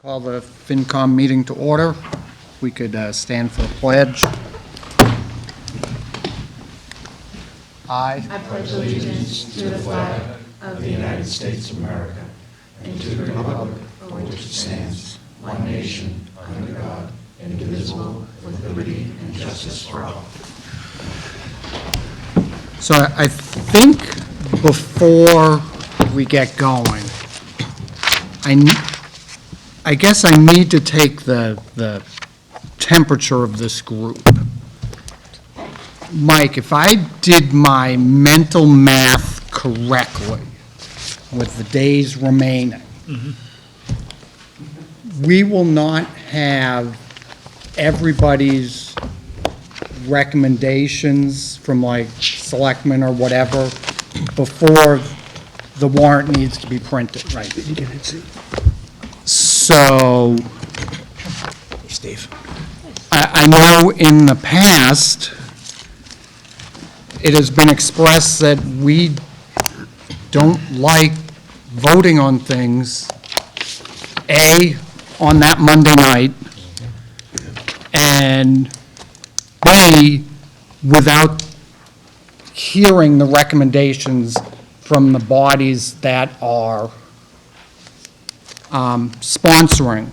Call the FinCom meeting to order. We could stand for the pledge. I pledge allegiance to the flag of the United States of America and to the republic for which it stands, one nation, under God, indivisible, with liberty and justice for all. So I think before we get going, I guess I need to take the temperature of this group. Mike, if I did my mental math correctly with the days remaining, we will not have everybody's recommendations from like selectmen or whatever before the warrant needs to be printed. Right. So, Steve. I know in the past, it has been expressed that we don't like voting on things, A, on that Monday night, and B, without hearing the recommendations from the bodies that are sponsoring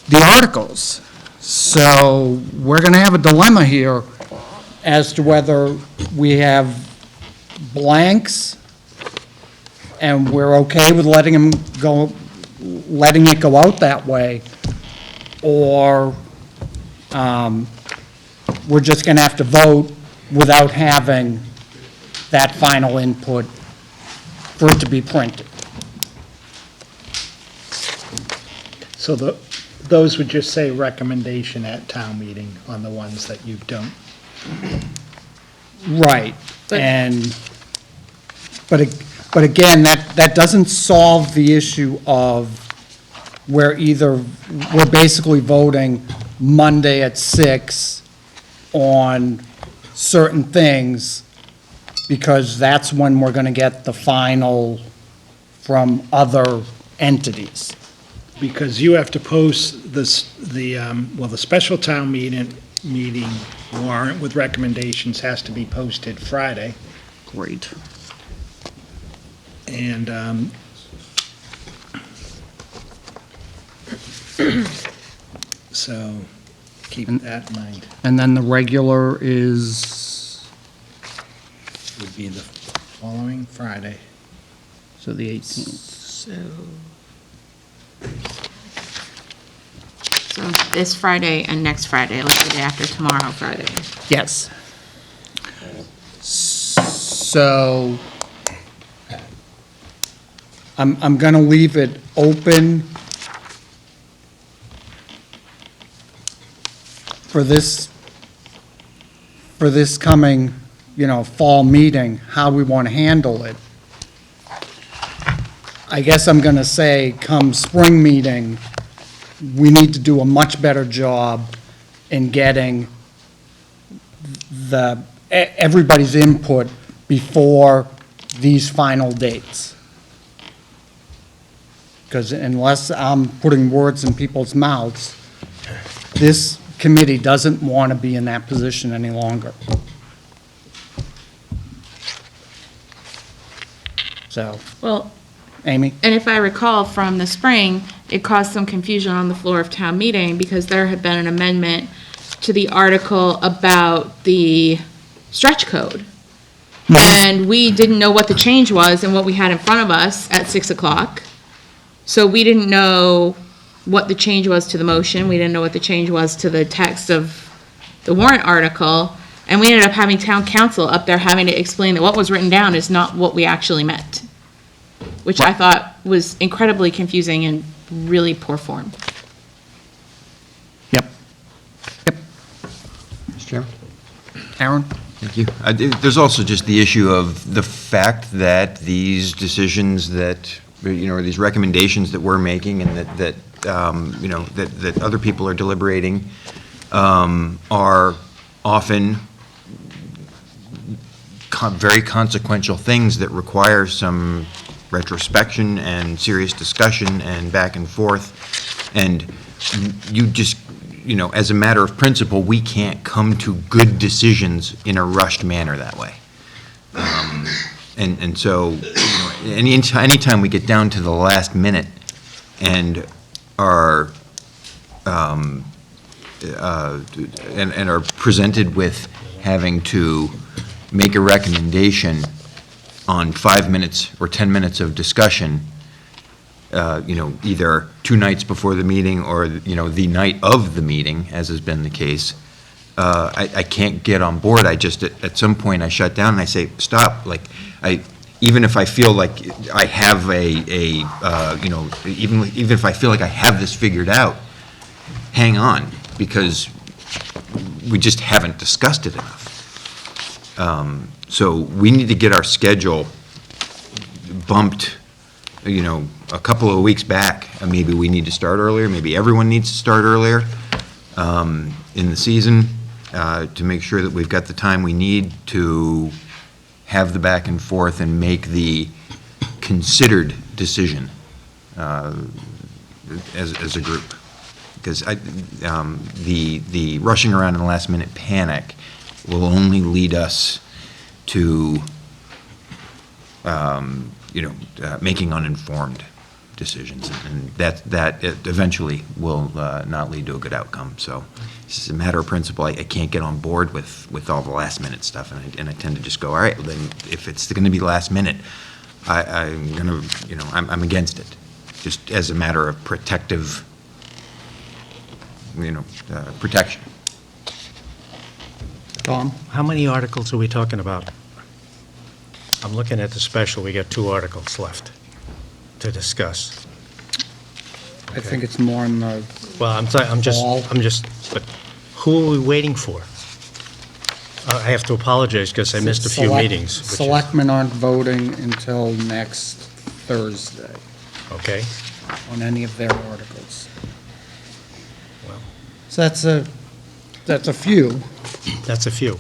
the articles. So we're going to have a dilemma here as to whether we have blanks and we're okay with letting it go out that way, or we're just going to have to vote without having that final input for it to be printed. So those would just say recommendation at town meeting on the ones that you don't. Right, But- but again, that doesn't solve the issue of we're basically voting Monday at 6 on certain things, because that's when we're gonna get the final from other entities. Because you have to post the special town meeting warrant with recommendations has to be posted Friday. Great. And so keep that in mind. And then the regular is, Would be the following Friday. so the 18th. So this Friday and next Friday, like the day after tomorrow, Friday. Yes. So I'm going to leave it open for this coming, fall meeting, how we want to handle it. I guess I'm going to say, come spring meeting, we need to do a much better job in getting everybody's input before these final dates. Because unless I'm putting words in people's mouths, this committee doesn't want to be in that position any longer. So, Well, Amy? and if I recall from the spring, it caused some confusion on the floor of town meeting because there had been an amendment to the article about the stretch code. And we didn't know what the change was and what we had in front of us at 6 o'clock. So we didn't know what the change was to the motion. We didn't know what the change was to the text of the warrant article. And we ended up having town council up there having to explain that what was written down is not what we actually meant, which I thought was incredibly confusing and really poor form. Yep. Yep. Mr. Chairman? Aaron? Thank you. There's also just the issue of the fact that these decisions that, or these recommendations that we're making and that other people are deliberating are often very consequential things that require some retrospection and serious discussion and back and forth. And you just, as a matter of principle, we can't come to good decisions in a rushed manner that way. And so, anytime we get down to the last minute and are, and are presented with having to make a recommendation on 5 minutes or 10 minutes of discussion, either 2 nights before the meeting or, the night of the meeting, as has been the case, I can't get on board. I just, at some point, I shut down and I say, stop. Like, even if I feel like I have even if I feel like I have this figured out, hang on, because we just haven't discussed it enough. So we need to get our schedule bumped, a couple of weeks back. Maybe we need to start earlier, maybe everyone needs to start earlier in the season to make sure that we've got the time we need to have the back and forth and make the considered decision as a group. Because the rushing around in the last minute panic will only lead us to, making uninformed decisions, and that eventually will not lead to a good outcome. So it's just a matter of principle. I can't get on board with all the last minute stuff, and I tend to just go, all right, well, then if it's going to be last minute, I'm going to, I'm against it, just as a matter of protective, protection. Tom? How many articles are we talking about? I'm looking at the special, we got 2 articles left to discuss. I think it's more in the, Well, I'm All. just, but who are we waiting for? I have to apologize because I missed a few Select- meetings. which is- Selectmen aren't voting until next Thursday Okay, on any of their articles. Well. So that's a few, that's a few,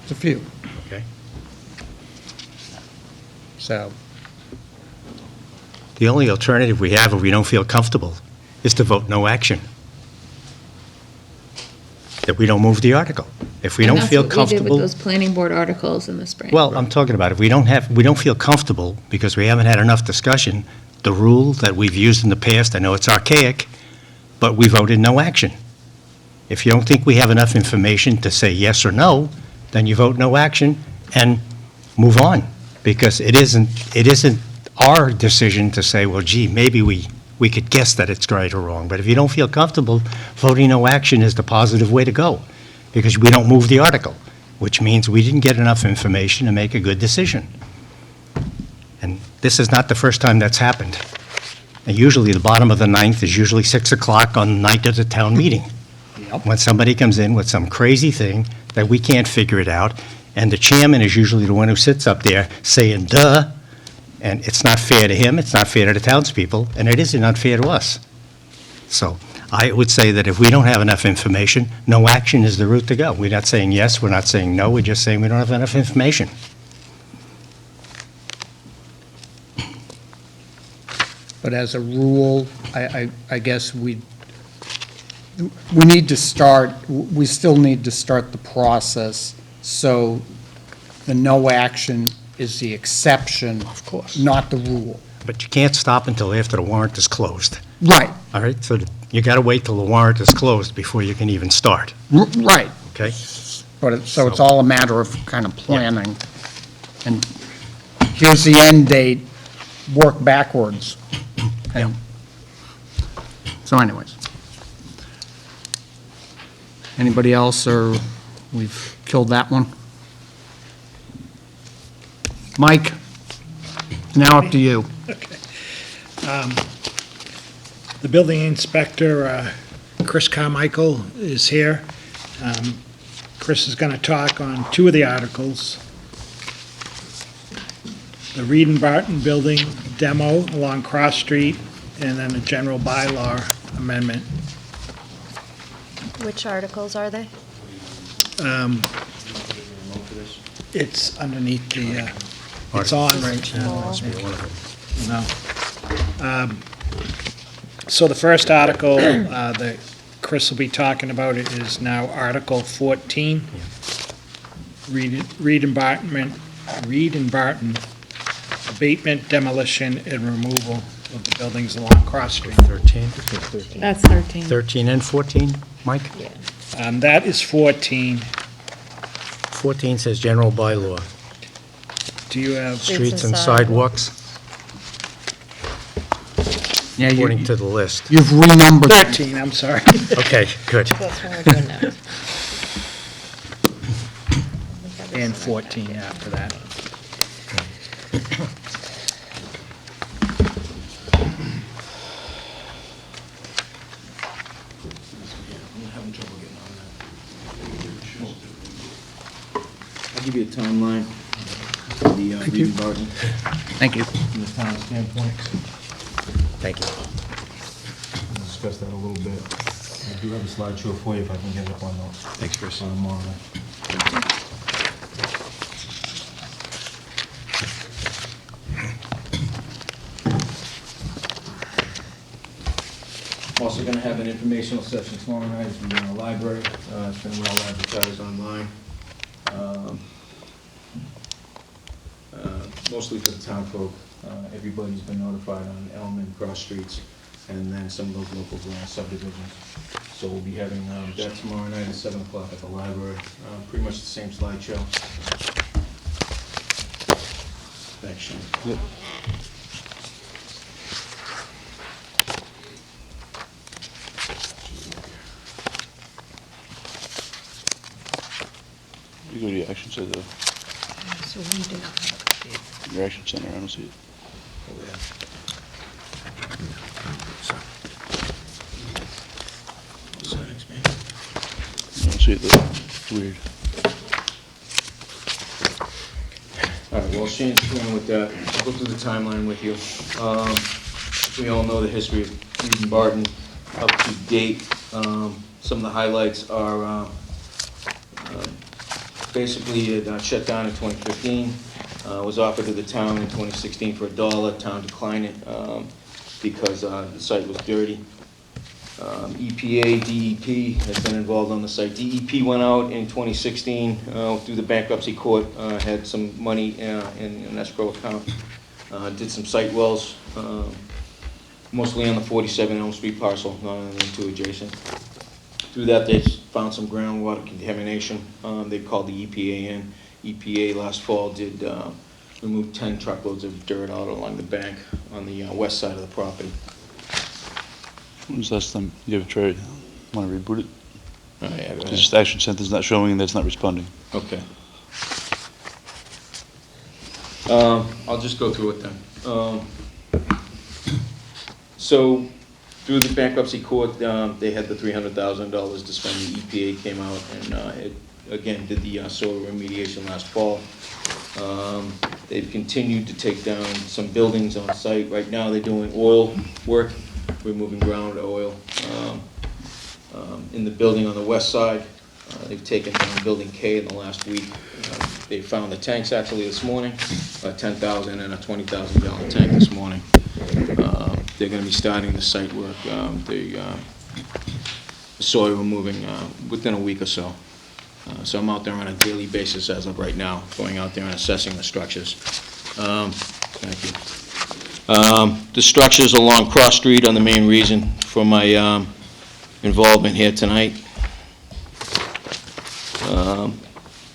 it's a few, okay? so. The only alternative we have if we don't feel comfortable is to vote no action. That we don't move the article. If we don't feel And that's what we did with comfortable. those planning board articles in the spring. Well, I'm talking about if we don't feel comfortable because we haven't had enough discussion, the rule that we've used in the past, I know it's archaic, but we voted no action. If you don't think we have enough information to say yes or no, then you vote no action and move on. Because it isn't our decision to say, well, gee, maybe we could guess that it's right or wrong. But if you don't feel comfortable, voting no action is the positive way to go, because we don't move the article, which means we didn't get enough information to make a good decision. And this is not the first time that's happened. And usually, the bottom of the ninth is usually 6 o'clock on the night of the town meeting. Yep. When somebody comes in with some crazy thing that we can't figure it out, and the chairman is usually the one who sits up there saying, duh, and it's not fair to him, it's not fair to the townspeople, and it isn't unfair to us. So I would say that if we don't have enough information, no action is the route to go. We're not saying yes, we're not saying no, we're just saying we don't have enough information. But as a rule, I guess we need to start, we still need to start the process, so the no action is the exception. Of course. Not the rule. But you can't stop until after the warrant is closed. Right, All right, so you got to wait till the warrant is closed before you can even start, right. okay? But so it's all a matter of kind of planning. And here's the end date, work backwards. And so anyways. Anybody else, or we've killed that one? Mike, now up to you. The building inspector, Chris Carmichael, is here. Chris is going to talk on 2 of the articles. The Reed and Barton Building demo along Cross Street, and then a general bylaw amendment. Which articles are they? It's underneath the, it's on right now. No. So the first article that Chris will be talking about it is now Article 14. Reed and Barton, abatement, demolition, and removal of the buildings along Cross Street. 13, That's 13. 13 and 14, Mike? That is 14. 14 says general bylaw, Do you have, streets and sidewalks, Yeah, according to the list. you've renumbered them. 13, I'm sorry. Okay, good. That's what we're doing now. And 14 after that. I'll give you a timeline of the Reed and Barton Thank you. from the town standpoint. Thank you. We'll discuss that a little bit. I do have a slideshow for you if I can get it up on the. Thanks, Chris. On the monitor. Also gonna have an informational session tomorrow night, it's gonna be in the library, it's been well advertised online. Mostly for the town folk, everybody's been notified on Elm and Cross Streets, and then some of those local subdivisions. So we'll be having that tomorrow night at 7 o'clock at the library, pretty much the same slideshow. Thanks, Sean. You go to your action center, So we do not have a copy. your action center, I don't see it. I don't see it there. It's weird. All right, well, Shane's going with that. I'll go through the timeline with you. We all know the history of Reed and Barton up to date. Some of the highlights are basically it shut down in 2015, was offered to the town in 2016 for $1. Town declined it because the site was dirty. EPA, DEP has been involved on the site. DEP went out in 2016 through the bankruptcy court, had some money in an escrow account, did some site wells, mostly on the 47 Elm Street parcel, not on the two adjacent. Through that, they found some groundwater contamination. They called the EPA in. EPA last fall did remove 10 truckloads of dirt out along the bank on the west side of the property. When was the last time you ever tried, want to reboot it? Oh, yeah, go ahead. Because the action center's not showing and that's not responding. Okay. I'll just go through it then. So, through the bankruptcy court, they had the $300,000 to spend. The EPA came out and it, again, did the soil remediation last fall. They've continued to take down some buildings on site. Right now, they're doing oil work, removing ground oil. In the building on the west side, they've taken down Building K in the last week. They found the tanks actually this morning, a 10,000 and a 20,000 gallon tank this morning. They're gonna be starting the site work, the soil removing within a week or so. So I'm out there on a daily basis as of right now, going out there and assessing the structures. Thank you. The structures along Cross Street are the main reason for my involvement here tonight.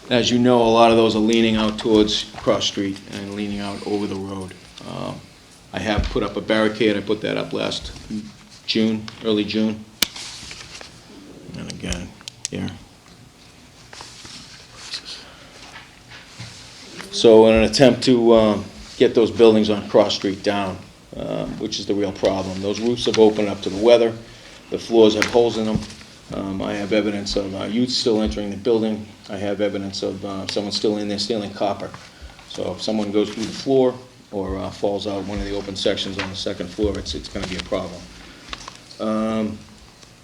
As you know, a lot of those are leaning out towards Cross Street and leaning out over the road. I have put up a barricade. I put that up last June, early June. And again, here. So in an attempt to get those buildings on Cross Street down, which is the real problem. Those roofs have opened up to the weather. The floors have holes in them. I have evidence of youth still entering the building. I have evidence of someone still in there stealing copper. So if someone goes through the floor or falls out one of the open sections on the second floor, it's going to be a problem.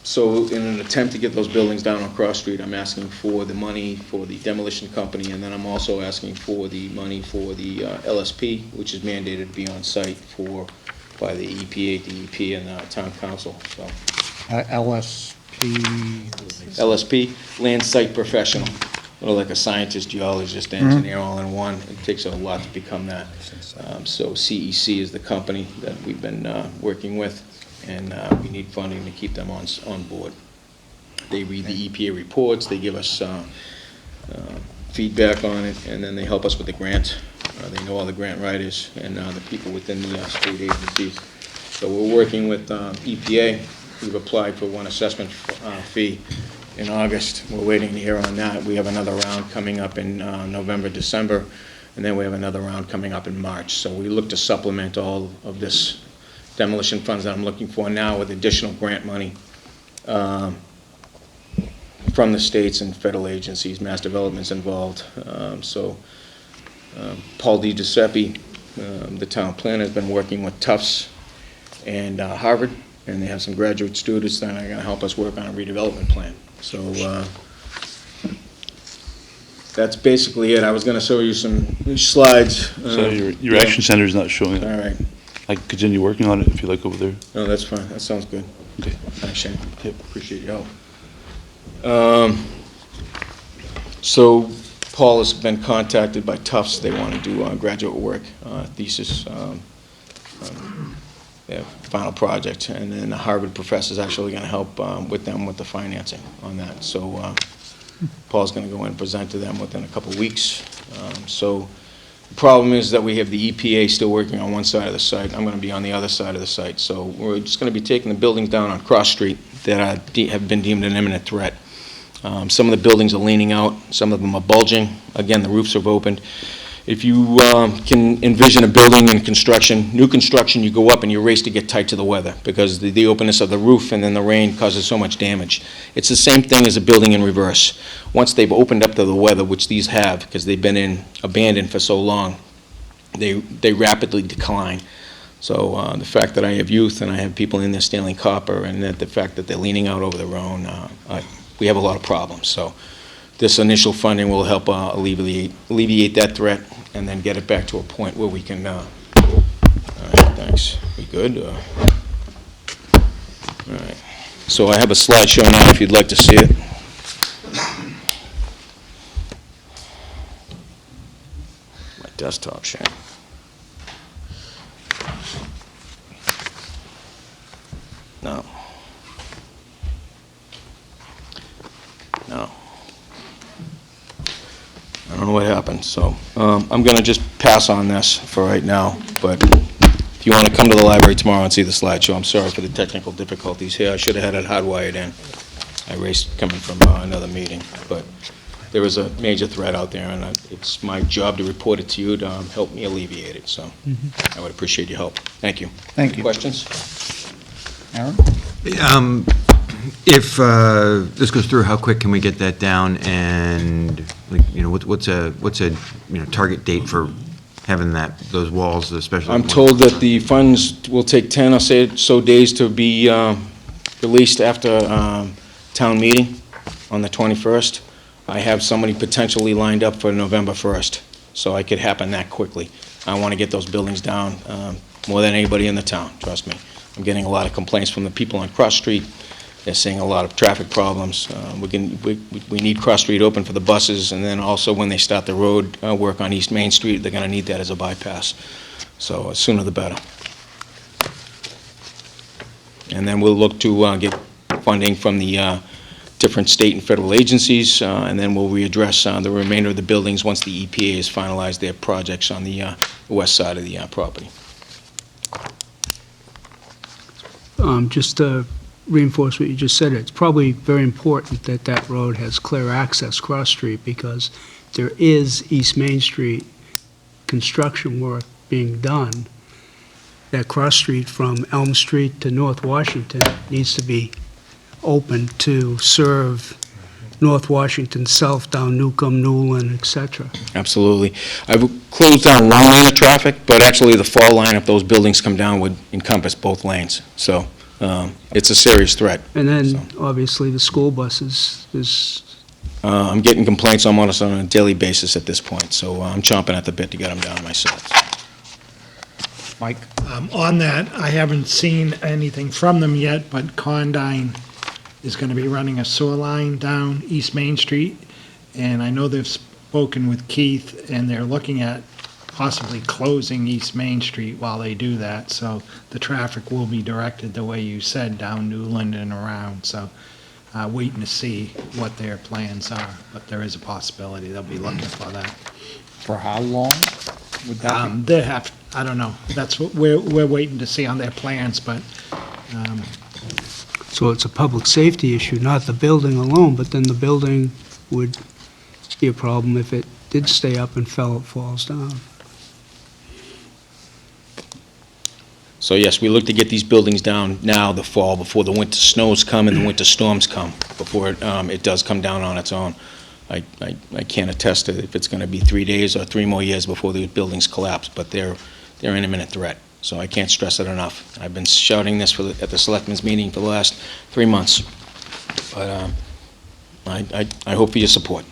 So in an attempt to get those buildings down on Cross Street, I'm asking for the money for the demolition company, and then I'm also asking for the money for the LSP, which is mandated to be on site by the EPA, DEP, and town council, so. LSP, LSP, Land Site Professional, like a scientist, geologist, engineer, all in one. It takes a lot to become that. So CEC is the company that we've been working with, and we need funding to keep them on board. They read the EPA reports, they give us feedback on it, and then they help us with the grant. They know all the grant writers and the people within the state agencies. So we're working with EPA. We've applied for one assessment fee in August. We're waiting to hear on that. We have another round coming up in November, December, and then we have another round coming up in March. So we look to supplement all of this demolition funds that I'm looking for now with additional grant money from the states and federal agencies. Mass Development's involved. Paul D. Giuseppe, the town planner, has been working with Tufts and Harvard, and they have some graduate students that are going to help us work on a redevelopment plan. So that's basically it. I was going to show you some slides. So your action center is not showing All it. right. I can continue working on it if you like over there. No, that's fine. That sounds good. Okay. Thanks, Shane. Yep, appreciate your help. So Paul has been contacted by Tufts. They want to do graduate work, thesis, their final project. And then the Harvard professor is actually going to help with them with the financing on that. So Paul's going to go in and present to them within a couple of weeks. So the problem is that we have the EPA still working on one side of the site. I'm going to be on the other side of the site. So we're just going to be taking the buildings down on Cross Street that have been deemed an imminent threat. Some of the buildings are leaning out. Some of them are bulging. Again, the roofs have opened. If you can envision a building in construction, new construction, you go up and you race to get tight to the weather because the openness of the roof and then the rain causes so much damage. It's the same thing as a building in reverse. Once they've opened up to the weather, which these have because they've been abandoned for so long, they rapidly decline. So the fact that I have youth and I have people in there stealing copper and that the fact that they're leaning out over their own, we have a lot of problems. So this initial funding will help alleviate that threat and then get it back to a point where we can, all right, thanks. We good? All right. So I have a slideshow now if you'd like to see it. My desktop sharing. No. No. I don't know what happened, so I'm going to just pass on this for right now, but if you want to come to the library tomorrow and see the slideshow, I'm sorry for the technical difficulties here. I should have had it hardwired in. I raced coming from another meeting, but there is a major threat out there, and it's my job to report it to you to help me alleviate it, so I would appreciate your help. Thank you. Thank Any you. questions? Aaron? If this goes through, how quick can we get that down? And, like, you know, what's a target date for having those walls, especially? I'm told that the funds will take 10 or so days to be released after town meeting on the 21st. I have somebody potentially lined up for November 1st, so it could happen that quickly. I want to get those buildings down more than anybody in the town, trust me. I'm getting a lot of complaints from the people on Cross Street. They're seeing a lot of traffic problems. We need Cross Street open for the buses, and then also when they start the road work on East Main Street, they're going to need that as a bypass. So sooner the better. And then we'll look to get funding from the different state and federal agencies, and then we'll readdress the remainder of the buildings once the EPA has finalized their projects on the west side of the property. Just to reinforce what you just said, it's probably very important that that road has clear access Cross Street because there is East Main Street construction work being done. That Cross Street from Elm Street to North Washington needs to be open to serve North Washington South down Newcomb, Newland, et cetera. Absolutely. I've closed down one lane of traffic, but actually the fall line, if those buildings come down, would encompass both lanes. So It's a serious threat. And then, obviously, the school buses, I'm getting complaints almost on a daily basis at this point, so I'm chomping at the bit to get them down myself. Mike? On that, I haven't seen anything from them yet, but Condyne is going to be running a sewer line down East Main Street, and I know they've spoken with Keith, and they're looking at possibly closing East Main Street while they do that, so the traffic will be directed the way you said, down Newland and around, so waiting to see what their plans are, but there is a possibility they'll be looking for that. For how long would that be? They have, I don't know, that's what we're waiting to see on their plans, but so it's a public safety issue, not the building alone, but then the building would be a problem if it did stay up and falls down. So yes, we look to get these buildings down now, the fall, before the winter snows come and the winter storms come, before it does come down on its own. I can't attest to if it's going to be 3 days or 3 more years before the buildings collapse, but they're an imminent threat. So I can't stress it enough. I've been shouting this at the selectmen's meeting for the last 3 months. But I hope for your support.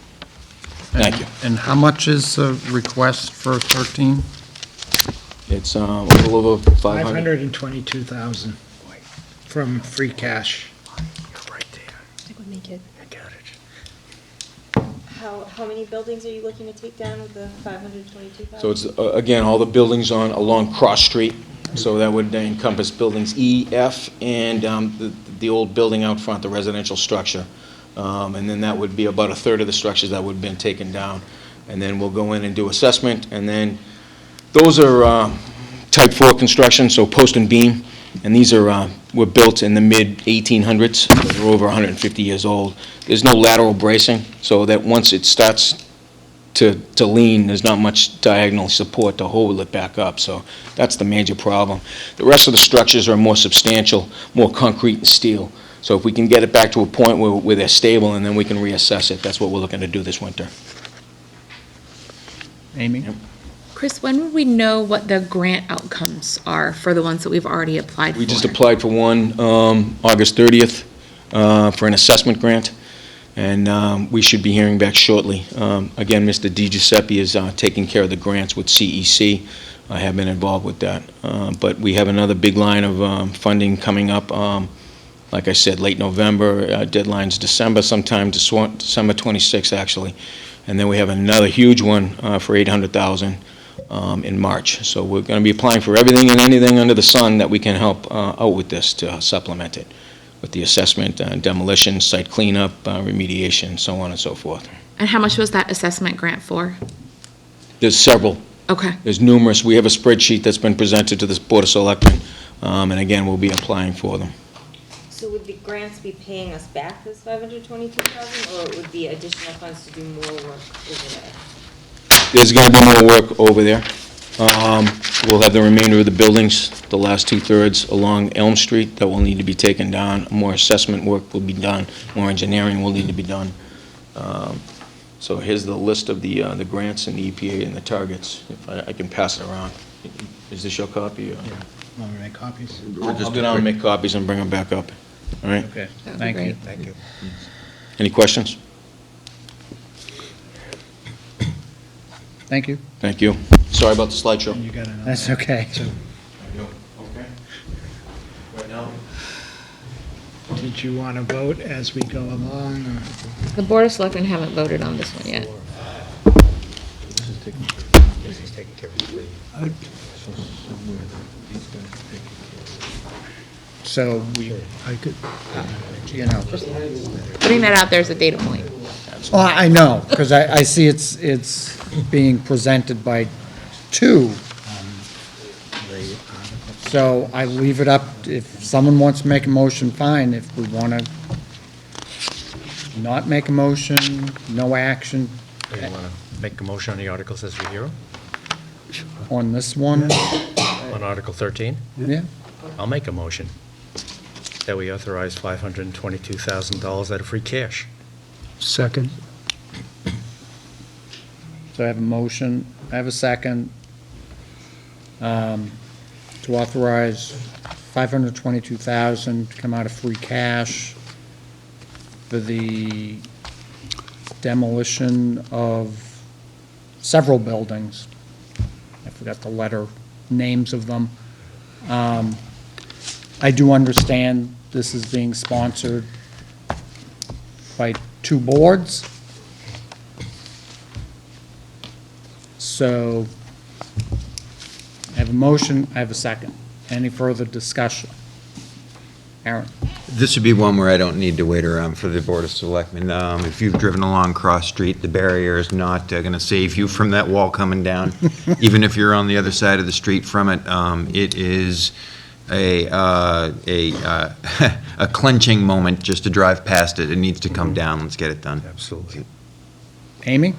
Thank you. And how much is the request for 13? It's a little over 500. 522,000 from free cash. That would make it. How many buildings are you looking to take down with the 522,000? So it's, again, all the buildings along Cross Street, so that would encompass buildings E, F, and the old building out front, the residential structure. And then that would be about a third of the structures that would have been taken down. And then we'll go in and do assessment, and then those are type 4 construction, so post and beam, and these were built in the mid-1800s. They're over 150 years old. There's no lateral bracing, so that once it starts to lean, there's not much diagonal support to hold it back up, so that's the major problem. The rest of the structures are more substantial, more concrete and steel. So if we can get it back to a point where they're stable, and then we can reassess it, that's what we're looking to do this winter. Amy? Yep. Chris, when would we know what the grant outcomes are for the ones that we've already applied for? We just applied for one August 30th for an assessment grant, and we should be hearing back shortly. Again, Mr. DiGiuseppe is taking care of the grants with CEC. I have been involved with that. But we have another big line of funding coming up, like I said, late November, deadline's December sometime, December 26th, actually. And then we have another huge one for $800,000 in March. So we're going to be applying for everything and anything under the sun that we can help out with this to supplement it, with the assessment, demolition, site cleanup, remediation, so on and so forth. And how much was that assessment grant for? There's several. Okay. There's numerous. We have a spreadsheet that's been presented to this Board of Selectmen, and again, we'll be applying for them. So would the grants be paying us back this 522,000, or it would be additional funds to do more work over there? There's going to be more work over there. We'll have the remainder of the buildings, the last 2/3 along Elm Street that will need to be taken down. More assessment work will be done. More engineering will need to be done. So here's the list of the grants and the EPA and the targets. If I can pass it around. Is this your copy? Or? Want me to make copies? I'll go down and make copies and bring them back up. All right? Okay, That'd be thank you. great. Thank you. Any questions? Thank you. Thank you. Sorry about the slideshow. You got another? That's okay. Okay. Right now? Did you want to vote as we go along, or? The Board of Selectmen haven't voted on this one yet. So we, I could, you know, Putting that out there is a data point. well, I know, because I see it's being presented by two. So I leave it up, if someone wants to make a motion, fine. If we want to not make a motion, no action Do you want to make a motion on the articles as we hear them? on this one, On Article 13? yeah? I'll make a motion that we authorize $522,000 out of free cash. second. So I have a motion, I have a second, to authorize $522,000 to come out of free cash for the demolition of several buildings. I forgot the letter names of them. I do understand this is being sponsored by 2 boards. So I have a motion, I have a second. Any further discussion? Aaron? This would be one where I don't need to wait around for the Board of Selectmen. If you've driven along Cross Street, the barrier is not going to save you from that wall coming down. Even if you're on the other side of the street from it, it is a clenching moment just to drive past it. It needs to come down. Let's get it done. Absolutely. Amy?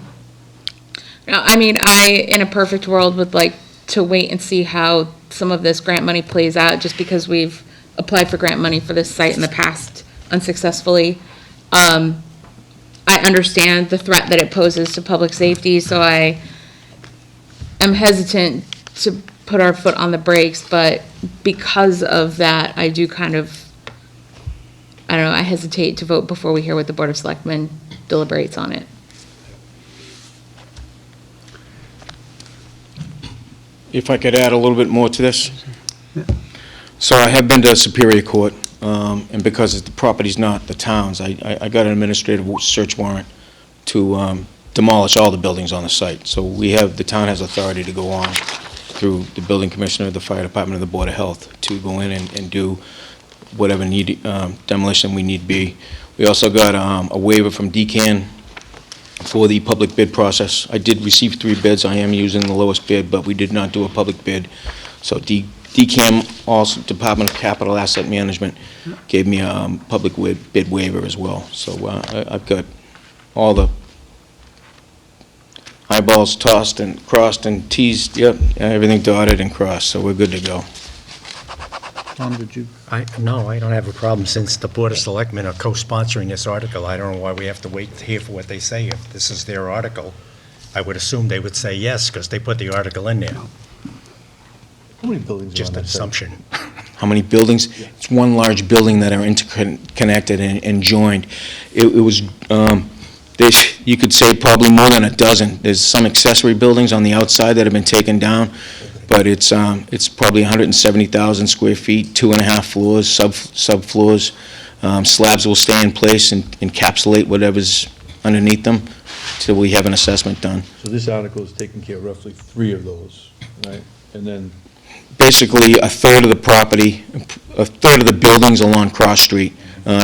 No, I mean, in a perfect world, would like to wait and see how some of this grant money plays out, just because we've applied for grant money for this site in the past unsuccessfully. I understand the threat that it poses to public safety, so I am hesitant to put our foot on the brakes, but because of that, I do kind of, I don't know, I hesitate to vote before we hear what the Board of Selectmen deliberates on it. If I could add a little bit more to this. So I have been to Superior Court, and because the property's not the town's, I got an administrative search warrant to demolish all the buildings on the site. So the town has authority to go on through the building commissioner, the fire department, and the Board of Health to go in and do whatever demolition we need be. We also got a waiver from DCAN for the public bid process. I did receive 3 bids. I am using the lowest bid, but we did not do a public bid. So DCAM, also Department of Capital Asset Management, gave me a public bid waiver as well. So I've got all the eyeballs tossed and crossed and T's, yep, everything dotted and crossed, so we're good to go. Tom, did you? No, I don't have a problem, since the Board of Selectmen are co-sponsoring this article. I don't know why we have to wait to hear for what they say. If this is their article, I would assume they would say yes, because they put the article in there. How many buildings are Just on an that site? assumption. How many buildings? It's one large building that are interconnected and joined. It was, you could say probably more than a dozen. There's some accessory buildings on the outside that have been taken down, but it's probably 170,000 square feet, 2.5 floors, subfloors. Slabs will stay in place and encapsulate whatever's underneath them till we have an assessment done. So this article is taking care of roughly 3 of those, right? And then, Basically, a third of the property, a third of the buildings along Cross Street,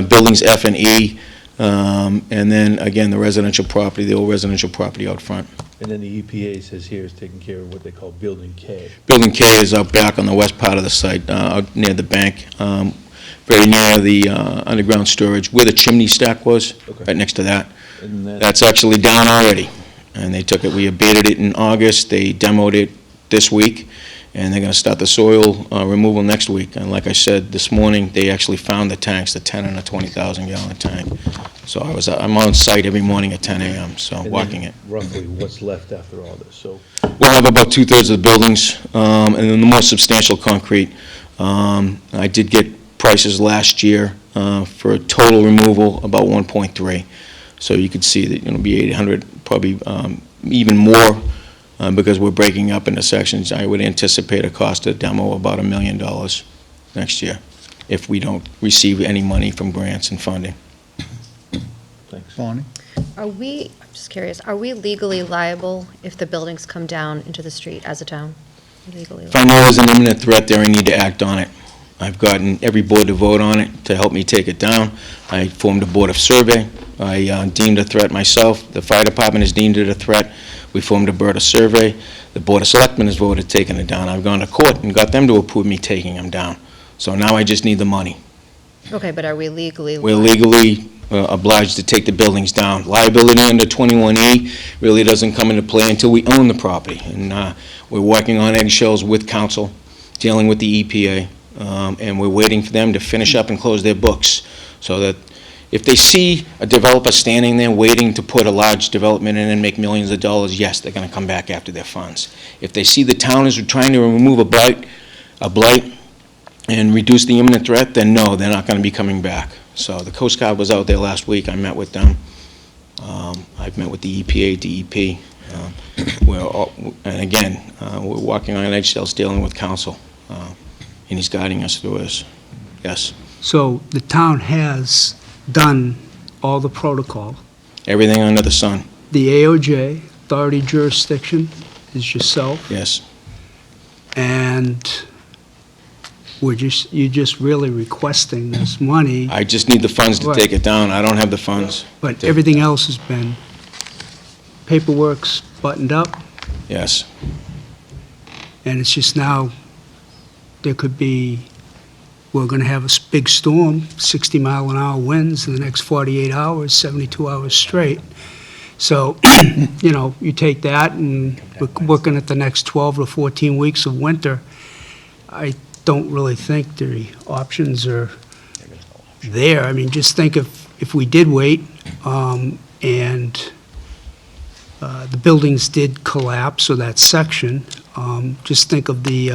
buildings F and E, and then, again, the residential property, the old residential property out front. and then the EPA says here is taking care of what they call Building K. Building K is out back on the west part of the site, out near the bank, very near the underground storage, where the chimney stack was, Okay. right next to that. And then, That's actually down already, and they took it, we abated it in August, they demoed it this week, and they're gonna start the soil removal next week. And like I said, this morning, they actually found the tanks, the 10 and a 20,000 gallon tank. So I'm on site every morning at 10 a.m., so and then walking it. roughly what's left after all this, so. We'll have about 2/3 of the buildings, and then the more substantial concrete. I did get prices last year for a total removal, about 1.3. So you could see that it'll be 800, probably even more, because we're breaking up into sections. I would anticipate a cost of demo about $1 million next year, if we don't receive any money from grants and funding. Thanks. Bonnie? I'm just curious, are we legally liable if the buildings come down into the street as a town? Legally If I know there's an imminent threat there, I need to act on it. I've gotten every board to vote on it to help me take it down. I formed a board of survey. I deemed a threat myself. The fire department has deemed it a threat. We formed a board of survey. The Board of Selectmen has voted taking it down. I've gone to court and got them to approve me taking them down. So now I just need the money. Okay, but are we legally? We're legally obliged to take the buildings down. Liability under 21E really doesn't come into play until we own the property. And we're working on eggshells with council, dealing with the EPA, and we're waiting for them to finish up and close their books, so that if they see a developer standing there waiting to put a large development in and make millions of dollars, yes, they're going to come back after their funds. If they see the town is trying to remove a blight, and reduce the imminent threat, then no, they're not gonna be coming back. So the Coast Guard was out there last week, I met with them. I've met with the EPA, DEP. And again, we're walking on eggshells dealing with council, and he's guiding us through this. Yes, So the town has done all the protocol. everything under the sun, The AOJ, authority jurisdiction, is yourself, yes. and you're just really requesting this money, I just need the funds to Right. take it down, I don't have the funds. but everything else has been, paperwork's buttoned up, Yes, and it's just now, there could be, we're going to have a big storm, 60-mile-an-hour winds in the next 48 hours, 72 hours straight. So, you take that, and we're looking at the next 12 to 14 weeks of winter. I don't really think the options are there. I mean, just think if we did wait, and the buildings did collapse, or that section, just think of the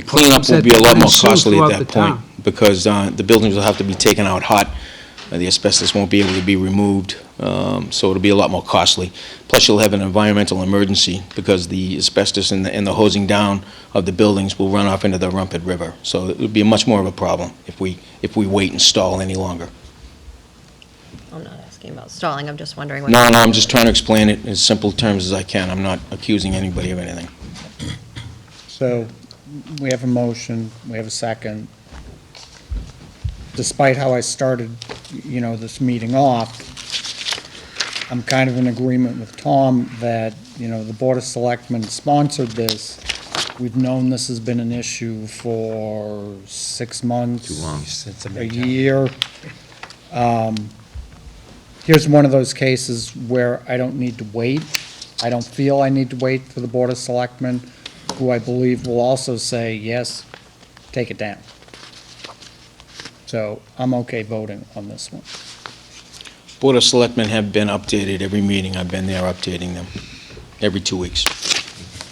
cleanup problems will that be a lot more ensue costly at throughout that the point, town. because the buildings will have to be taken out hot, the asbestos won't be able to be removed, so it'll be a lot more costly. Plus, you'll have an environmental emergency, because the asbestos and the hosing down of the buildings will run off into the Rumpet River. So it would be much more of a problem if we wait and stall any longer. I'm not asking about stalling, I'm just wondering. No, I'm just trying to explain it in as simple terms as I can. I'm not accusing anybody of anything. So we have a motion, we have a second. Despite how I started, this meeting off, I'm kind of in agreement with Tom that, the Board of Selectmen sponsored this. We've known this has been an issue for 6 months. Too long. A year. Here's one of those cases where I don't need to wait. I don't feel I need to wait for the Board of Selectmen, who I believe will also say, yes, take it down. So I'm okay voting on this one. Board of Selectmen have been updated every meeting. I've been there updating them every 2 weeks.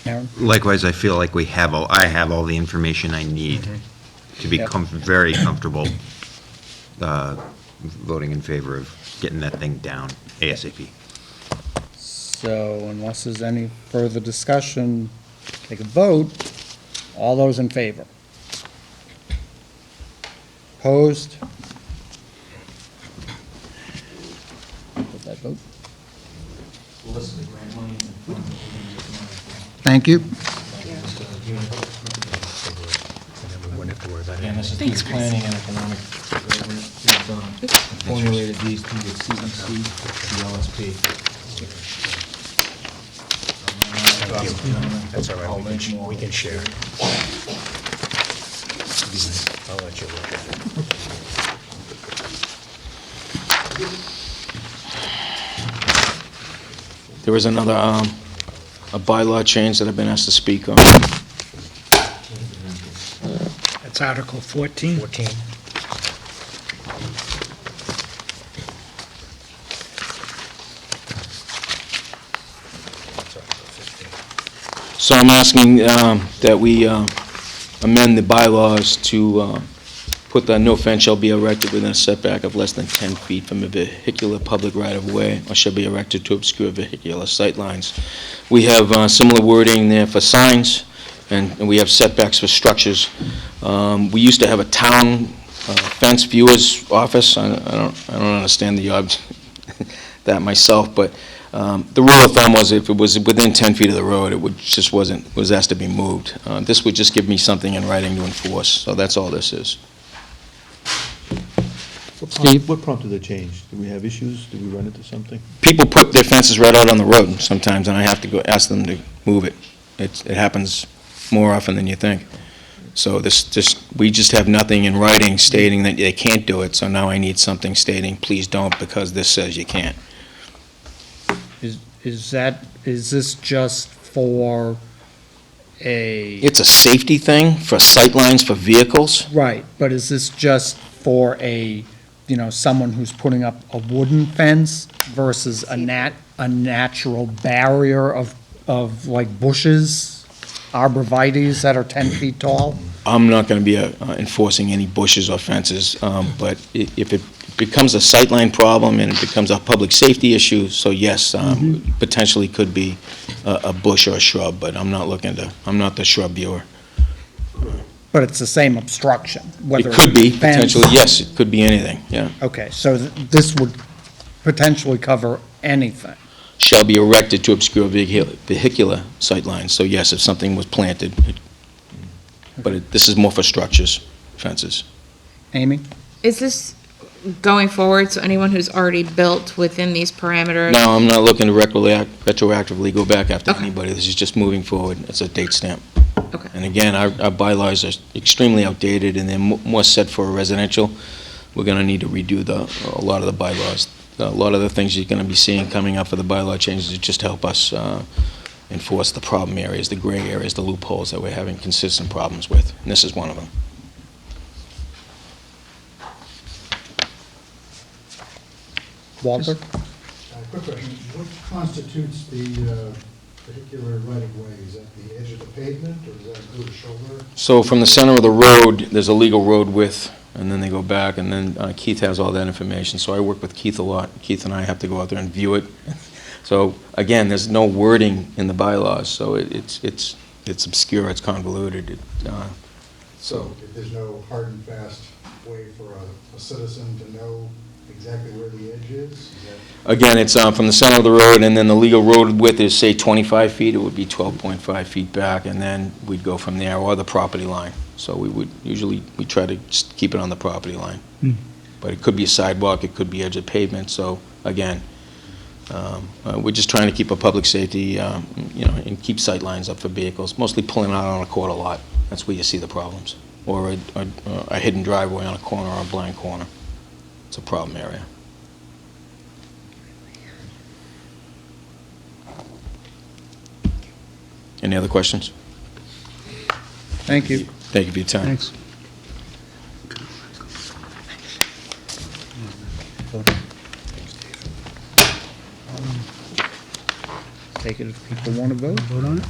Aaron? Likewise, I feel like I have all the information I need to be Yep. very comfortable voting in favor of getting that thing down ASAP. So unless there's any further discussion, take a vote. All those in favor? Opposed? Put that vote. Thank you. Thanks, Chris. Planning and economic formulated these through the CEC, the LSP. That's all right, we can share. I'll let you look at it. There is another, a bylaw change that I've been asked to speak on. That's Article 14. 14. So I'm asking that we amend the bylaws to put that no fence shall be erected within a setback of less than 10 feet from a vehicular public right-of-way or shall be erected to obscure vehicular sightlines. We have similar wording there for signs, and we have setbacks for structures. We used to have a town fence viewer's office. I don't understand that myself, but the rule of thumb was if it was within 10 feet of the road, it was asked to be moved. This would just give me something in writing to enforce, so that's all this is. Steve? What prompted the change? Do we have issues? Did we run into something? People put their fences right out on the road sometimes, and I have to go ask them to move it. It happens more often than you think. So we just have nothing in writing stating that they can't do it, so now I need something stating, please don't, because this says you can't. Is this just for It's a safety thing for sightlines for vehicles. right, but is this just for someone who's putting up a wooden fence versus a natural barrier of like bushes? arborvitae's that are 10 feet tall? I'm not going to be enforcing any bushes or fences, but if it becomes a sightline problem and it becomes a public safety issue, so yes, potentially could be a bush or a shrub, but I'm not the shrub viewer. But it's the same obstruction, whether It could be, fence- potentially, yes, it could be anything, yeah. Okay, so this would potentially cover anything. Shall be erected to obscure vehicular sightlines, so yes, if something was planted, but this is more for structures, fences. Amy? Is this going forward, so anyone who's already built within these parameters? No, I'm not looking to retroactively go back after Okay. anybody, this is just moving forward, it's a date stamp. Okay. And again, our bylaws are extremely outdated, and they're more set for residential. We're gonna need to redo a lot of the bylaws. A lot of the things you're gonna be seeing coming up for the bylaw changes to just help us enforce the problem areas, the gray areas, the loopholes that we're having consistent problems with, and this is one of them. Walter? Quick question, what constitutes the vehicular right-of-way? Is that the edge of the pavement, or does that include a shoulder? So from the center of the road, there's a legal road width, and then they go back, and then Keith has all that information. So I work with Keith a lot. Keith and I have to go out there and view it. So again, there's no wording in the bylaws, so it's obscure, it's convoluted. So if there's no hard and fast way for a citizen to know exactly where the edge is that? Again, it's from the center of the road, and then the legal road width is, say, 25 feet, it would be 12.5 feet back, and then we'd go from there, or the property line. So we try to just keep it on the property line. But it could be a sidewalk, it could be edge of pavement, so again, we're just trying to keep a public safety, and keep sight lines up for vehicles, mostly pulling out on a quarter lot. That's where you see the problems. Or a hidden driveway on a corner or a blind corner. It's a problem area. Any other questions? Thank you. Thank you for your time. Thanks. Take it if people want to vote. Vote on it?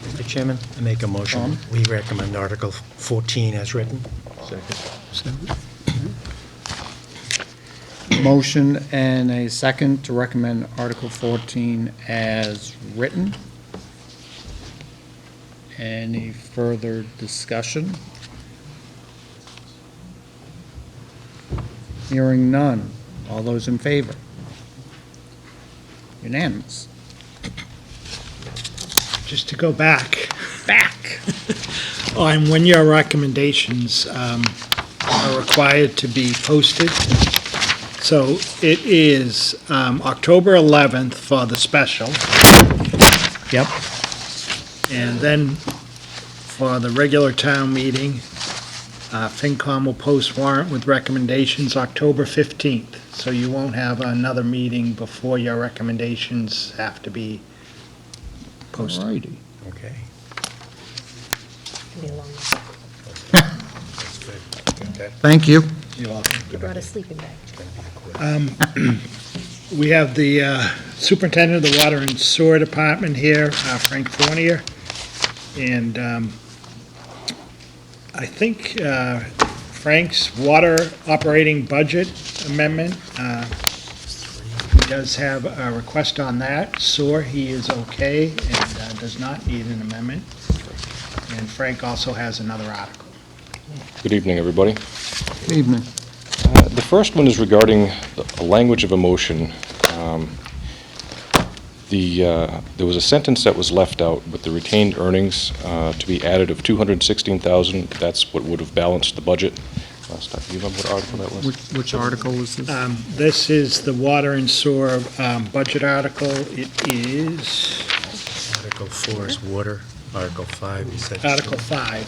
Mr. Chairman, I make a motion. We recommend Article 14 as written. Second. Motion and a second to recommend Article 14 as written. Any further discussion? Hearing none. All those in favor? Unanimous. Just to go back. On when your recommendations are required to be posted. So it is October 11th for the special, Yep. and then for the regular town meeting, FinCom will post warrant with recommendations October 15th. So you won't have another meeting before your recommendations have to be posted. Alrighty. Okay. Can be a long one. That's good. Okay. Thank you. You're welcome. You brought a sleeping bag. We have the superintendent of the Water and Sewer Department here, Frank Fournier, and I think Frank's water operating budget amendment, he does have a request on that. Sewer, he is okay and does not need an amendment. And Frank also has another article. Good evening, everybody. Good evening. The first one is regarding the language of a motion. There was a sentence that was left out with the retained earnings to be added of $216,000. That's what would have balanced the budget last time. Do you remember what article that was? Which article is this? This is the water and sewer budget article. It is Article 4 is water. Article 5, you said. Article 5.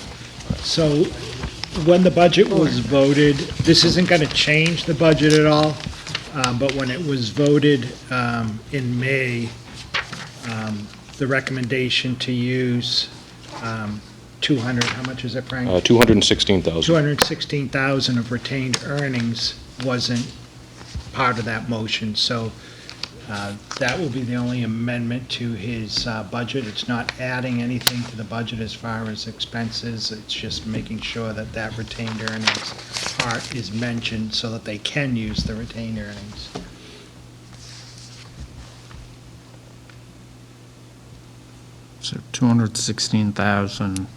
So when the budget was voted, this isn't going to change the budget at all, but when it was voted in May, the recommendation to use 200, how much is it, Frank? $216,000. 216,000 of retained earnings wasn't part of that motion, so That will be the only amendment to his budget. It's not adding anything to the budget as far as expenses. It's just making sure that that retained earnings part is mentioned so that they can use the retained earnings. So 216,000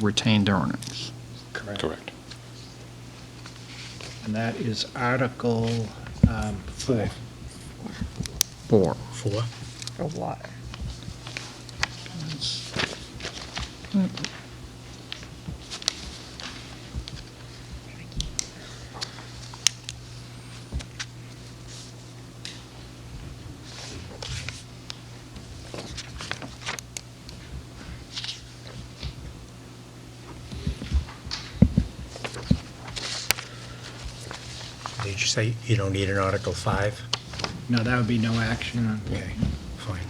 retained earnings. Correct. And that is Article 4. 4. 4. For what? Did you say you don't need an Article 5? No, that would be no action on. Okay, fine.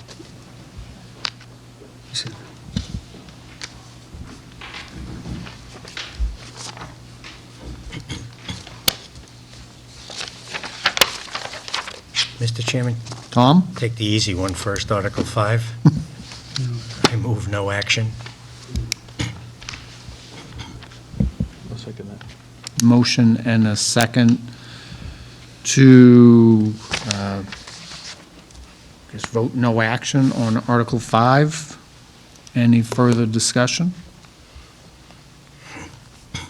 Mr. Chairman, Tom? take the easy one first, Article 5. I move no action. I'll second that. Motion and a second to, just vote no action on Article 5. Any further discussion?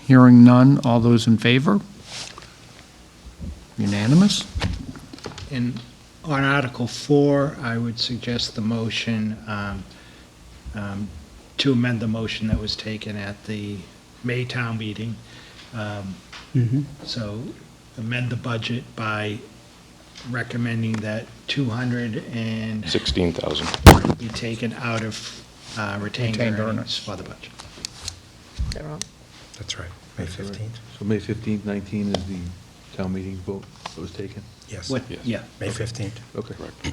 Hearing none, all those in favor? Unanimous? And on Article 4, I would suggest the motion to amend the motion that was taken at the May town meeting. So amend the budget by recommending that 16,000. be taken out of retained Retained earnings earnings. for the budget. Is that wrong? That's right, May 15th. So May 15th, 19 is the town meeting vote that was taken? Yes, What, Yes. yeah. May 15th. Okay. Correct.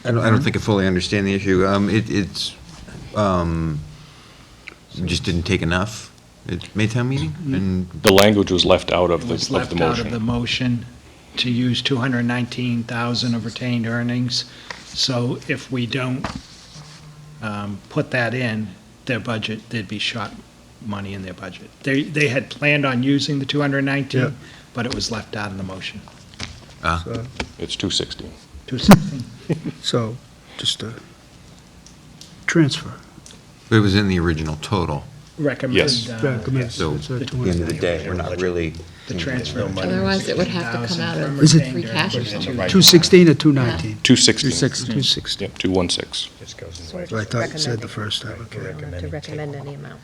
I don't think I fully understand the issue. We just didn't take enough at Maytown meeting? And The language was left out of It the, was of left the out of the motion. motion to use 219,000 of retained earnings. So if we don't put that in their budget, there'd be short money in their budget. They had planned on using the 219, but it was left out of the motion. It's 216. 216. So, just a transfer. it was in the original total. Recommend. Yes. Recommend. So It's a at the end of the day, we're not really. The transfer. of Otherwise, it would have to come out of from Is it free cash or retained something. earnings. 216 or 219? 216. 216. Yep, 216. Just goes in So the we're right. Well, I just thought it said the recommending. first time, Right, okay. We don't have to Recommending recommend table. any amount,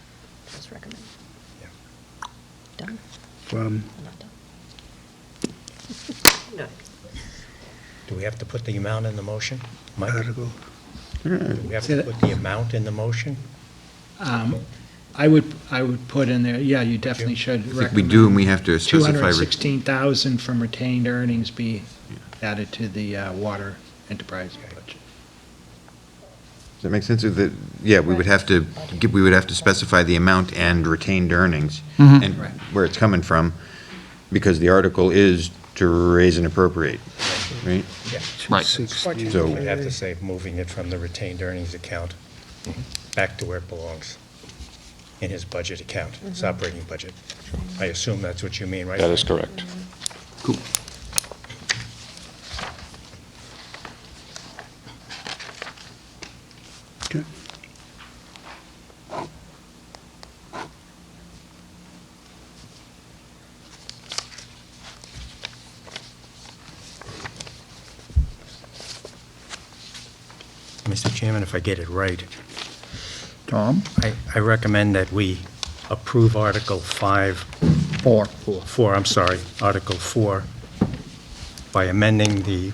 just recommend. Done? From, I'm not done. No. Do we have to put the amount in the motion? Mike, do Article, we have Say to that- put the amount in the motion? I would put in there, yeah, you definitely should I think recommend. we do, and we have to specify. 216,000 from retained earnings be added to the water enterprise budget. Does that make sense? Yeah, we would have to, specify the amount and retained earnings and Right. where it's coming from, because the article is to raise and appropriate, right? Yeah. Right. 260. So- We'd have to say moving it from the retained earnings account back to where it belongs, in his budget account, his operating budget. I assume that's what you mean, right? That is correct. Cool. Okay. Mr. Chairman, if I get it right, Tom? I recommend that we approve Article 5, 4. 4, I'm sorry, Article 4, by amending the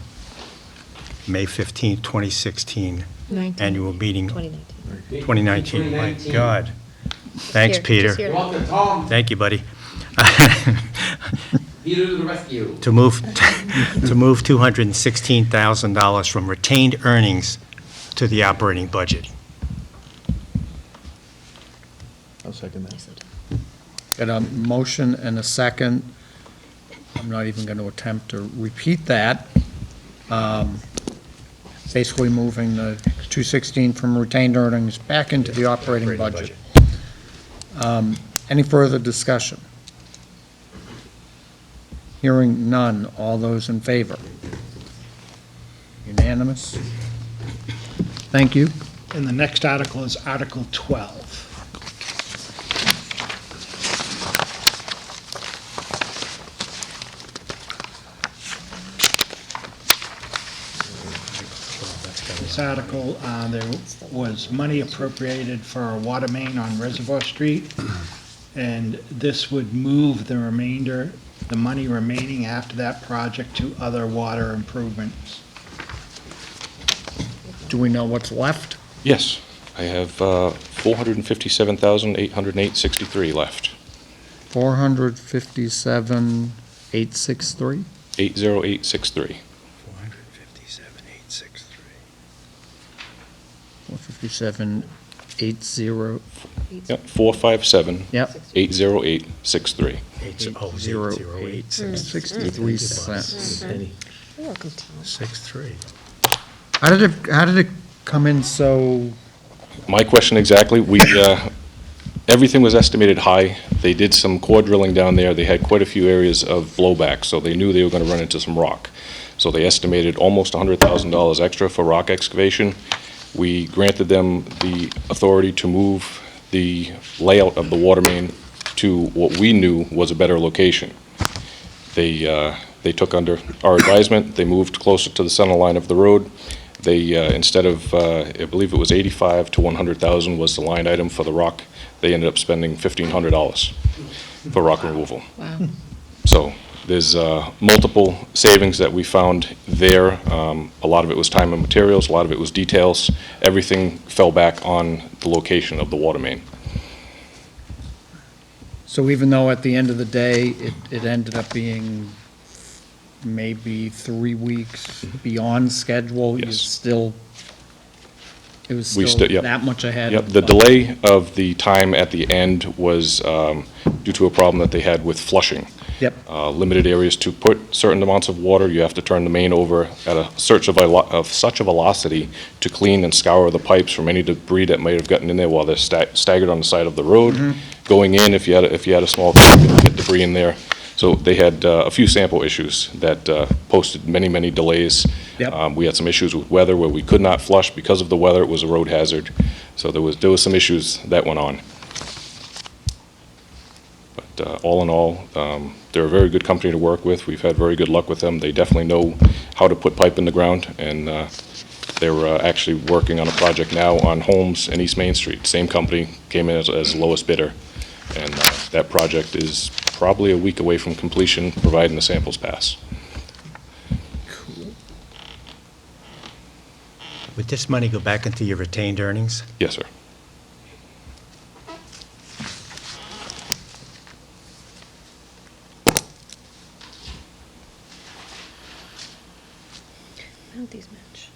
May 15, 2016 19. annual meeting. 2019. 2019, my God. Thanks, Here, Peter. just here. Thank you, buddy. Peter to the rescue. To move $216,000 from retained earnings to the operating budget. I'll second that. Got a motion and a second I'm not even going to attempt to repeat that. Basically moving the 216 from retained earnings back into the operating budget. Any further discussion? Hearing none. All those in favor? Unanimous? Thank you. And the next article is Article 12. This article, there was money appropriated for a water main on Reservoir Street, and this would move the remainder, the money remaining after that project to other water improvements. Do we know what's left? Yes, I have 457,808.63 left. 457,863? 80863. 457,80. Yep, 457. Yep. 80863. 63 cents. You're welcome, Tom. 6.3. How did it come in so, My question exactly, everything was estimated high. They did some core drilling down there. They had quite a few areas of blowback, so they knew they were going to run into some rock. So they estimated almost $100,000 extra for rock excavation. We granted them the authority to move the layout of the water main to what we knew was a better location. They took under our advisement, they moved closer to the center line of the road. They, instead of, I believe it was 85 to 100,000 was the line item for the rock, they ended up spending $1,500 for rock removal. Wow. So there's multiple savings that we found there. A lot of it was time and materials, a lot of it was details. Everything fell back on the location of the water main. so even though at the end of the day, it ended up being maybe 3 weeks beyond schedule, you Yes. still, it was We still yep. that much ahead? Yep, of the what- delay of the time at the end was due to a problem that they had with flushing. Yep, Limited areas to put certain amounts of water, you have to turn the main over at such a velocity to clean and scour the pipes from any debris that might have gotten in there while they're staggered on the side of the road. Going in, if you had a small, you could get debris in there. So they had a few sample issues that posted many, many delays. Yep. We had some issues with weather where we could not flush because of the weather. It was a road hazard. So there was some issues that went on. But all in all, they're a very good company to work with. We've had very good luck with them. They definitely know how to put pipe in the ground, and they're actually working on a project now on Holmes and East Main Street. Same company came in as lowest bidder, and that project is probably a week away from completion, providing the samples pass. Would this money go back into your retained earnings? Yes, sir. Why don't these match?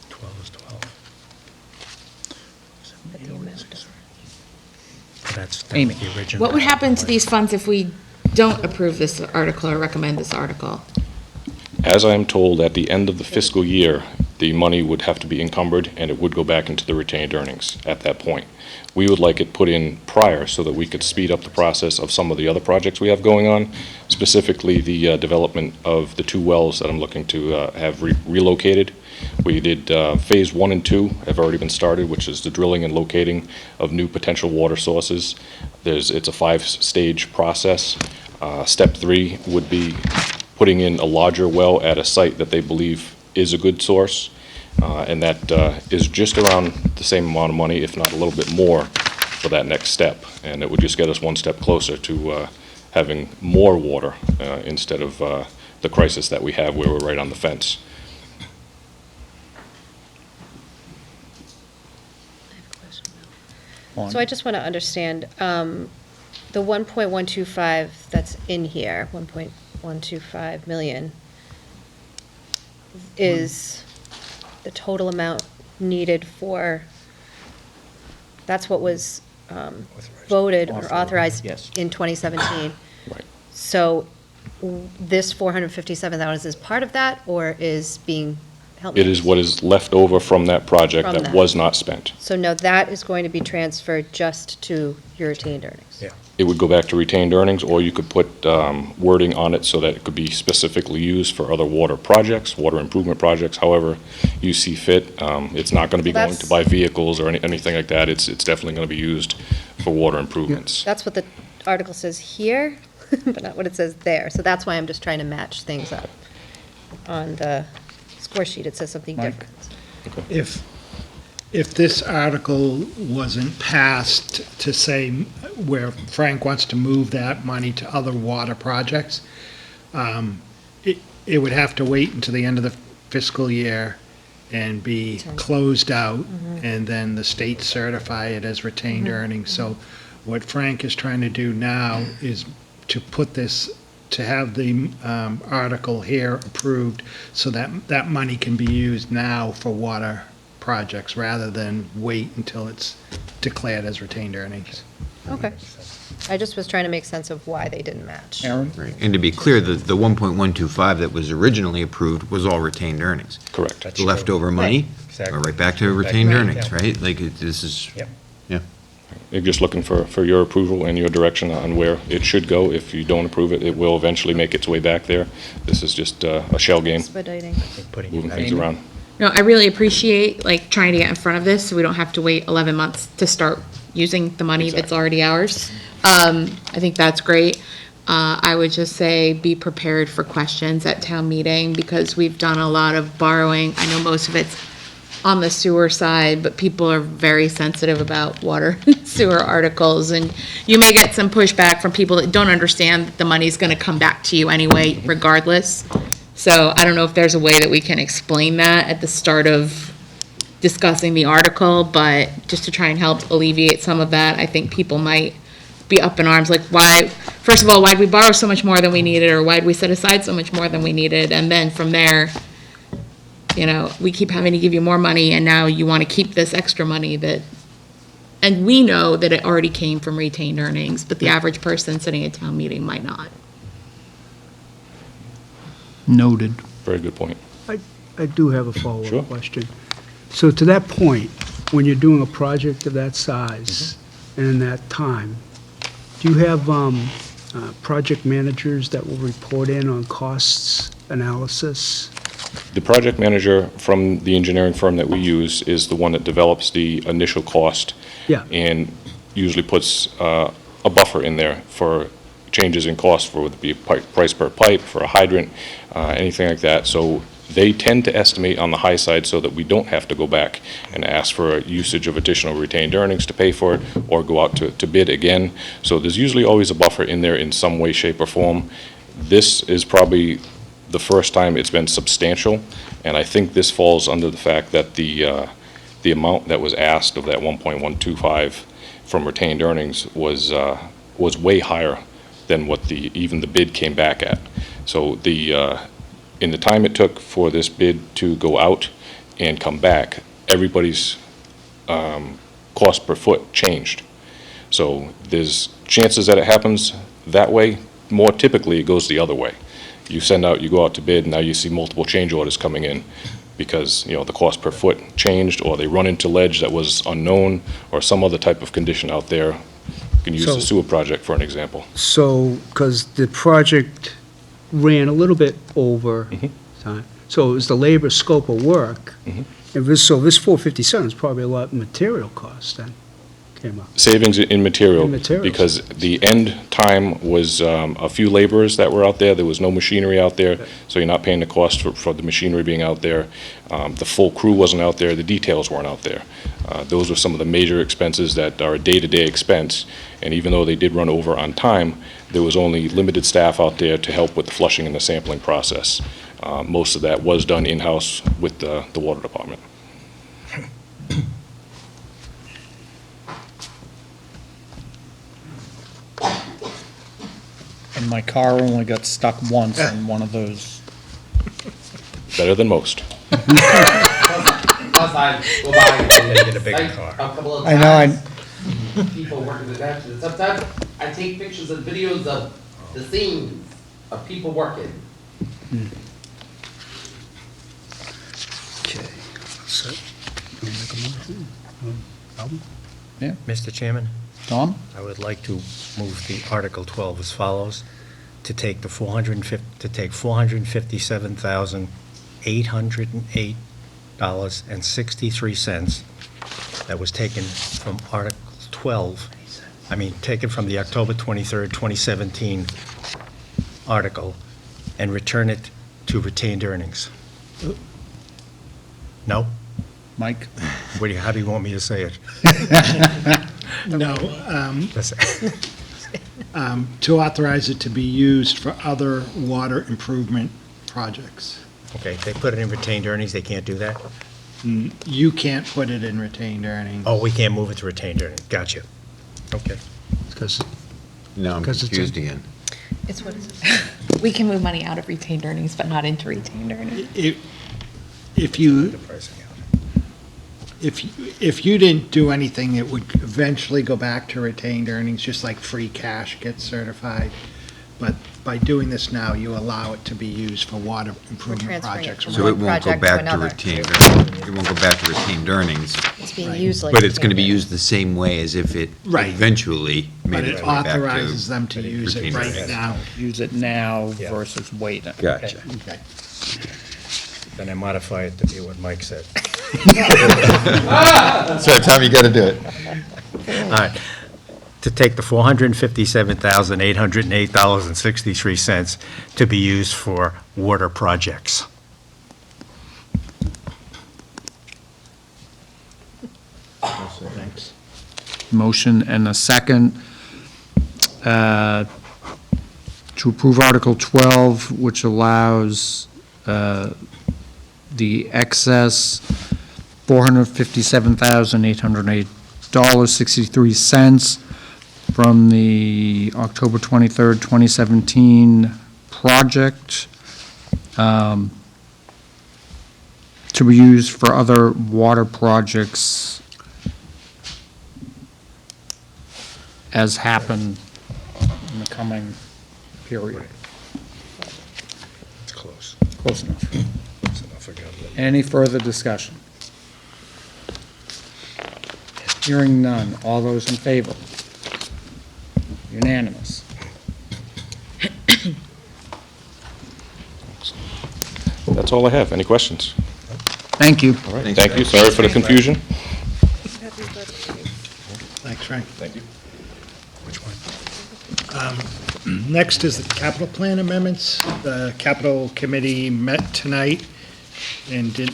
12 is 12. But the amount doesn't. That's Amy. the original. What would happen to these funds if we don't approve this article or recommend this article? As I am told, at the end of the fiscal year, the money would have to be encumbered, and it would go back into the retained earnings at that point. We would like it put in prior so that we could speed up the process of some of the other projects we have going on, specifically the development of the 2 wells that I'm looking to have relocated. We did Phase 1 and 2 have already been started, which is the drilling and locating of new potential water sources. It's a 5-stage process. Step 3 would be putting in a larger well at a site that they believe is a good source, and that is just around the same amount of money, if not a little bit more, for that next step. And it would just get us one step closer to having more water instead of the crisis that we have where we're right on the fence. So I just want to understand, the 1.125 that's in here, 1.125 million, is the total amount needed for, that's what was voted or authorized Yes. in 2017. Right. So this 457,000 is part of that, or is being, help me? It is what is left over from that project From that that. was not spent. So no, that is going to be transferred just to your retained earnings? Yeah. It would go back to retained earnings, or you could put wording on it so that it could be specifically used for other water projects, water improvement projects, however you see fit. It's not going to be Well, going to that's- buy vehicles or anything like that. It's definitely going to be used for water improvements. That's what the article says here, but not what it says there. So that's why I'm just trying to match things up. On the score sheet, it says something Mike? different. If this article wasn't passed to say where Frank wants to move that money to other water projects, it would have to wait until the end of the fiscal year and be closed out, and then the state certify it as retained earnings. So what Frank is trying to do now is to put this, to have the article here approved so that that money can be used now for water projects rather than wait until it's declared as retained earnings. Okay. I just was trying to make sense of why they didn't match. Aaron? Right. And to be clear, the 1.125 that was originally approved was all retained earnings. Correct. That's The true. leftover money, Exactly. are right back to retained Right. earnings, Yeah. right? Like, this is, Yep. You're just looking for your approval and your direction on where it should go. If you don't approve it, it will eventually make its way back there. This is just a shell game, Expediting. Putting it moving back. things around. No, I really appreciate, like, trying to get in front of this, so we don't have to wait 11 months to start using the money that's already ours. I think that's great. I would just say, be prepared for questions at town meeting, because we've done a lot of borrowing. I know most of it's on the sewer side, but people are very sensitive about water and sewer articles, and you may get some pushback from people that don't understand that the money's gonna come back to you anyway, regardless. So I don't know if there's a way that we can explain that at the start of discussing the article, but just to try and help alleviate some of that, I think people might be up in arms, like, why, first of all, why'd we borrow so much more than we needed, or why'd we set aside so much more than we needed? And then from there, you know, we keep having to give you more money, and now you want to keep this extra money that, and we know that it already came from retained earnings, but the average person sitting at town meeting might not. Noted. Very good point. I do have a follow-up Sure. question. So to that point, when you're doing a project of that size and in that time, do you have project managers that will report in on costs analysis? The project manager from the engineering firm that we use is the one that develops the initial cost. Yeah. And usually puts a buffer in there for changes in cost, for whether it be a price per pipe, for a hydrant, anything like that. So they tend to estimate on the high side so that we don't have to go back and ask for a usage of additional retained earnings to pay for it, or go out to bid again. So there's usually always a buffer in there in some way, shape, or form. This is probably the first time it's been substantial, and I think this falls under the fact that the amount that was asked of that 1.125 from retained earnings was way higher than what even the bid came back at. So in the time it took for this bid to go out and come back, everybody's cost per foot changed. So there's chances that it happens that way. More typically, it goes the other way. You go out to bid, and now you see multiple change orders coming in because, you know, the cost per foot changed, or they run into ledge that was unknown, or some other type of condition out there. You can use the So- sewer project for an example. So, because the project ran a little bit over time, so it was the labor scope of work. So this 457 is probably a lot of material cost then, came up. Savings in material. In materials. Because the end time was a few laborers that were out there. There was no machinery out there, so you're not paying the cost for the machinery being out there. The full crew wasn't out there, the details weren't out there. Those were some of the major expenses that are a day-to-day expense, and even though they did run over on time, there was only limited staff out there to help with the flushing and the sampling process. Most of that was done in-house with the water department. And my car only got stuck once on one of those. Better than most. Get a bigger car. I know, people working the dumpsters. Sometimes I take pictures and videos of the scenes of people working. Okay. So, you wanna make a motion? Alvin? Mr. Chairman, Tom? I would like to move the Article 12 as follows, to take the $457,808.63 that was taken from Article 12, taken from the October 23rd, 2017 article, and return it to retained earnings. No? Mike? How do you want me to say it? No, That's- to authorize it to be used for other water improvement projects. Okay, they put it in retained earnings, they can't do that? You can't put it in retained earnings. Oh, we can't move it to retained earnings, gotcha. Okay. Because No, I'm 'Cause it's confused again. It's what is it? We can move money out of retained earnings, but not into retained earnings. If you didn't do anything, it would eventually go back to retained earnings, just like free cash gets certified. But by doing this now, you allow it to be used for water improvement transferring it projects. from So one it won't go project to back to another. retained earnings. It won't go back to retained earnings, It's being used like. but it's going to be retained used the same way as if it Right. eventually But made it its way back to. authorizes them to use it retained right earnings. now. Use it now Yeah. versus waiting. Gotcha. Okay. Then I modify it to be what Mike said. Sorry, Tom, you got to do it. All right. To take the $457,808.63 to be used for water projects. Thanks. Motion and a second to approve Article 12, which allows the excess $457,808.63 from the October 23rd, 2017 project to be used for other water projects as happen in the coming period. It's close. Close enough. Close enough, I got it. Any further discussion? Hearing none. All those in favor? Unanimous. That's all I have. Any questions? Thank you. All right, thank you. Sorry for the confusion. Thanks, Frank. Thank you. Which one? Next is the capital plan amendments. The capital committee met tonight and did,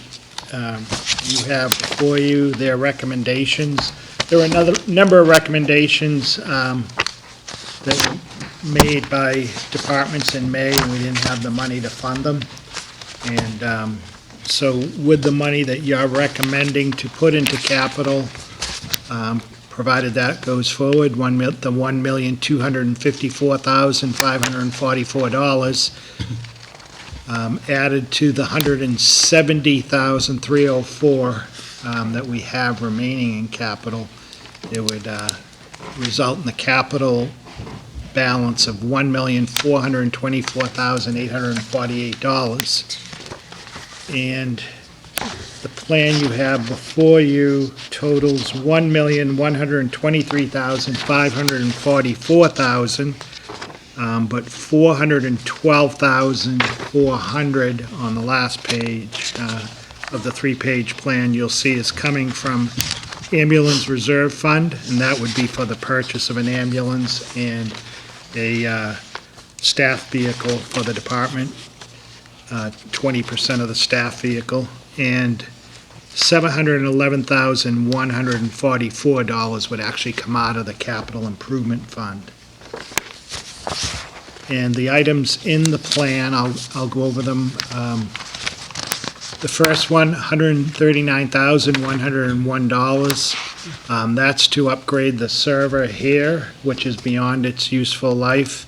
you have before you their recommendations. There were another number of recommendations that were made by departments in May, and we didn't have the money to fund them. And so with the money that you're recommending to put into capital, provided that goes forward, the $1,254,544 added to the $170,304 that we have remaining in capital, it would result in the capital balance of $1,424,848. And the plan you have before you totals $1,123,544,000, but $412,400 on the last page of the three-page plan you'll see is coming from ambulance reserve fund, and that would be for the purchase of an ambulance and a staff vehicle for the department, 20% of the staff vehicle, and $711,144 would actually come out of the capital improvement fund. And the items in the plan, I'll go over them. The first one, $139,101. That's to upgrade the server here, which is beyond its useful life.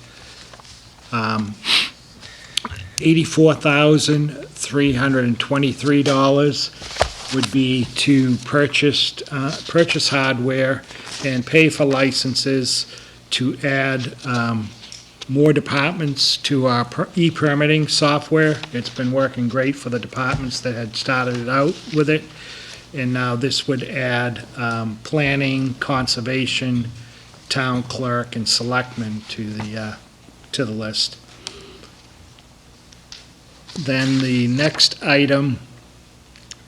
$84,323. would be to purchase hardware and pay for licenses to add more departments to our e-permitting software. It's been working great for the departments that had started it out with it. And now this would add planning, conservation, town clerk, and selectmen to the list. Then the next item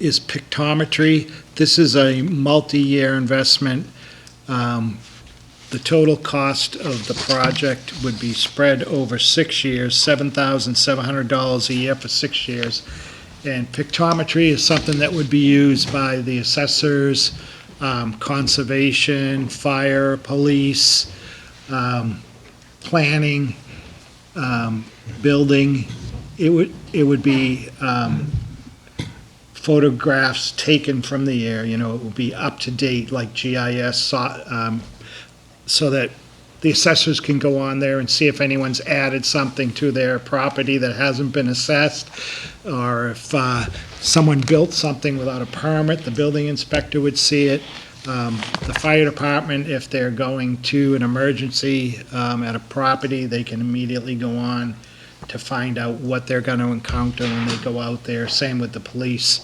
is pictometry. This is a multi-year investment. The total cost of the project would be spread over 6 years, $7,700 a year for 6 years. And pictometry is something that would be used by the assessors, conservation, fire, police, planning, building. It would be photographs taken from the air, it would be up to date like GIS, so that the assessors can go on there and see if anyone's added something to their property that hasn't been assessed, or if someone built something without a permit, the building inspector would see it. The fire department, if they're going to an emergency at a property, they can immediately go on to find out what they're going to encounter when they go out there. Same with the police.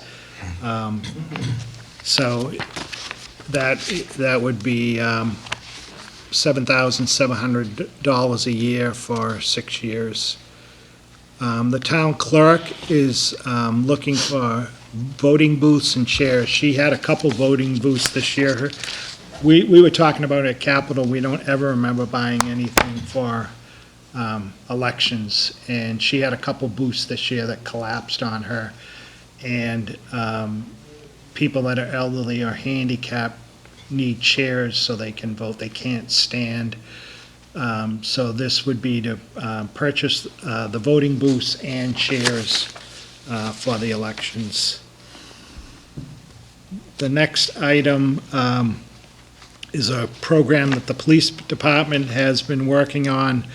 So that would be $7,700 a year for 6 years. The town clerk is looking for voting booths and chairs. She had a couple voting booths this year. We were talking about it at Capitol, we don't ever remember buying anything for elections, and she had a couple booths this year that collapsed on her. And people that are elderly or handicapped need chairs so they can vote. They can't stand. So this would be to purchase the voting booths and chairs for the elections. The next item is a program that the police department has been working on.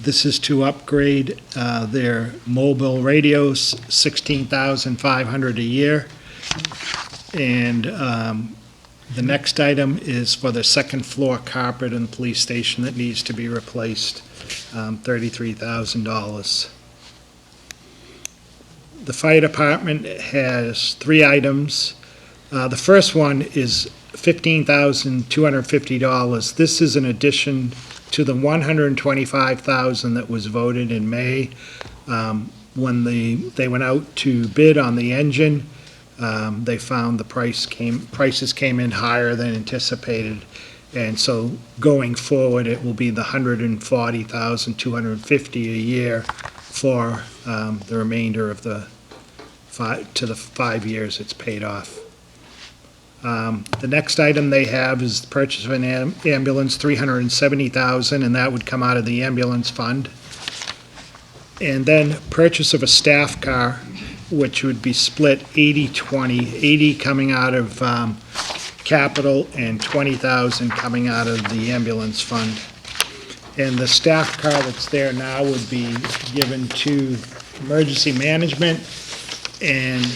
This is to upgrade their mobile radios, $16,500 a year. And the next item is for the second floor carpet in the police station that needs to be replaced, $33,000. The fire department has 3 items. The first one is $15,250. This is an addition to the $125,000 that was voted in May. When they went out to bid on the engine, they found the prices came in higher than anticipated. And so going forward, it will be the $140,250 a year for the remainder of the 5 years it's paid off. The next item they have is the purchase of an ambulance, $370,000, and that would come out of the ambulance fund. And then purchase of a staff car, which would be split 80-20, 80 coming out of capital and 20,000 coming out of the ambulance fund. And the staff car that's there now would be given to emergency management. And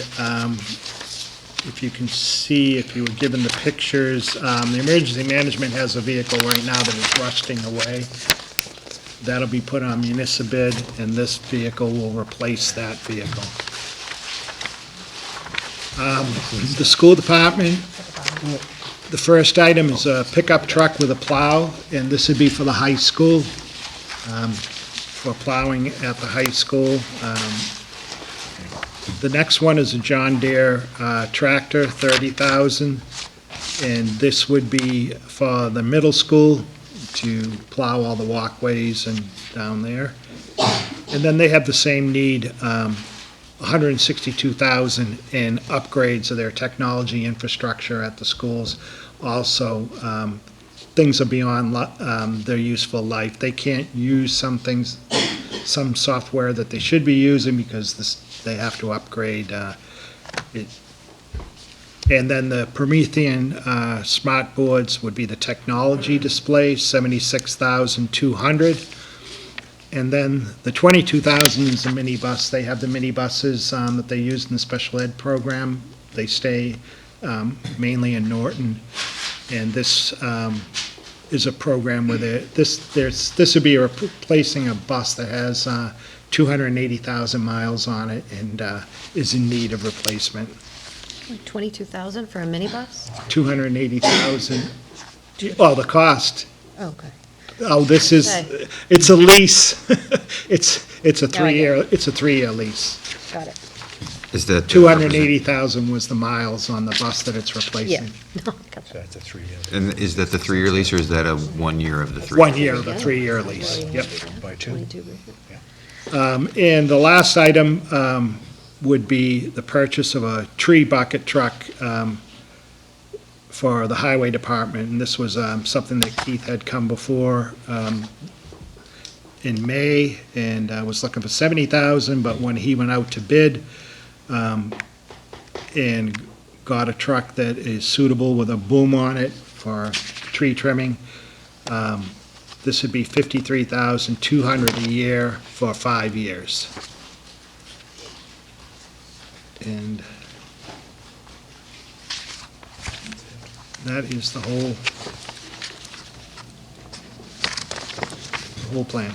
if you can see, if you were given the pictures, the emergency management has a vehicle right now that is rusting away. That'll be put on municipal bid, and this vehicle will replace that vehicle. The school department, the first item is a pickup truck with a plow, and this would be for the high school, for plowing at the high school. The next one is a John Deere tractor, $30,000, and this would be for the middle school to plow all the walkways and down there. And then they have the same need, $162,000 in upgrades of their technology infrastructure at the schools. Also, things are beyond their useful life. They can't use some things, some software that they should be using because they have to upgrade it. And then the Promethean smart boards would be the technology display, $76,200. And then the $22,000 is a minibus. They have the minibuses that they use in the special ed program They stay mainly in Norton, and this is a program where this would be replacing a bus that has 280,000 miles on it and is in need of replacement. Like 22,000 for a minibus? 280,000. Oh, the cost. Oh, okay. Oh, this is, Okay. it's a lease. It's a Now I get three-year lease. Got it. Is that? 280,000 was the miles on the bus that it's Yeah. replacing. No, got that. That's a 3-year. And is that the 3-year lease, or is that a 1 year of the 3? 1 year of the 3-year lease, yep. By 2. 22. And the last item would be the purchase of a tree bucket truck for the highway department. And this was something that Keith had come before in May, and was looking for 70,000, but when he went out to bid and got a truck that is suitable with a boom on it for tree trimming, this would be $53,200 a year for 5 years. And that is the whole plan.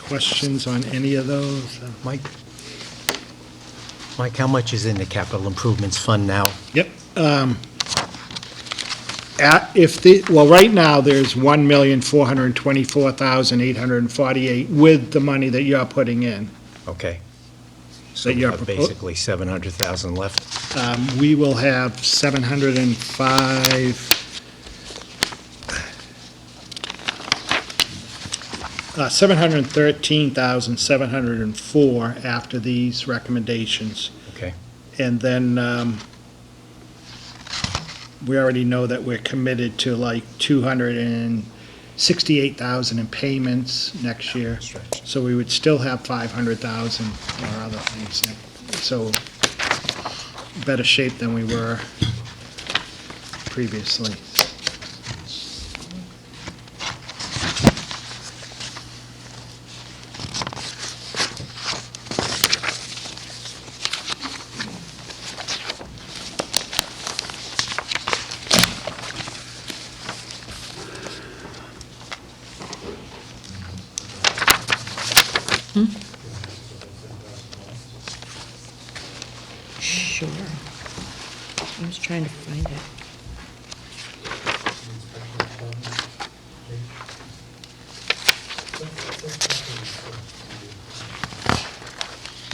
Questions on any of those? Mike, how much is in the capital improvements fund now? Yep. Well, right now, there's $1,424,848 with the money that you're putting in. Okay. So That we you're have propo- basically 700,000 left. We will have 705, 713,704 after these recommendations. Okay. And then we already know that we're committed to like 268,000 in payments next year. So we would still have 500,000 or other things. So better shape than we were previously. Sure. I'm just trying to find it.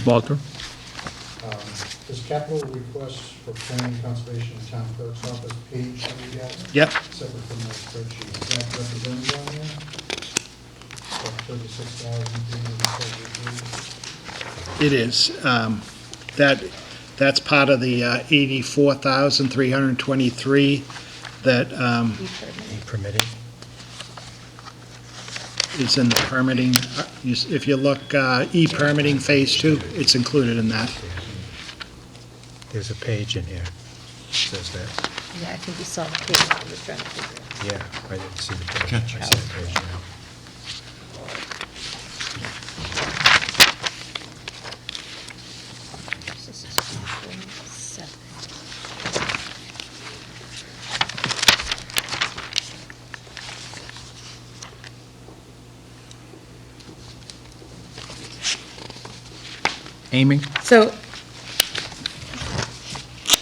Walter? This capital request for planning, conservation, and town clerk's office page that we got, Yep. separate from that spreadsheet, is that represented on there? That 36,373? It is. That's part of the 84,323 that Permitted? is in the permitting. If you look, e-permitting Phase 2, it's included in that. There's a page in here. Says that. Yeah, I think we saw the page I was trying to figure out. Yeah, I didn't see the page. Gotcha. I see the page now. This is 4.7. Amy? So,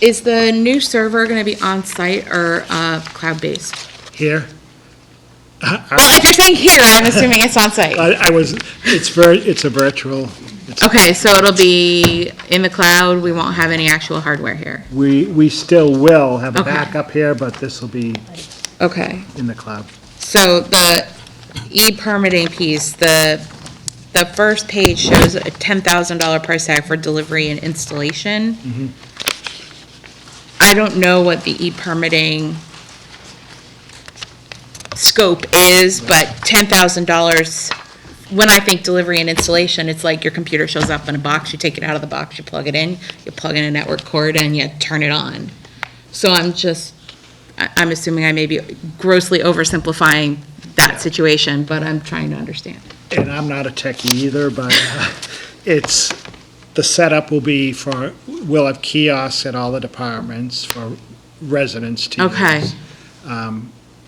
is the new server gonna be on-site or, cloud-based? Here, Well, if you're saying here, I'm assuming it's on-site. it's a virtual. Okay, so it'll be in the cloud, we won't have any actual hardware here. We still will have a Okay. backup here, but this will be Okay, in the cloud. so the e-permitting piece, the first page shows a $10,000 price tag for delivery and installation. I don't know what the e-permitting scope is, but $10,000, when I think delivery and installation, it's like your computer shows up in a box, you take it out of the box, you plug it in, you plug in a network cord, and you turn it on. So I'm assuming I may be grossly oversimplifying that situation, but I'm trying to understand. And I'm not a techie either, but it's, the setup will be for, we'll have kiosks at all the departments for residents to use. Okay.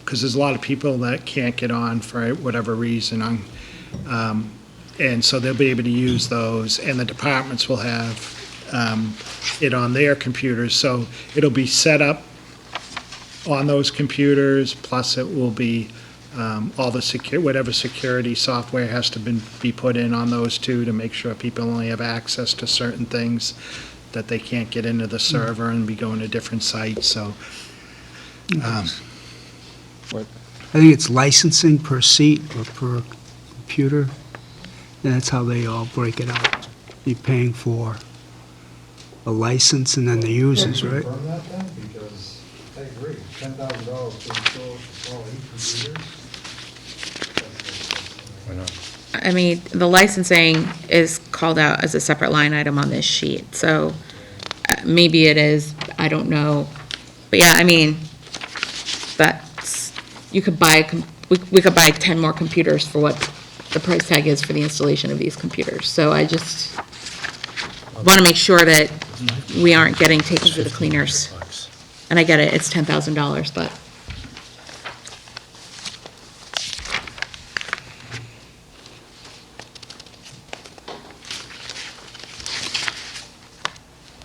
Because there's a lot of people that can't get on for whatever reason. And so they'll be able to use those, and the departments will have it on their computers. So it'll be set up on those computers, plus it will be all the whatever security software has to be put in on those too, to make sure people only have access to certain things, that they can't get into the server and be going to different sites, so. I think it's licensing per seat or per computer. That's how they all break it out. You're paying for a license and then the users, Can you right? confirm that then? Because I agree, $10,000 to install 8 computers. I mean, the licensing is called out as a separate line item on this sheet, so maybe it is, I don't know. But yeah, I mean, that's, you could buy, we could buy 10 more computers for what the price tag is for the installation of these computers. So I just want to make sure that we aren't getting taken to the cleaners. And I get it, it's $10,000, but.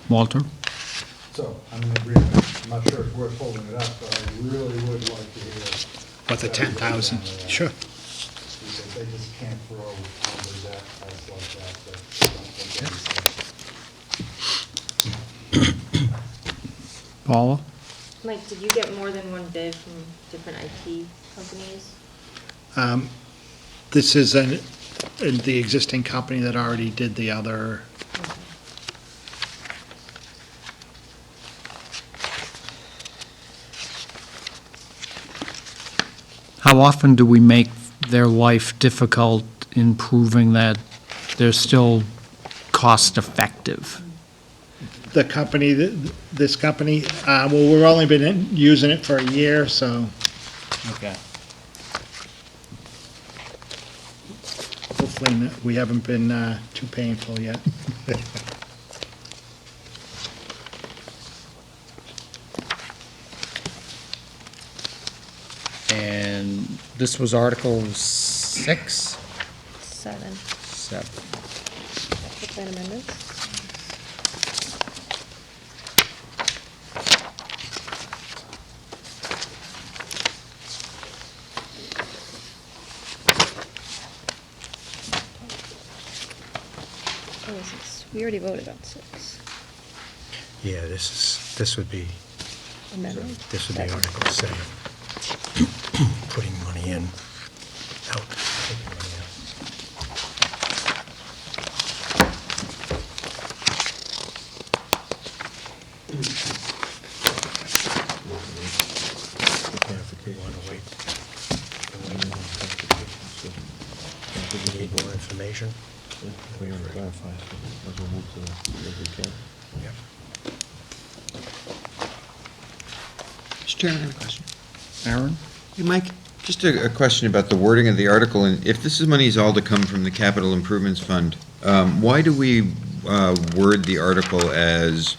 Walter? So, I'm in agreement. I'm not sure if we're holding it up, but I really would like to hear. What, the 10,000? Sure. Because they just can't throw numbers at us like that don't make any sense. Paula? Mike, did you get more than one bid from different IT companies? This is the existing company that already did the other. How often do we make their life difficult in proving that they're still cost-effective? The company, this company, well, we've only been using it for a year, so Okay. hopefully we haven't been too painful yet. And this was Article 6? 7. 7. Capital plan amendments. Oh, we already voted on 6. Yeah, this would be, Amendment. this would be Article 7. Putting money in, out, taking money out. We want to wait. We need more information. We want to clarify, as we move to the, if we can. Yep. Mr. Chairman, I have a question. Aaron? Hey, Mike, just a question about the wording of the article, and if this is money is all to come from the Capital Improvements Fund, why do we word the article as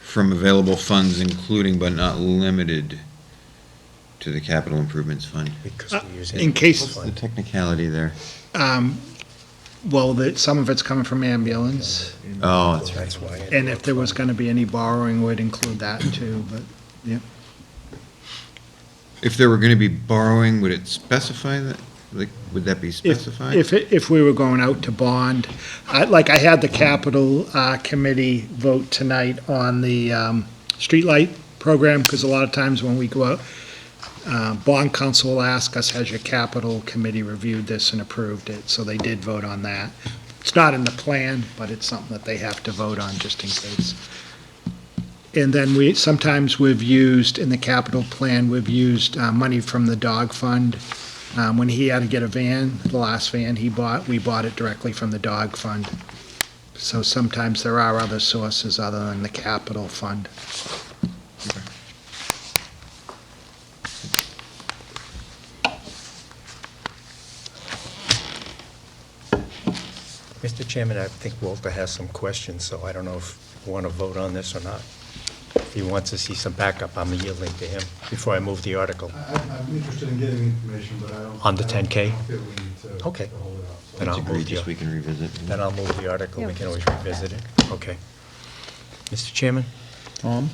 from available funds including but not limited to the Capital Improvements Fund? Because we use In case, What's the technicality there? well, some of it's coming from ambulance, Oh, that's right. That's why. and if there was going to be any borrowing, we'd include that too, but, yeah. If there were going to be borrowing, would it specify that? Like, would that be specified? If we were going out to bond, like I had the capital committee vote tonight on the streetlight program, because a lot of times when we go out, bond council will ask us, has your capital committee reviewed this and approved it? So they did vote on that. It's not in the plan, but it's something that they have to vote on just in case. And then sometimes we've used, in the capital plan, we've used money from the dog fund. When he had to get a van, the last van he bought, we bought it directly from the dog fund. So sometimes there are other sources other than the capital fund. Mr. Chairman, I think Walter has some questions, so I don't know if you want to vote on this or not. If he wants to see some backup, I'm yielding to him before I move the article. I'm interested in getting information, but I don't. On the I don't- 10K? I don't feel we need to. Okay. to hold it up. So Then I'll It's move egregious, the, we can revisit. then I'll move the article, we can always revisit it. Okay. Mr. Chairman, Tom?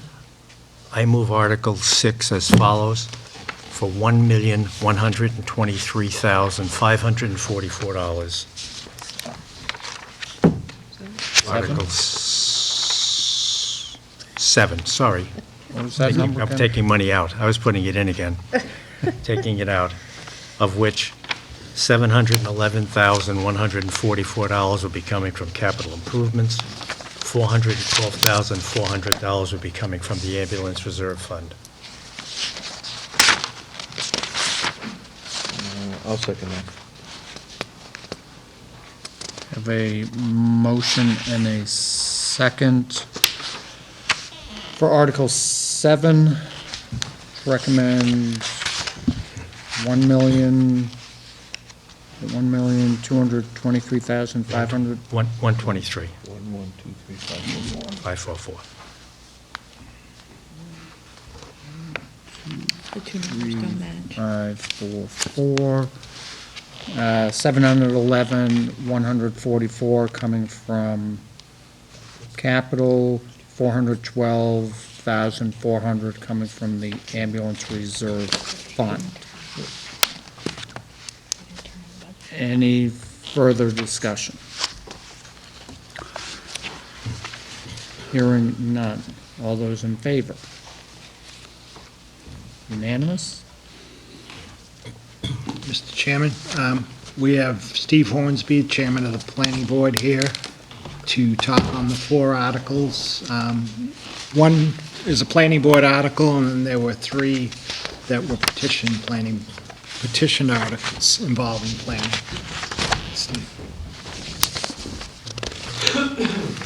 I move Article 6 as follows, for $1,123,544. Article 7, sorry. What was that number I'm again? taking money out. I was putting it in again. Taking it out, of which $711,144 will be coming from capital improvements, $412,400 will be coming from the ambulance reserve fund. I'll second that. Have a motion and a second for Article 7. Recommend 1,223,500. 123, 1, 1, 2, 3, 5, 4, 1. 544. The two numbers don't match. 544. 711, 144 coming from capital, 412,400 coming from the ambulance reserve fund. Any further discussion? Hearing none. All those in favor? Unanimous? Mr. Chairman, we have Steve Hornsby, Chairman of the Planning Board, here to talk on the 4 articles. One is a Planning Board article, and then there were 3 that were petition articles involving planning. Steve?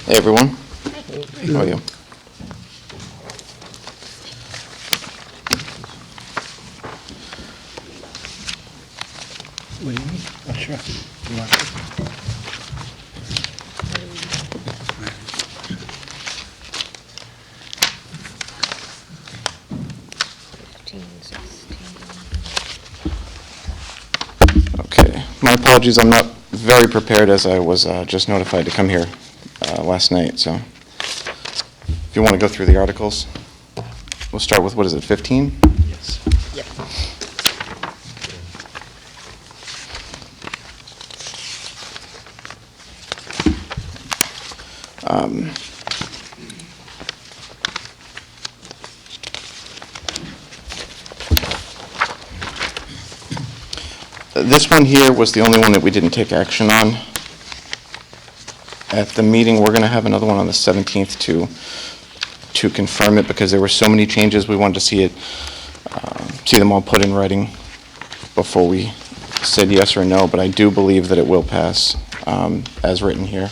Hey, everyone. How are you? What do you need? Oh, sure. You want it? Okay. My apologies, I'm not very prepared as I was just notified to come here last night, so if you want to go through the articles, we'll start with, what is it, 15? Yes. This one here was the only one that we didn't take action on. At the meeting, we're going to have another one on the 17th to confirm it, because there were so many changes, we wanted to see them all put in writing before we said yes or no, but I do believe that it will pass as written here.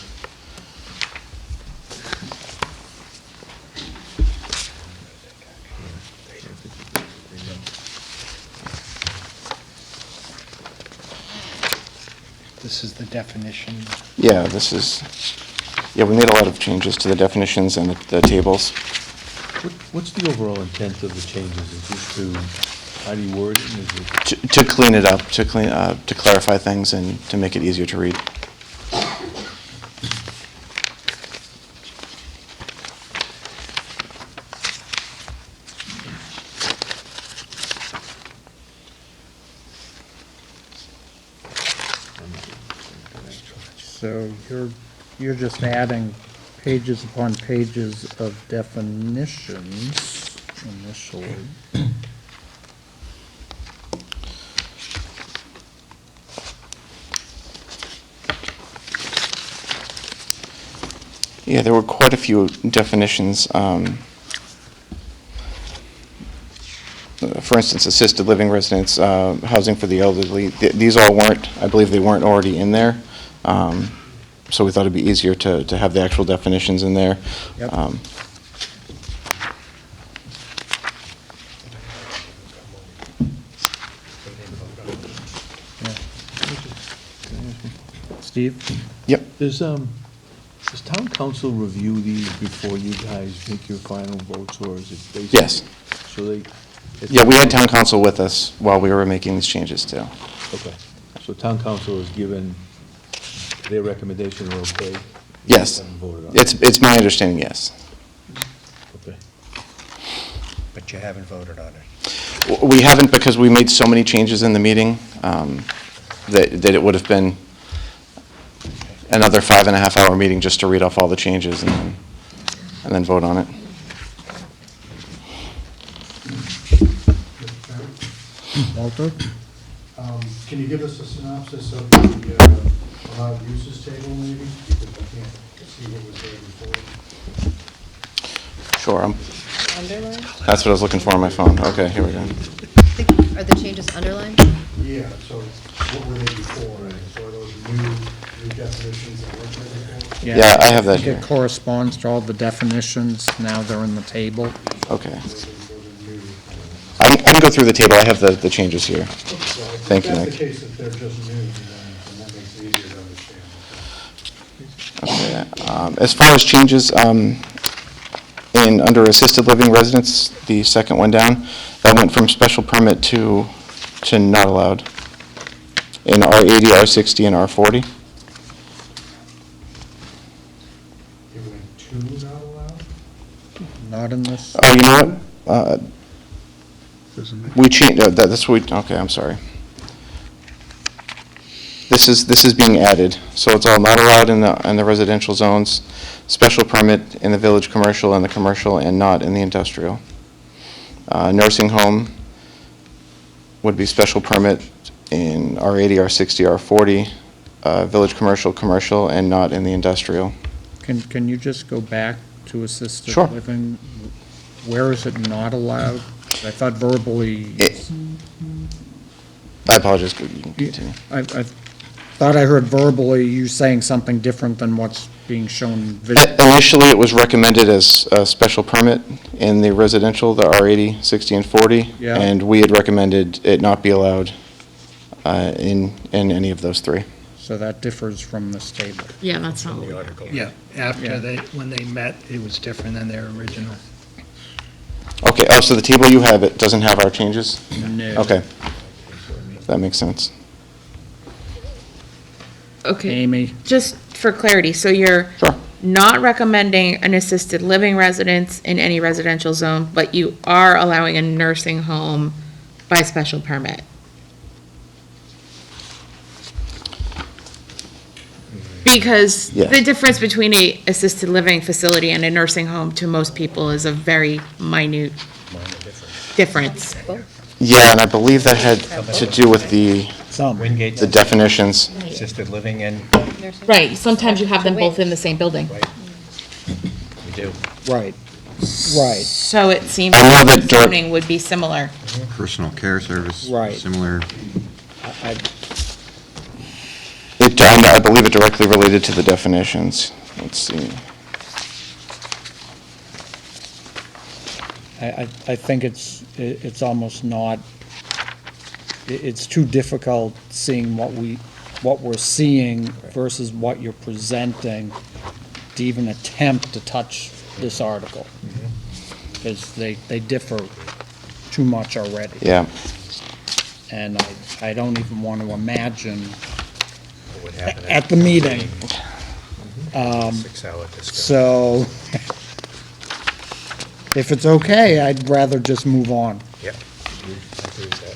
This is the definition. Yeah, we made a lot of changes to the definitions and the tables. What's the overall intent of the changes? Is this to, how do you word it? Is it? To clean it up, to clarify things and to make it easier to read. So you're just adding pages upon pages of definitions initially. Yeah, there were quite a few definitions. For instance, assisted living residents, housing for the elderly, these all weren't, I believe they weren't already in there. So we thought it'd be easier to have the actual definitions in there. Yep. Steve? Yep. Does town council review these before you guys make your final votes, or is it basically? Yes. So they. Yeah, we had town council with us while we were making these changes too. Okay, so town council has given their recommendation, or okay? You Yes. haven't voted on it. It's my understanding, yes. Okay. But you haven't voted on it. We haven't because we made so many changes in the meeting that it would have been another 5.5-hour meeting just to read off all the changes and then vote on it. Walter? Can you give us a synopsis of the allowed uses table maybe? Because we can't see what was there before. Sure, Underline? that's what I was looking for on my phone. Okay, here we go. Are the changes underlined? Yeah, so what were they before? So are those new definitions that weren't there before? Yeah, I have that think here. It corresponds to all the definitions, now they're in the table. Okay. I can go through the table. I have the changes here. Thank you, If that's Nick. the case, if they're just new, then that makes it easier to understand. Okay. As far as changes, under assisted living residence, the second one down, that went from special permit to not allowed in R80, R60, and R40. It went to not allowed? Not in this. Oh, you know what? We changed, that's what we, okay, I'm sorry. This is being added, so it's all not allowed in the residential zones, special permit in the village commercial and the commercial, and not in the industrial. Nursing home would be special permit in R80, R60, R40, village commercial, and not in the industrial. Can you just go back to assisted Sure. living? Where is it not allowed? I thought verbally, I apologize, you can continue. I thought I heard verbally you saying something different than what's being shown visually. Initially, it was recommended as a special permit in the residential, the R80, 60, and 40. Yeah. And we had recommended it not be allowed in any of those three. So that differs from this table. Yeah, that's not. Yeah, Yeah. after when they met, it was different than their original. Okay, oh, so the table you have, it doesn't have our changes? No. Okay. That makes sense. Okay, Amy? just for clarity, so you're Sure. not recommending an assisted living residence in any residential zone, but you are allowing a nursing home by special permit? Because Yeah. the difference between a assisted living facility and a nursing home to most people is a very minute difference. Yeah, and I believe that had to do with the Wingate, definitions. assisted living, and Right, sometimes you have them both in the same building. we do. Right, right. So it seems I know like that the Dor- zoning would be similar. Personal care service. Right. Similar. I believe it directly related to the definitions. Let's see. I think it's almost not, it's too difficult seeing what we're seeing versus what you're presenting to even attempt to touch this article. Because they differ too much already. Yeah. And I don't even want to imagine What would happen at the meeting. 6-hour discussion. So if it's okay, I'd rather just move on. Yep. I agree with that.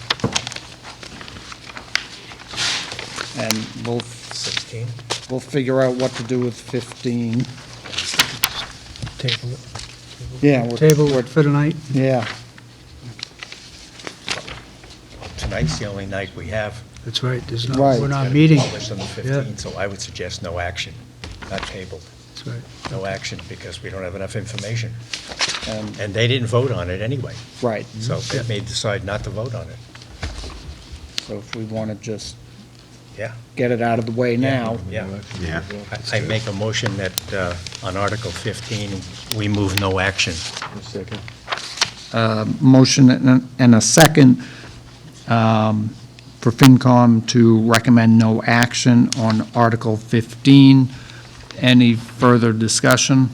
And we'll 16? We'll figure out what to do with 15. Table it. Yeah, Table it for tonight? yeah. Tonight's the only night we have. That's right, there's Right. not, we're not meeting. Published on the 15th, so I would suggest no action, not tabled. That's right. No action, because we don't have enough information. And- And they didn't vote on it anyway, Right. so they may decide not to vote on it. So if we want to just Yeah. get it out of the way now. Yeah. Yeah. I make a motion that on Article 15, we move no action. Second. Motion and a second for FinCom to recommend no action on Article 15 Any further discussion?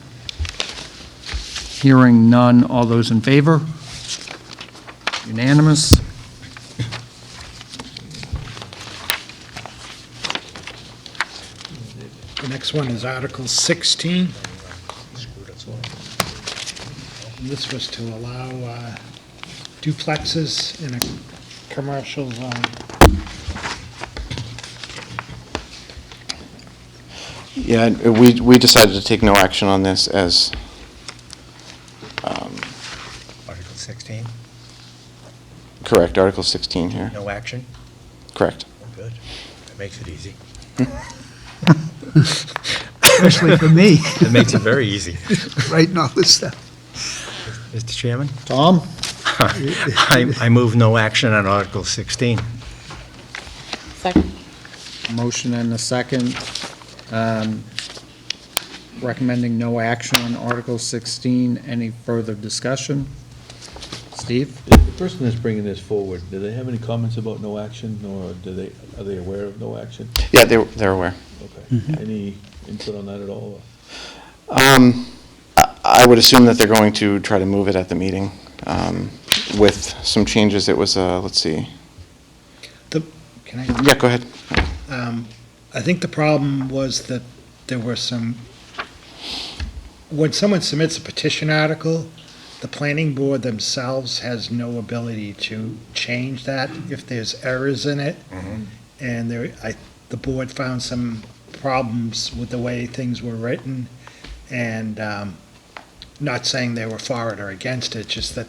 Hearing none, all those in favor? Unanimous? The next one is Article 16. And this was to allow duplexes in a commercial zone. Yeah, we decided to take no action on this as, Article 16, correct, Article 16 here. no action? Correct. Oh, good. That makes it easy. Especially for me, That makes it very easy. writing all this stuff. Mr. Chairman? Tom? I move no action on Article 16. Second. Motion and a second. Recommending no action on Article 16. Any further discussion? Steve? The person that's bringing this forward, do they have any comments about no action, or are they aware of no action? Yeah, they're aware. Okay. Any input on that at all? I would assume that they're going to try to move it at the meeting with some changes. It was, let's see. Can I? Yeah, go ahead. I think the problem was that there were some, when someone submits a petition article, the planning board themselves has no ability to change that if there's errors in it. And the board found some problems with the way things were written, and not saying they were for it or against it, just that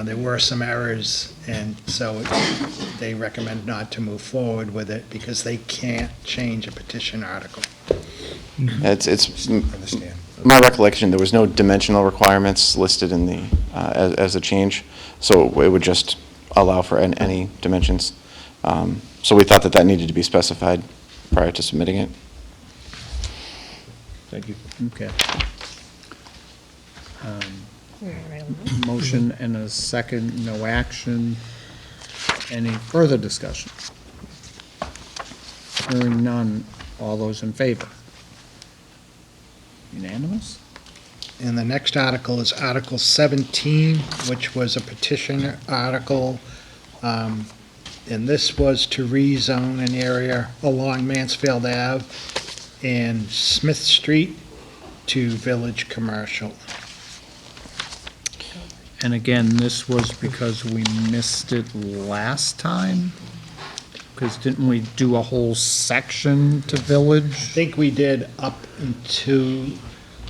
there were some errors, and so they recommend not to move forward with it because they can't change a petition article. It's Understand. my recollection, there was no dimensional requirements listed in the, as a change, so it would just allow for any dimensions. So we thought that that needed to be specified prior to submitting it. Thank you. Okay. Motion and a second, no action. Any further discussion? Hearing none, all those in favor? Unanimous? And the next article is Article 17, which was a petition article, and this was to rezone an area along Mansfield Ave and Smith Street to Village Commercial. And again, this was because we missed it last time? Because didn't we do a whole section to I Village? think we did up into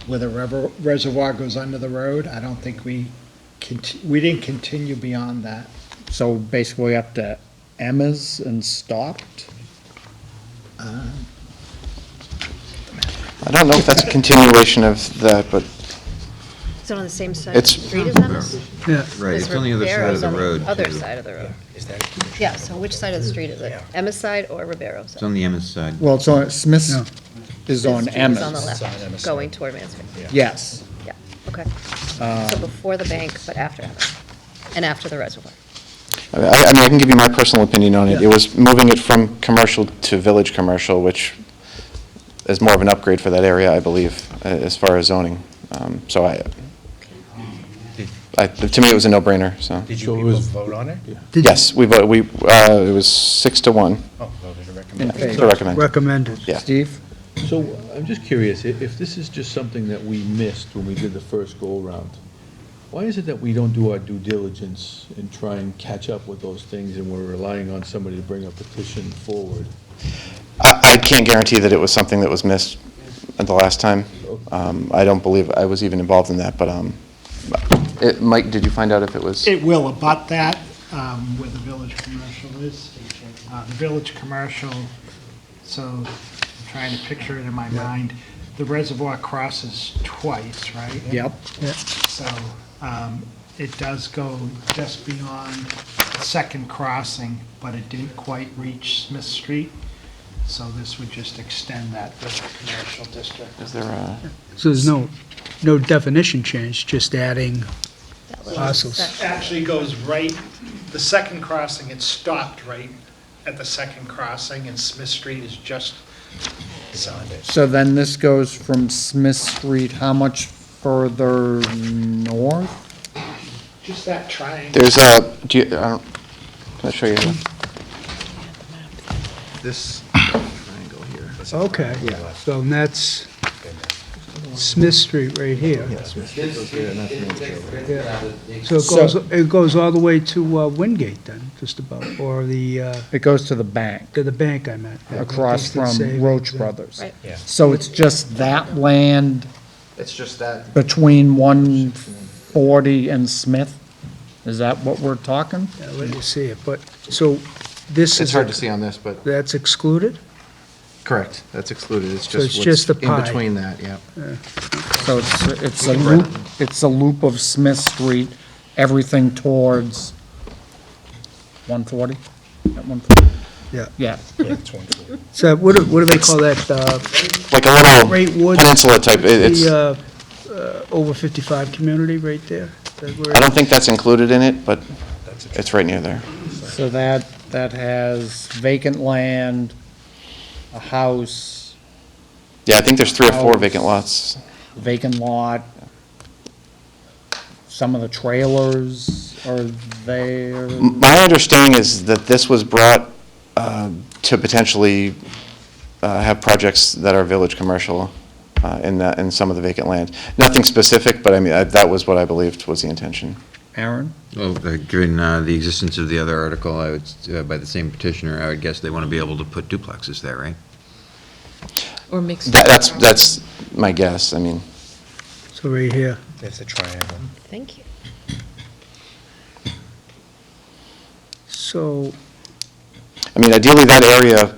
where the reservoir goes under the road. I don't think we didn't continue beyond that. So basically up to Emma's and stopped? I don't know if that's a continuation of that, but Is it on the same side of the It's- street as Emma's? Yeah. Right, Because it's on the other side of Ribero's the on road, Other too. side of the road. Is that? Yeah, so which side of the street is it? Emma's side or Ribero's It's side? on the Emma's side. Well, it's on, Smith's No. is on Smith Street is Emma's. on the left, on Emma's going side. toward Mansfield. Yes. Yeah, okay. So before the bank, but after Emma's, and after the reservoir. I mean, I can give you my personal opinion on it. It was moving it from commercial to Village Commercial, which is more of an upgrade for that area, I believe, as far as zoning. So to me, it was a no-brainer, so. Did So you it people was- vote on it? Yes, it was 6-1 Oh, voted to recommend. Okay. to recommend. Recommended. Yeah. Steve? So I'm just curious, if this is just something that we missed when we did the first go-around, why is it that we don't do our due diligence and try and catch up with those things, and we're relying on somebody to bring a petition forward? I can't guarantee that it was something that was missed at the last time. I don't believe I was even involved in that, but Mike, did you find out if it was? It will abut that, where the Village Commercial is. The Village Commercial, so I'm trying to picture it in my mind, the reservoir crosses twice, right? Yep. So it does go just beyond the second crossing, but it didn't quite reach Smith Street. So this would just extend that Village Commercial District. Is there a? So there's no definition change, just adding That little parcels. section. Actually goes right, the second crossing, it stopped right at the second crossing, and Smith Street is just So then this goes from Smith Street, how much further north? Just that triangle. There's a, do you, I don't, can I show you? This triangle here. Okay, so that's Smith Street right here. So it goes all the way to Wingate then, just about, or the, It goes to the bank, to the bank I meant. across The from savings Roach and- Brothers. Right. So it's just that land It's just that. between 140 and Smith? Is that what we're talking? Yeah, let me see it, but, so this is. It's hard to see on this, but, That's excluded? correct, that's excluded. It's So it's just just what's the in pie. between that, yeah. So it's a loop of Smith Street, everything towards 140? At 140? Yeah. Yeah. So what do they call that, Like a little Great Woods? peninsula type, it's, The, over 55 community right there? Is that where I don't think that's included in it, but it's right near there. So that has vacant land, a house, Yeah, I think there's 3 or 4 House. vacant lots. vacant lot. Some of the trailers are there. My understanding is that this was brought to potentially have projects that are village commercial in some of the vacant land. Nothing specific, but I mean, that was what I believed was the intention. Aaron? Well, given the existence of the other article, I would, by the same petitioner, I would guess they want to be able to put duplexes there, right? Or mixed. That's my guess, I mean. So right here. That's a triangle. Thank you. So, I mean, ideally, that area,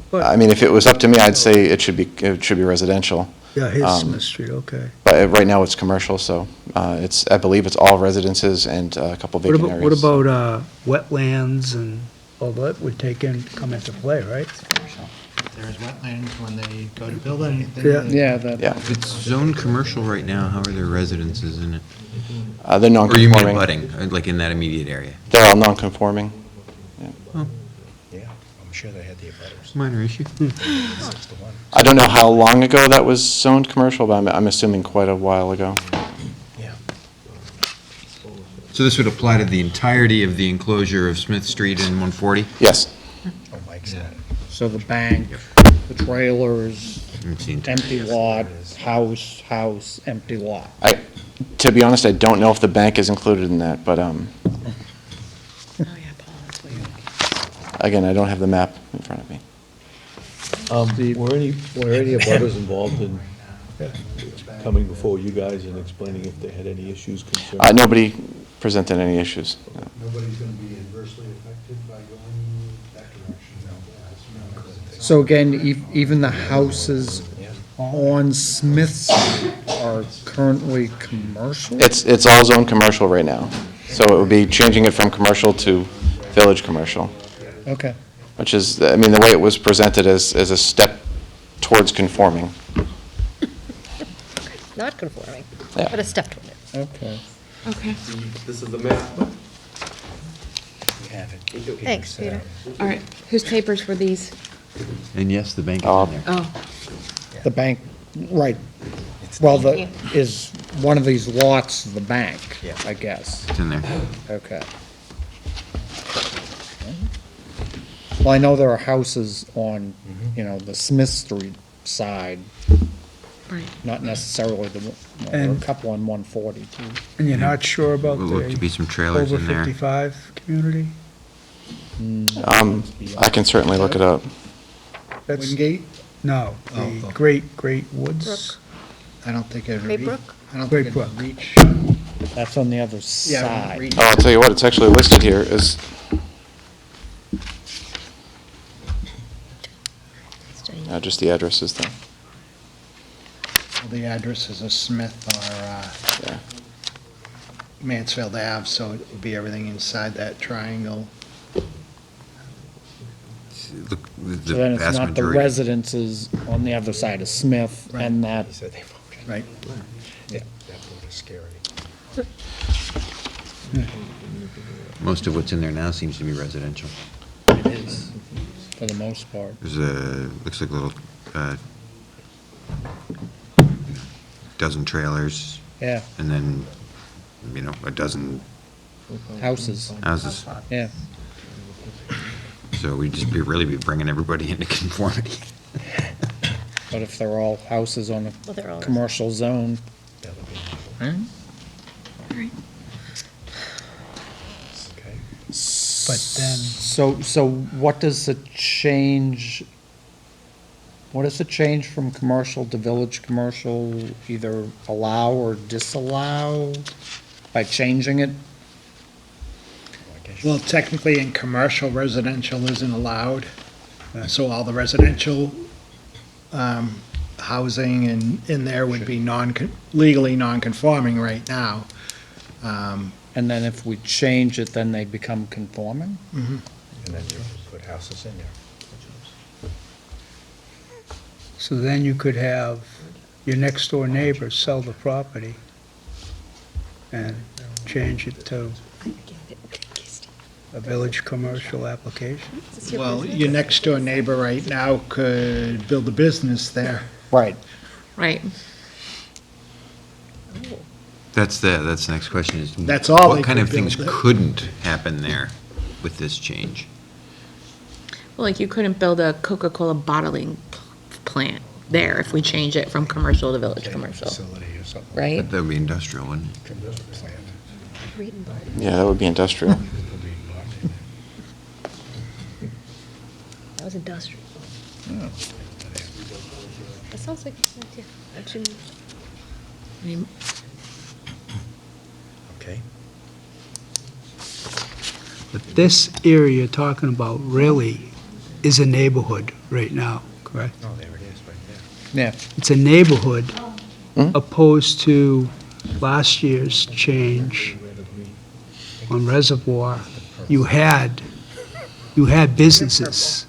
But- I mean, if it was up to me, I'd say it should be residential. yeah, here's Um, Smith Street, okay. But right now, it's commercial, so I believe it's all residences and a couple What vacant about, areas. what about wetlands and all that would come into play, right? There's wetlands when they go to build anything. Yeah. Yeah, that. Yeah, If it's zoned commercial right now, how are there residences in it? they're Or you mean non-conforming. abutting, like in that immediate area? They're all non-conforming. Yeah, I'm sure they had the abutters. Minor issue. 6-1. I don't know how long ago that was zoned commercial, but I'm assuming quite a while ago. Yeah. So this would apply to the entirety of the enclosure of Smith Street and 140? Yes. Oh, Mike's got it. So the bank, the trailers, It's the entire- empty lot, house, empty lot. To be honest, I don't know if the bank is included in that, but, again, I don't have the map in front of me. Were any abutters involved in coming before you guys and explaining if they had any issues, concerns? Nobody presented any issues. No. Nobody's gonna be adversely affected by going that direction? So again, even the houses on Smith Street are currently commercial? It's all zone commercial right now. So it would be changing it from commercial to village commercial, Okay. which is, I mean, the way it was presented as a step towards conforming. Not conforming, Yeah. but a step toward it. Okay. Okay, This is the map. You have it. Thanks, Peter. all right. Whose papers were these? And yes, the bank is Oh. in there. Oh, The bank, right. Well, is one of these lots the bank, Yeah. I guess? It's in there. Okay. Well, I know there are houses on, the Smith Street side, right. not necessarily there are a And- couple on 140 too. And you're not sure about Will look to be the some trailers over in there. 55 community? I can certainly look it up. That's, Wingate? no, the Great Woods. I don't think it Great Brook? I don't Great think Brook. it'd reach. That's on the other side. Oh, I'll tell you what, it's actually listed here as, just the addresses though. Well, the addresses of Smith are Yeah. Mansfield Ave, so it would be everything inside that triangle. The So then it's vast not the majority. residences on the other side of Smith and that, He said they voted. Right. Yeah, that vote is scary. Most of what's in there now seems to be residential. it is, for the most part. There's a, looks like a little dozen trailers, Yeah, and then, a dozen houses, houses. yeah. So we'd just really be bringing everybody into conformity. But if they're all houses on Well, they're all- a commercial zone. But then, So what does the change, what does the change from commercial to village commercial either allow or disallow by changing it? Well, technically in commercial, residential isn't allowed. So all the residential housing in there would be legally non-conforming right now. And then if we change it, then they become conforming? Mhm. And then you put houses in there. so then you could have your next door neighbor sell the property and change it to a village commercial application. Well, your next door neighbor right now could build a business there. Right. Right. That's the next question is. That's all they What kind of could things build. couldn't happen there with this change? Well, like you couldn't build a Coca-Cola bottling plant there if we change it from commercial to village commercial, Facility or something. right? That would be industrial, wouldn't it? Yeah, that would be industrial. That was industrial. That sounds like, yeah, actually, I mean, Okay. But this area you're talking about really is a neighborhood right now, correct? Oh, there it is, right there. Yeah. It's a neighborhood Hmm? opposed to last year's change on Reservoir. You had businesses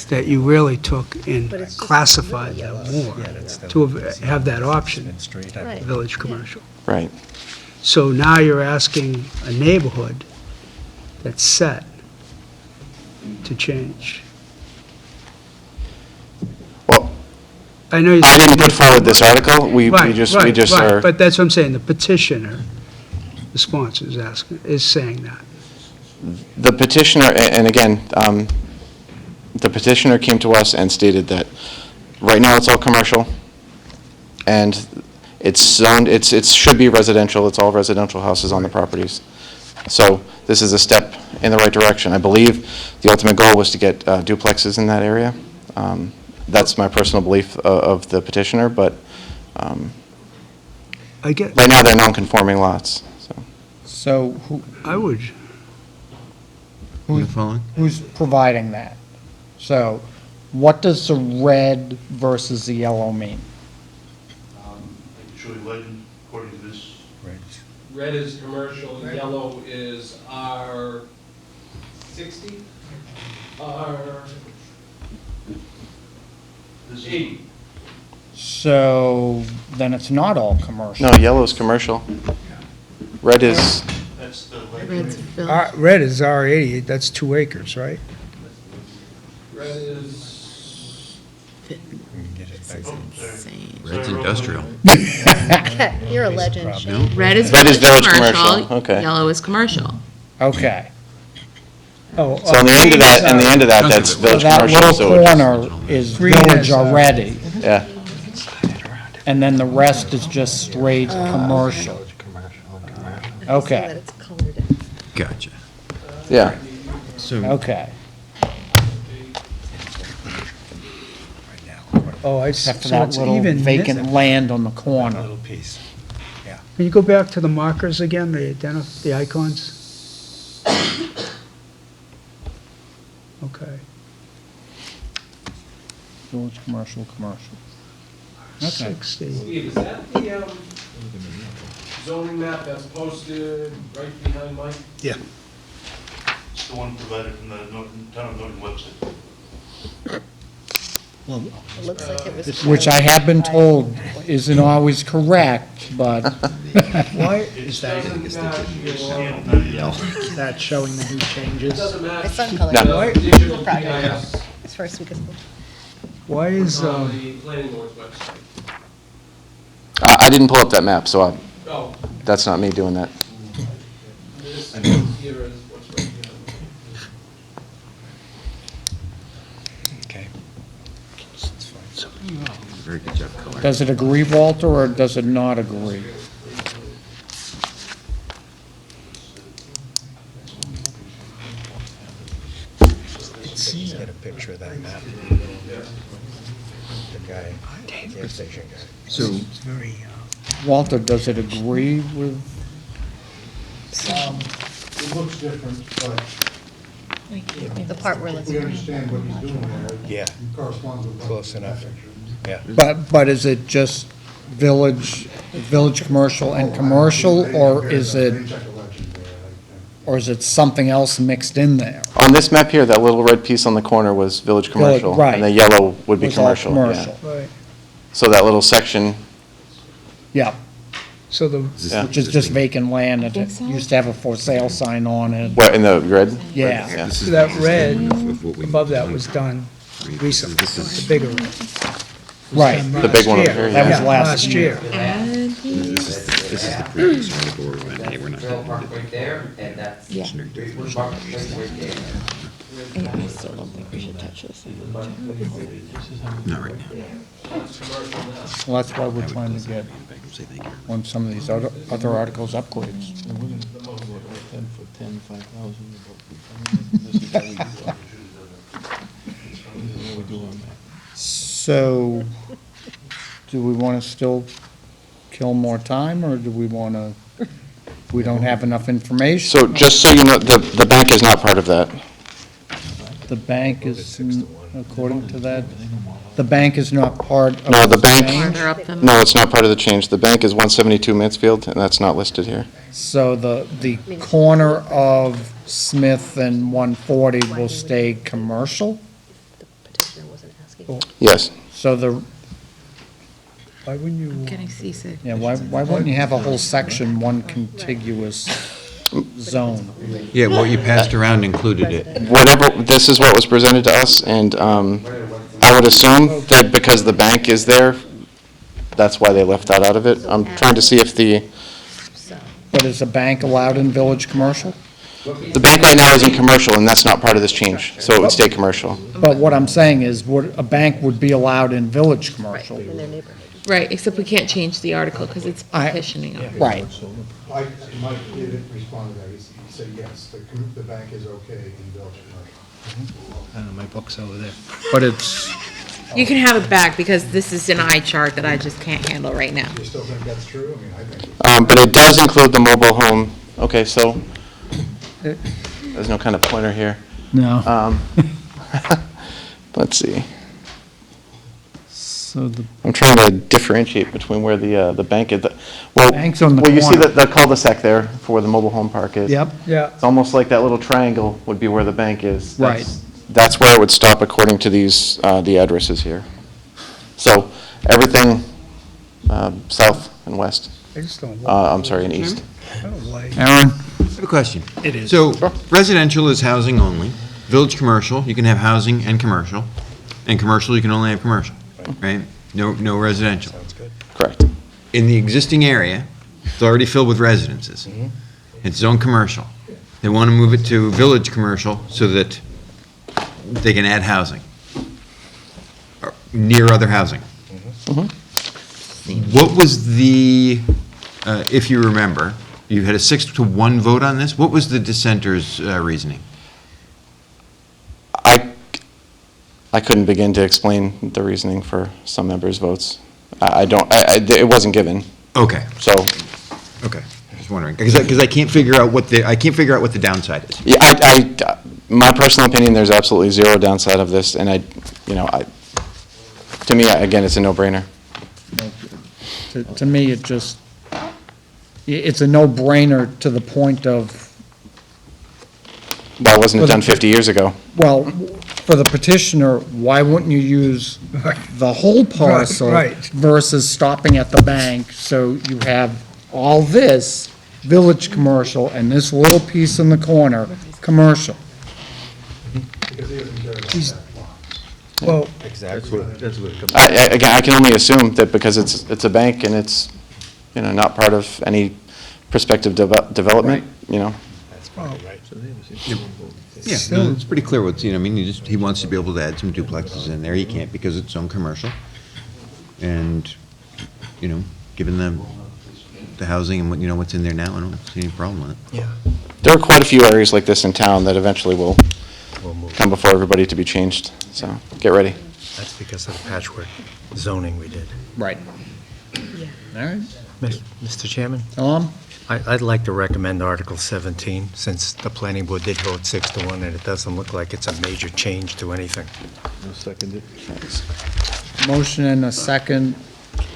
that you really took and But it's just classified them more Yeah, that's the- to have that option, Been straight up. Right. village commercial. Right. So now you're asking a neighborhood that's set to change. Well, I know. I didn't put forward this article. We Right, just right, right. are. But that's what I'm saying, the petitioner, the sponsor is saying that. The petitioner, and again, the petitioner came to us and stated that right now it's all commercial, and it's zoned, it should be residential, it's all residential houses on the properties. So this is a step in the right direction. I believe the ultimate goal was to get duplexes in that area. That's my personal belief of the petitioner, but I get, right now they're non-conforming lots, so. So I would, You following? who's providing that? So what does the red versus the yellow mean? Show you legend according to this. Red is commercial, yellow is R60, R80. So then it's not all commercial. No, yellow is commercial. Red is, That's the red's legend. village. red is R80, that's 2 acres, right? Red is, Insane. Red's industrial. you're a legend, Shane. Red is Red is village village commercial, commercial, okay. yellow is commercial. Okay. Oh, so on the end of that, and the end of that, Chunk of that's it. So village that commercial, little so it's, corner is Green village is, already, yeah. and then the rest is just straight commercial. So that Okay, it's colored in. Gotcha. Yeah, So, okay. oh, I Except see, for so that it's little even. vacant land on the corner. Little piece. Can you go back to the markers again, the icons? Okay. Village commercial, commercial. Okay. 60. Steve, is that the zoning map that's posted right behind Mike? Yeah. It's the one provided from the town of Norton website. It looks like it was. Which I have been told isn't always correct, but Why is that, Doesn't match your, is that showing the new changes? doesn't match. It's uncolored. No. the digital Project. GIS. It's first week of school. Why is, the planning board's website. I didn't pull up that map, so Oh, that's not me doing that. this here is what's right here. Okay. Very good job coloring. Does it agree, Walter, or does it not agree? Let's get a picture of that map. The guy, gas station guy. So, It's very, Walter, does it agree with, It looks different, but The part we're we listening. understand what he's doing there. Yeah. It corresponds with what. Close enough. Yeah. but is it just village commercial and commercial, or is it, Check the legend there. or is it something else mixed in there? On this map here, that little red piece on the corner was village commercial. right. And the yellow would be Was all commercial, yeah. commercial. right, So that little section, Yeah, so the, yeah. which is just vacant land, that Think so? used to have a for sale sign on it. What, in the red? Yeah, Yeah. so that red above that was done recently, the bigger red. right. The big one over here, That was yeah. last year. this is the previous article where we went, hey, we're not Trail gonna park do this. right there, and that's. Yeah. Wood Park right there. I still don't think we should touch this. Not right now. Well, that's why we're trying to get, Say thank you. on some of these other articles, upgrades. 10 for 10, 5,000. This is how we do it. This is how we do on that. So, do we want to still kill more time, or do we want to, we don't have enough information? So just so you know, the bank is not part of that. The bank is, according to that, the bank is not part of. No, the bank- change? Farther up the. No, it's not part of the change. The bank is 172 Mansfield, and that's not listed here. So the corner of Smith and 140 will stay commercial? The petitioner wasn't asking. Yes. So the, Why wouldn't you? Getting seasick. yeah, why wouldn't you have a whole section, one contiguous zone? Yeah, what you passed around included it. Whatever, this is what was presented to us, and I would assume that because the bank is there, that's why they left that out of it. I'm trying to see if the But is a bank allowed in village commercial? bank right now is in commercial, and that's not part of this change, so it would stay commercial. But what I'm saying is, a bank would be allowed in village commercial? In their neighborhood. Right, except we can't change the article because it's petitioning them. Right. Mike did respond to that. He said, yes, the bank is okay in village commercial. I don't know, my book's over there. But it's, You can have it back because this is an eye chart that I just can't handle right now. You still think that's true? I mean, I think. But it does include the mobile home. Okay, so, there's no kind of pointer here. no. Let's see. So the I'm trying to differentiate between where the bank is. Well, Bank's on the well, you see corner. the cul-de-sac there for where the mobile home park is. Yep, Yeah, It's almost like that little triangle would be where the bank is. Right. That's where it would stop according to these, the addresses here. So, everything south and west. I just don't. I'm sorry, and east. I don't like. Aaron? I have a question. It is. So, residential is housing only. Village commercial, you can have housing and commercial. And commercial, you can only have commercial, right? No residential. Sounds good. Correct. In the existing area, it's already filled with residences. It's zone commercial. They want to move it to village commercial so that they can add housing. Or near other housing. What was the, if you remember, you had a 6-1 vote on this? What was the dissenter's reasoning? I couldn't begin to explain the reasoning for some members' votes. It wasn't given, Okay, so, okay. Just wondering, because I can't figure out what the downside is. yeah, my personal opinion, there's absolutely zero downside of this, and to me, again, it's a no-brainer. To me, it's a no-brainer to the point of, Why wasn't it done 50 years ago? well, for the petitioner, why wouldn't you use the whole parcel right. versus stopping at the bank? So you have all this village commercial and this little piece in the corner, commercial. Because he doesn't care about that lot. Well, That's what it comes. Again, I can only assume that because it's a bank and it's, not part of any prospective development, That's probably right. So they have a single vote. Yeah, no, it's pretty clear what's, he wants to be able to add some duplexes in there. He can't because it's zone commercial. And, given the housing and what's in there now, I don't see any problem with it. Yeah, There are quite a few areas like this in town that eventually will we'll move. come before everybody to be changed, so get ready. That's because of the patchwork zoning we did. Right. All right. Mr. Chairman? Tom? I'd like to recommend Article 17, since the planning board did vote 6-1, and it doesn't look like it's a major change to anything. I'll second it. Motion and a second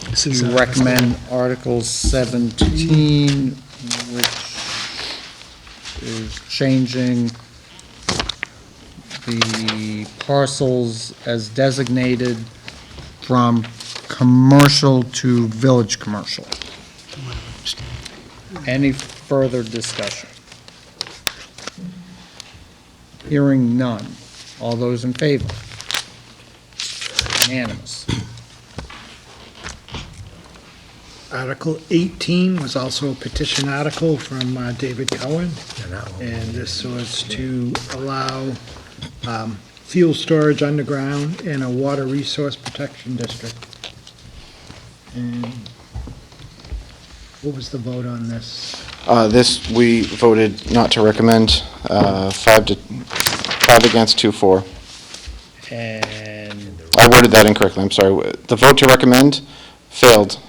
This is, to recommend Article 17, which is changing the parcels as designated from commercial to village commercial. Any further discussion? Hearing none. All those in favor? Unanimous. Article 18 was also a petition article from David Cohen, And that one- and this was to allow fuel storage underground in a water resource protection district. And what was the vote on this? This, we voted not to recommend, 5 against, 2 for. And I worded that incorrectly, I'm sorry. The vote to recommend failed,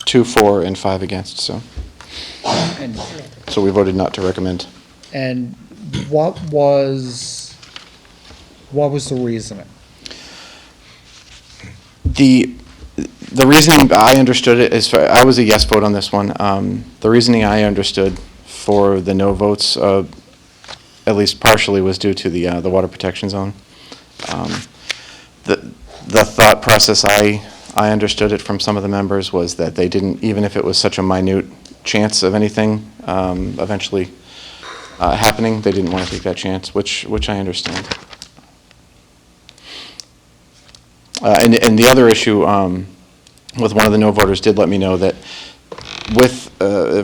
2 for and 5 against, so and we voted not to recommend. And what was the reasoning? The reasoning I understood it is, I was a yes vote on this one. The reasoning I understood for the no votes, at least partially, was due to the water protection zone. The thought process I understood it from some of the members was that they didn't, even if it was such a minute chance of anything eventually happening, they didn't want to take that chance, which I understand. And the other issue with one of the no voters did let me know that with,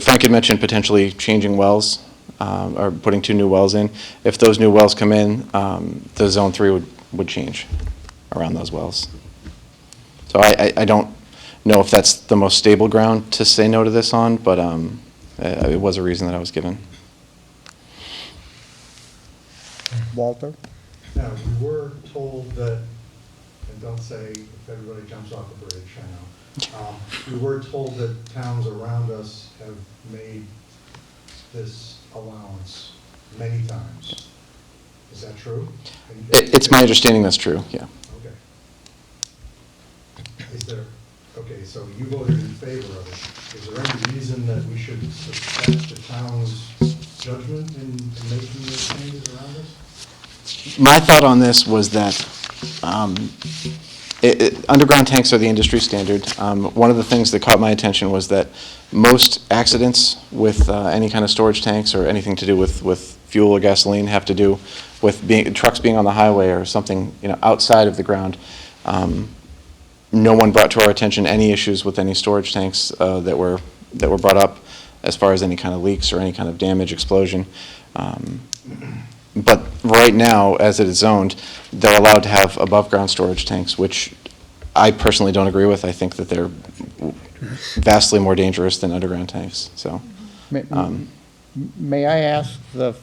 Frank had mentioned potentially changing wells, or putting 2 new wells in. If those new wells come in, the Zone 3 would change around those wells. So I don't know if that's the most stable ground to say no to this on, but it was a reason that I was given. Walter? Now, we were told that, and don't say if everybody jumps off the bridge, I know. We were told that towns around us have made this allowance many times. Is that true? It's my understanding that's true, yeah. Okay. Okay, so you voted in favor of it. Is there any reason that we should suspect the town's judgment in making those changes around us? My thought on this was that underground tanks are the industry standard. One of the things that caught my attention was that most accidents with any kind of storage tanks or anything to do with fuel or gasoline have to do with trucks being on the highway or something outside of the ground. No one brought to our attention any issues with any storage tanks that were brought up as far as any kind of leaks or any kind of damage, explosion. But right now, as it is zoned, they're allowed to have above-ground storage tanks, which I personally don't agree with. I think that they're vastly more dangerous than underground tanks, so. May I ask the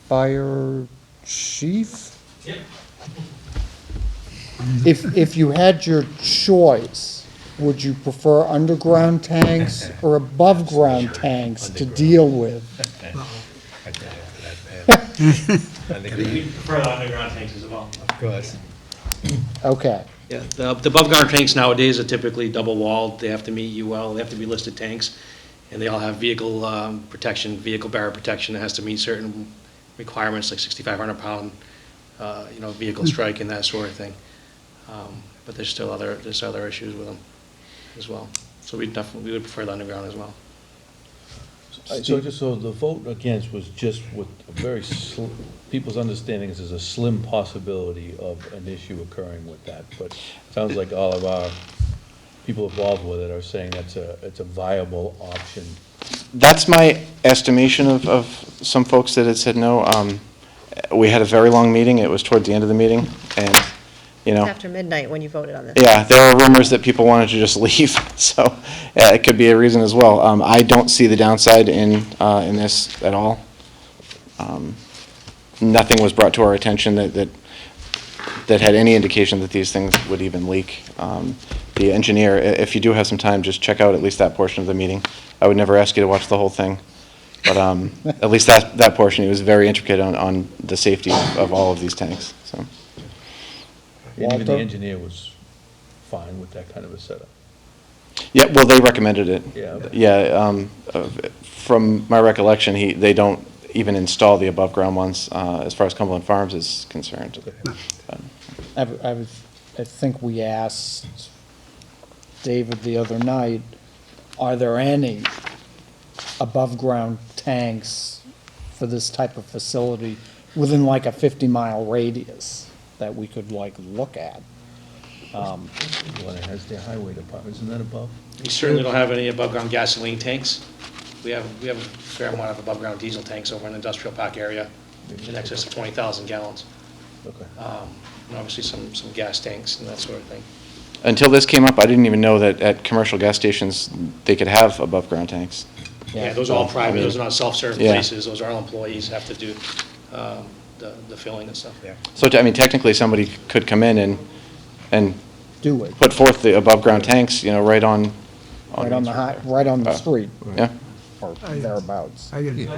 fire chief? Yep. If you had your choice, would you prefer underground tanks or above-ground tanks to deal with? We prefer the underground tanks as well. Of course. Okay. Yeah, the above-ground tanks nowadays are typically double-walled. They have to meet UL, they have to be listed tanks, and they all have vehicle protection, vehicle barrier protection. It has to meet certain requirements, like 6,500-pound, vehicle strike and that sort of thing. But there's other issues with them as well. So we would prefer the underground as well. So the vote against was just with a very, people's understanding is there's a slim possibility of an issue occurring with that, but it sounds like all of our people involved with it are saying it's a viable option. That's my estimation of some folks that had said no. We had a very long meeting. It was toward the end of the meeting, and, you know. It's after midnight when you voted on this. Yeah, there are rumors that people wanted to just leave, so yeah, it could be a reason as well. I don't see the downside in this at all. Nothing was brought to our attention that had any indication that these things would even leak. The engineer, if you do have some time, just check out at least that portion of the meeting. I would never ask you to watch the whole thing, but at least that portion, he was very intricate on the safety of all of these tanks, so. And even the Walter? engineer was fine with that kind of a setup. Yeah, well, they recommended it. Yeah, okay. Yeah, from my recollection, they don't even install the above-ground ones, as far as Cumberland Farms is concerned. I think we asked David the other night, are there any above-ground tanks for this type of facility within like a 50-mile radius that we could like look at? The one that has their highway department, isn't that above? We certainly don't have any above-ground gasoline tanks. We have a fair amount of above-ground diesel tanks over in the industrial park area, in excess of 20,000 gallons. Okay. And obviously some gas tanks and that sort of thing. Until this came up, I didn't even know that at commercial gas stations, they could have above-ground tanks. Yeah, those are all private, those are not self-serve Yeah. places, those are all employees have to do the filling and stuff. Yeah. So, I mean, technically, somebody could come in and Do it, put forth the above-ground tanks, you know, right on. right on right on the Oh. street, Yeah. or thereabouts. I didn't,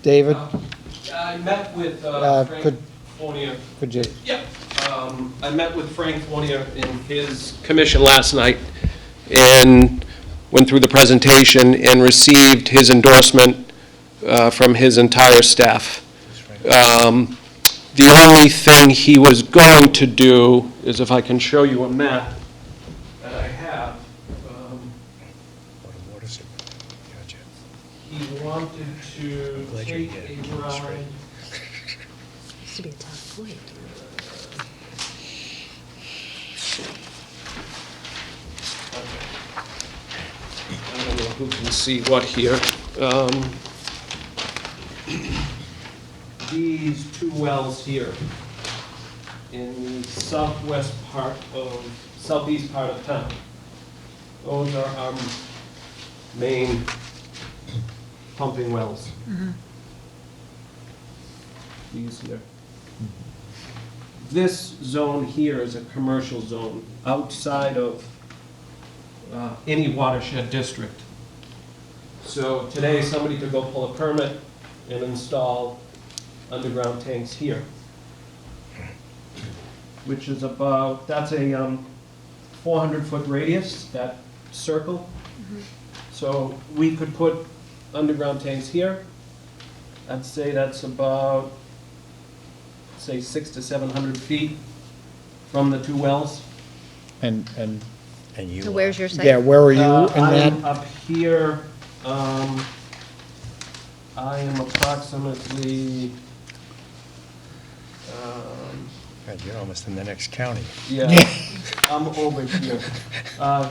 David, I met with Frank could, Fournier. could you, Yep. I met with Frank Fournier in his commission last night and went through the presentation and received his endorsement from his entire staff. The only thing he was going to do is, if I can show you a map that I have, he wanted to take a ride. Used to be a town employee. I don't know who can see what here. These two wells here in the southwest part of, southeast part of town. Those are our main pumping wells. These here. This zone here is a commercial zone outside of any watershed district. So today, somebody could go pull a permit and install underground tanks here, which is about, that's a 400-foot radius, that circle. So we could put underground tanks here. I'd say that's about, say, 600 to 700 feet from the two wells. and So where's your site? yeah, where are you in I'm that? up here, I am approximately, God, you're almost in the next county. yeah, I'm over here.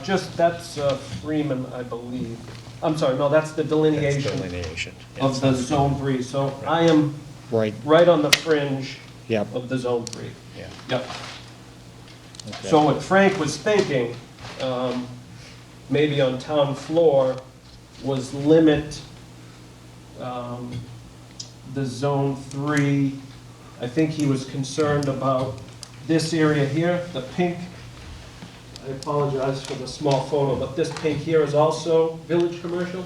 Just, that's Freeman, I believe. I'm sorry, no, that's the delineation Delineation. of the Zone 3. So I am Right, right on the fringe yep, of the Zone 3. Yeah. Yep. okay. So what Frank was thinking, maybe on town floor, was limit the Zone 3. I think he was concerned about this area here, the pink. I apologize for the small photo, but this pink here is also village commercial.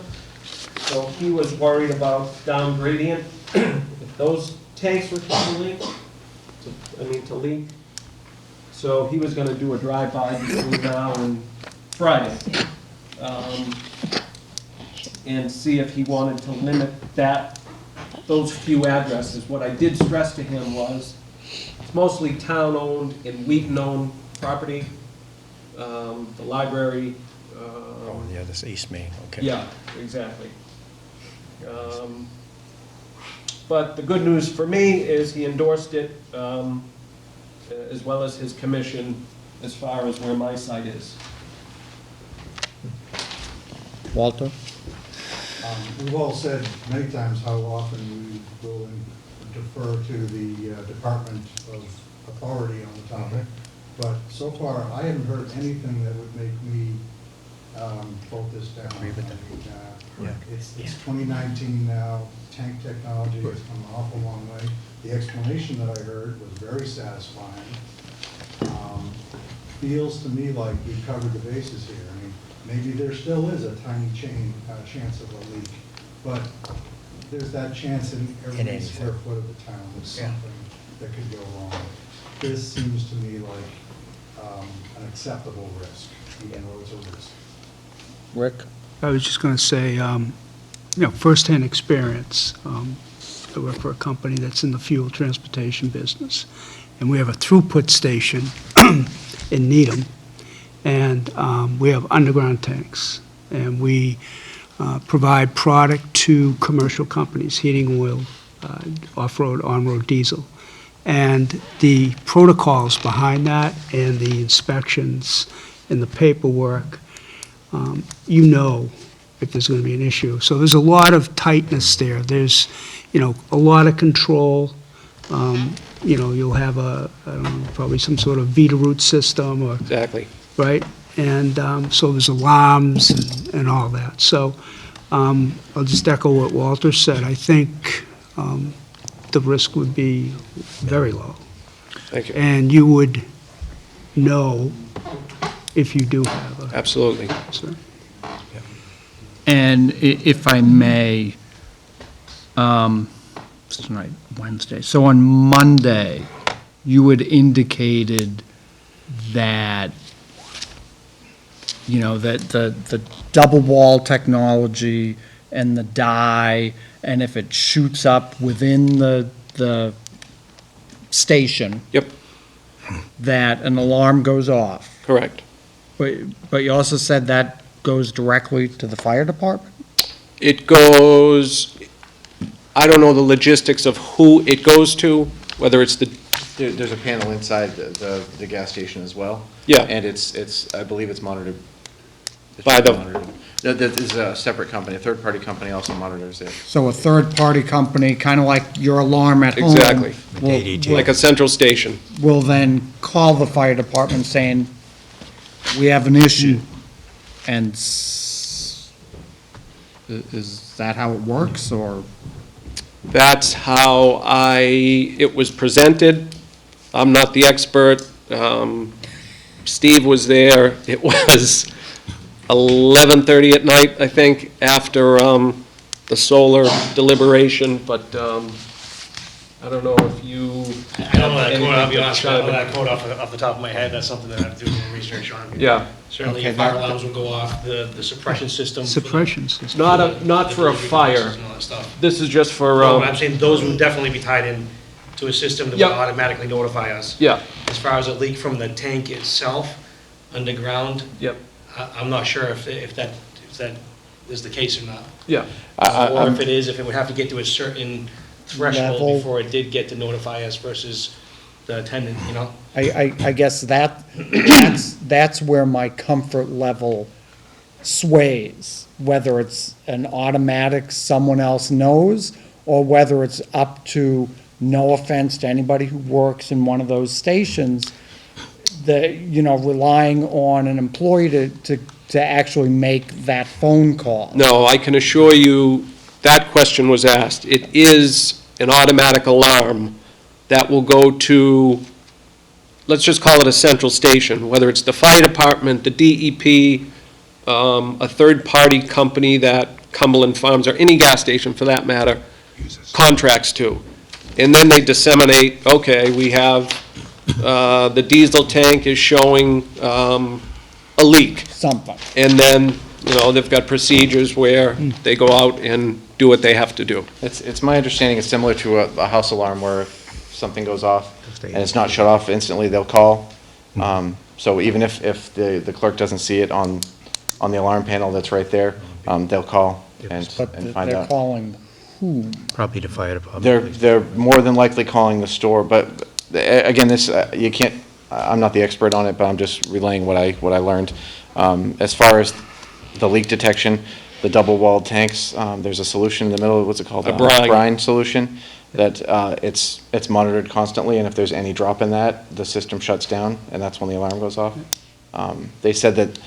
So he was worried about down gradient. If those tanks were to leak, to leak. So he was gonna do a drive-by between now and Friday. And see if he wanted to limit those few addresses. What I did stress to him was, it's mostly town-owned and Wheaton-owned property. The library, Oh, yeah, this East Main, okay. yeah, exactly. But the good news for me is he endorsed it, as well as his commission, as far as where my site is. Walter? We've all said many times how often we will defer to the Department of Authority on the topic, but so far, I haven't heard anything that would make me vote this down. It's 2019 now, tank technology has come an awful long way. The explanation that I heard was very satisfying. Feels to me like we've covered the bases here. I mean, maybe there still is a tiny chance of a leak, but there's that chance in every square foot of the town that something that could go wrong. This seems to me like an acceptable risk, even though it's a risk. Rick? I was just going to say, firsthand experience. I work for a company that's in the fuel transportation business, and we have a throughput station in Needham, and we have underground tanks, and we provide product to commercial companies, heating oil, off-road, on-road diesel. And the protocols behind that and the inspections and the paperwork, if there's going to be an issue. So there's a lot of tightness there. There's, a lot of control. You'll have probably some sort of Vita-root system or. Exactly. Right? And so there's alarms and all that. So I'll just echo what Walter said. I think the risk would be very low. Thank you. And you would know if you do have a. Absolutely. concern. And if I may, it's tonight, Wednesday, so on Monday, you had indicated that, that the double wall technology and the die, and if it shoots up within the station. Yep. That an alarm goes off. Correct. But you also said that goes directly to the fire department? It goes, I don't know the logistics of who it goes to, whether it's the, There's a panel inside the gas station as well. Yeah. And it's, I believe it's monitored. By the- monitored. That is a separate company, a third-party company also monitors it. So a third-party company, kind of like your alarm at home. Exactly. will- like a central station. will then call the fire department saying, we have an issue. And is that how it works, or? That's how it was presented. I'm not the expert. Steve was there. It was 11:30 at night, I think, after the solar deliberation, but I don't know if you. I don't know that code, I'll be anything honest, I don't know that code off the top of my head, that's something that I have to do some research on. Yeah. Certainly, Okay, fire that- alarms will go off, the suppression system. for the- Suppression system. Not for a fire. And all that stuff. This is just for, No, I'm saying those would definitely be tied in to a system that would Yep. automatically notify us. yeah, As far as a leak from the tank itself, underground, yep, I'm not sure if that is the case or not. yeah. Or if it is, if it would have to get to a certain threshold Level. before it did get to notify us versus the attendant, I guess that's where my comfort level sways, whether it's an automatic, someone else knows, or whether it's up to, no offense to anybody who works in one of those stations, relying on an employee to actually make that phone call. No, I can assure you, that question was asked. It is an automatic alarm that will go to, let's just call it a central station, whether it's the fire department, the DEP, a third-party company that Cumberland Farms, or any gas station for that matter, contracts to. And then they disseminate, okay, we have, the diesel tank is showing a leak. Something. And then, they've got procedures where they go out and do what they have to do. It's my understanding it's similar to a house alarm where if something goes off and it's not shut off instantly, they'll call. So even if the clerk doesn't see it on the alarm panel that's right there, they'll call and But find they're out. calling who? Probably the fire department. They're more than likely calling the store, but again, this, you can't, I'm not the expert on it, but I'm just relaying what I learned. As far as the leak detection, the double-walled tanks, there's a solution in the middle, what's it called? A brine. Brine solution, that it's monitored constantly, and if there's any drop in that, the system shuts down, and that's when the alarm goes off. They said that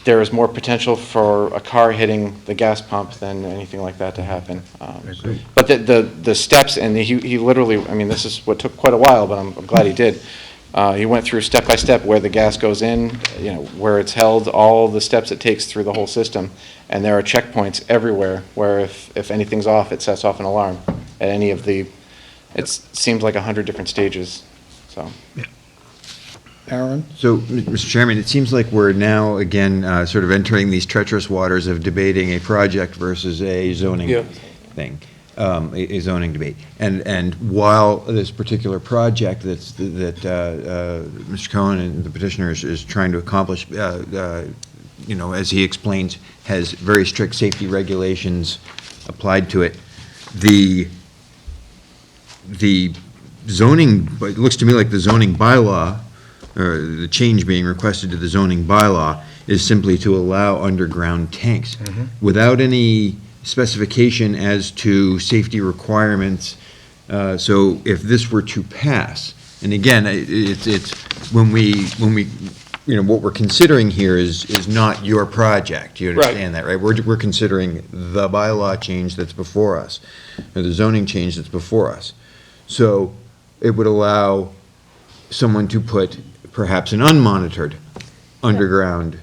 there is more potential for a car hitting the gas pump than anything like that to happen. But the steps, and he literally, I mean, this is what took quite a while, but I'm glad he did. He went through step by step where the gas goes in, where it's held, all the steps it takes through the whole system. And there are checkpoints everywhere where if anything's off, it sets off an alarm at any of the, it seems like 100 different stages, so. Aaron? So, Mr. Chairman, it seems like we're now, again, sort of entering these treacherous waters of debating a project versus a zoning thing, a zoning debate. And while this particular project that Mr. Cohen and the petitioner is trying to accomplish, as he explains, has very strict safety regulations applied to it, the zoning, it looks to me like the zoning bylaw, or the change being requested to the zoning bylaw, is simply to allow underground tanks without any specification as to safety requirements. So if this were to pass, and again, it's when we what we're considering here is not your project. You understand that, right? We're considering the bylaw change that's before us, or the zoning change that's before us. So it would allow someone to put perhaps an unmonitored underground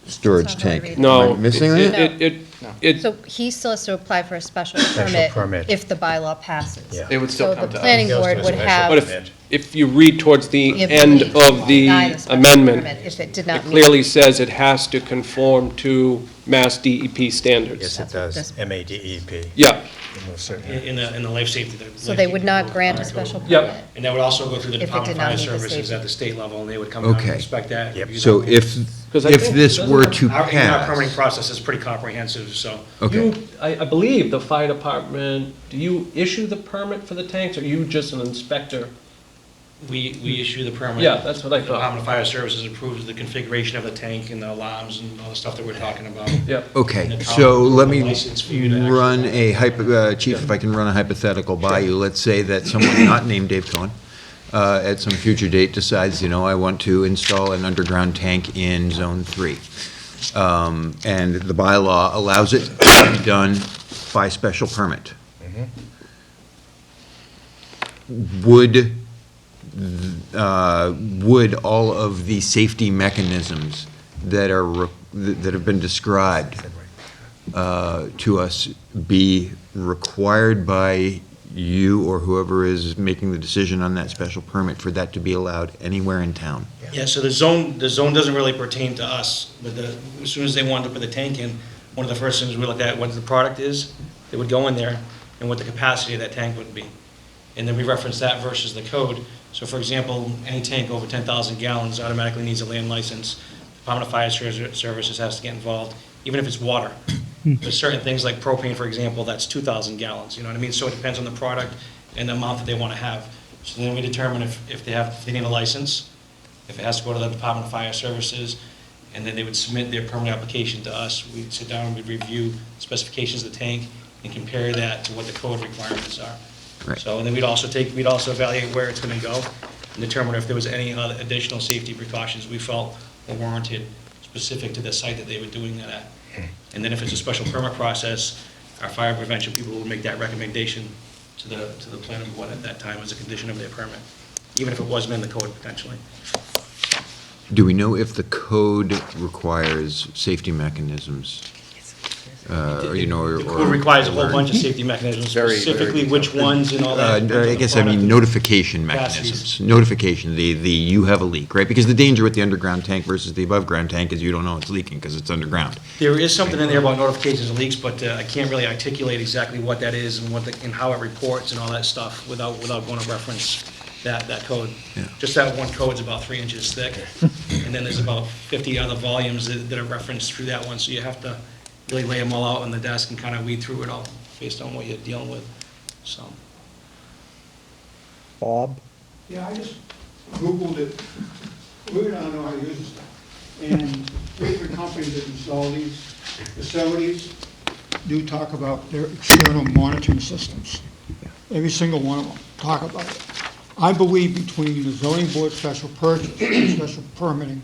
storage That's not how I tank. read it. No. Am I missing that? So he still has to apply for a special permit. permit if the bylaw passes. Yeah. It would still come So to the us. planning board would have. But if you read towards the the end ability to of the deny the special amendment, permit if it did not it meet. clearly says it has to conform to Mass DEP standards. Yes, it That's what does, this- MADEP. Yeah, Most certainly. In the life safety. So they would not grant a special Yep. permit. And that would also go through the If it Department did of not Fire meet the Services safety. at the state level, and they would come down and Okay. inspect that. Yep. So if I think- this were to Our permitting pass, process is pretty comprehensive, so. okay, I believe the fire department, do you issue the permit for the tanks, or are you just an inspector? We issue the permit. Yeah, that's what I The thought. Department of Fire Services approves the configuration of the tank and the alarms and all the stuff that we're talking about. Yep. okay, And the town so let will me license for you to actually- run a Chief, if I can run a hypothetical by you. Let's say that someone not named Dave Cohen, at some future date decides, I want to install an underground tank in Zone 3. And the bylaw allows it to be done by special permit. Would all of the safety mechanisms that have been described to us be required by you or whoever is making the decision on that special permit for that to be allowed anywhere in town? Yeah, so the zone doesn't really pertain to us, but as soon as they wanted to put the tank in, one of the first things we looked at, what the product is, they would go in there, and what the capacity of that tank would be. And then we reference that versus the code. So for example, any tank over 10,000 gallons automatically needs a land license. Department of Fire Services has to get involved, even if it's water. There's certain things like propane, for example, that's 2,000 gallons, you know what I mean? So it depends on the product and the amount that they want to have. So then we determine if they need a license, if it has to go to the Department of Fire Services, and then they would submit their permit application to us. We'd sit down and we'd review specifications of the tank and compare that to what the code requirements are. Right. So, and then we'd also evaluate where it's gonna go and determine if there was any other additional safety precautions we felt were warranted specific to the site that they were doing that at. And then if it's a special permit process, our fire prevention people would make that recommendation to the planning board at that time as a condition of their permit, even if it wasn't in the code potentially. Do we know if the code requires safety mechanisms? The code requires a whole bunch of safety mechanisms, specifically which ones and all that. I guess I mean notification Capacities. mechanisms. Notification, the you have a leak, right? Because the danger with the underground tank versus the above ground tank is you don't know it's leaking because it's underground. There is something in there about notifications of leaks, but I can't really articulate exactly what that is and and how it reports and all that stuff without going to reference that code. Yeah. Just that one code's about 3 inches thick, and then there's about 50 other volumes that are referenced through that one, so you have to really lay them all out on the desk and kind of weed through it all based on what you're dealing with, so. Bob? Yeah, I just Googled it. We don't know how to use this stuff. And different companies that install these facilities do talk about their external monitoring systems. Every single one of them talk about it. I believe between the zoning board special purchase, special permitting,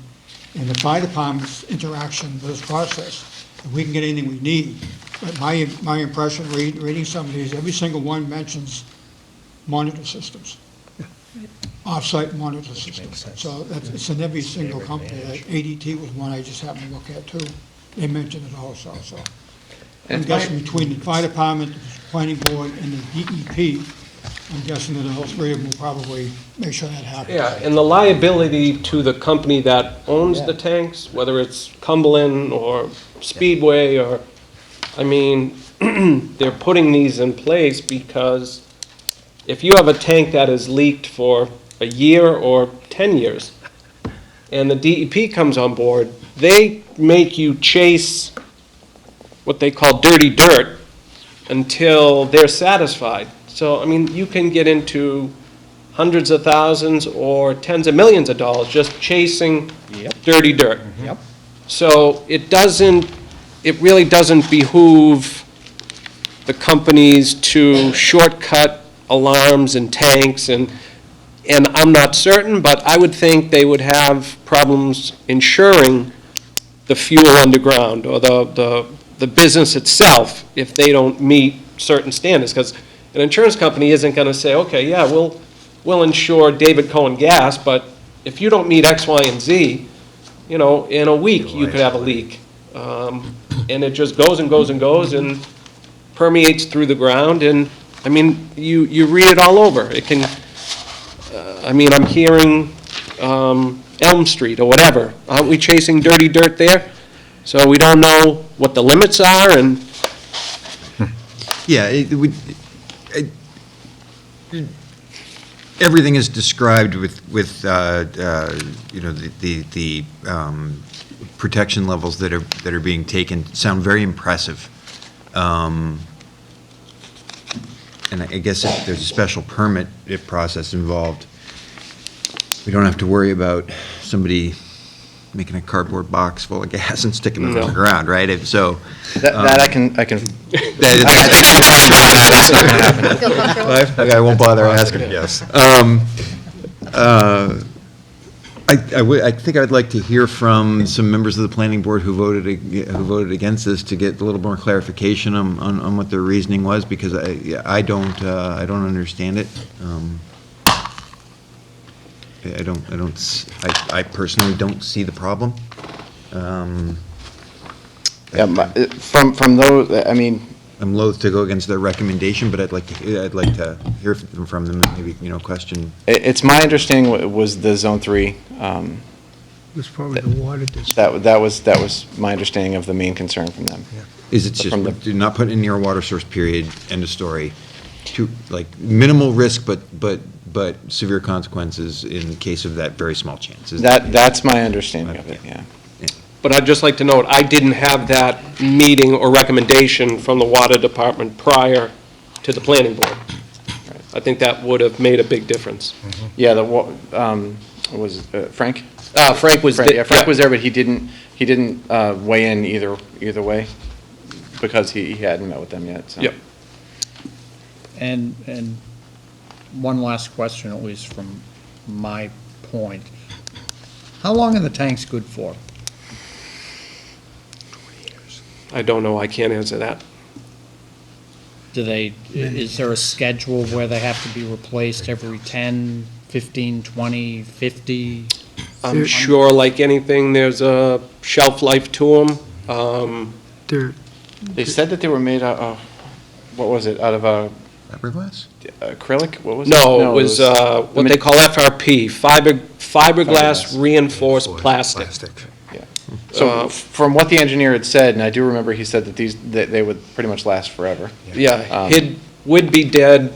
and the fire department's interaction with this process, if we can get anything we need. But my impression, reading some of these, every single one mentions monitor systems. Off-site monitor systems. So it's in every single company. Like ADT was one I just happened to look at too. They mentioned it also, so. I'm guessing between the fire department, the planning board, and the DEP, I'm guessing that all three of them will probably make sure that happens. Yeah, and the liability to the company that owns the tanks, whether it's Cumberland or Speedway or, I mean, they're putting these in place because if you have a tank that is leaked for a year or 10 years, and the DEP comes on board, they make you chase what they call dirty dirt until they're satisfied. So, I mean, you can get into hundreds of thousands or tens of millions of dollars just chasing dirty dirt. Yep. So it really doesn't behoove the companies to shortcut alarms and tanks, and I'm not certain, but I would think they would have problems insuring the fuel underground or the business itself if they don't meet certain standards, because an insurance company isn't going to say, okay, yeah, we'll insure David Cohen Gas, but if you don't meet X, Y, and Z, you know, in a week you could have a leak. And it just goes and goes and goes and permeates through the ground, and I mean, you read it all over. It can, I mean, I'm hearing Elm Street or whatever. Aren't we chasing dirty dirt there? So we don't know what the limits are, and Yeah, everything is described with you know, the protection levels that are being taken sound very impressive. And I guess if there's a special permit process involved, we don't have to worry about somebody making a cardboard box full of gas and sticking it on the ground, right? So That I can. that's not gonna happen. Feel comfortable? Okay, I won't bother asking. Yes. I think I'd like to hear from some members of the planning board who voted against this to get a little more clarification on what their reasoning was, because I don't understand it. I personally don't see the problem. From those, I mean, I'm loath to go against their recommendation, but I'd like to hear from them and maybe, you know, question. it's my understanding was the Zone 3. It was probably the water district. That was my understanding of the main concern from them. Is it just, do not put in near a water source, period, end of story. To, like, minimal risk, but severe consequences in the case of that very small chance. That's my understanding of it, yeah. but I'd just like to note, I didn't have that meeting or recommendation from the water department prior to the planning board. I think that would have made a big difference. Yeah, was Frank? Frank was Frank, yeah, Frank was there, but he didn't weigh in either way because he hadn't met with them yet. So. Yep. And one last question, at least from my point. How long are the tanks good for? I don't know, I can't answer that. Is there a schedule where they have to be replaced every 10, 15, 20, 50? I'm sure, like anything, there's a shelf life to them. They said that they were made out of, what was it, out of a... Fiberglass? Acrylic? What was it? No, it was what they call FRP, fiberglass reinforced plastic. Yeah. So from what the engineer had said, and I do remember he said that they would pretty much last forever. Yeah, it would be dead.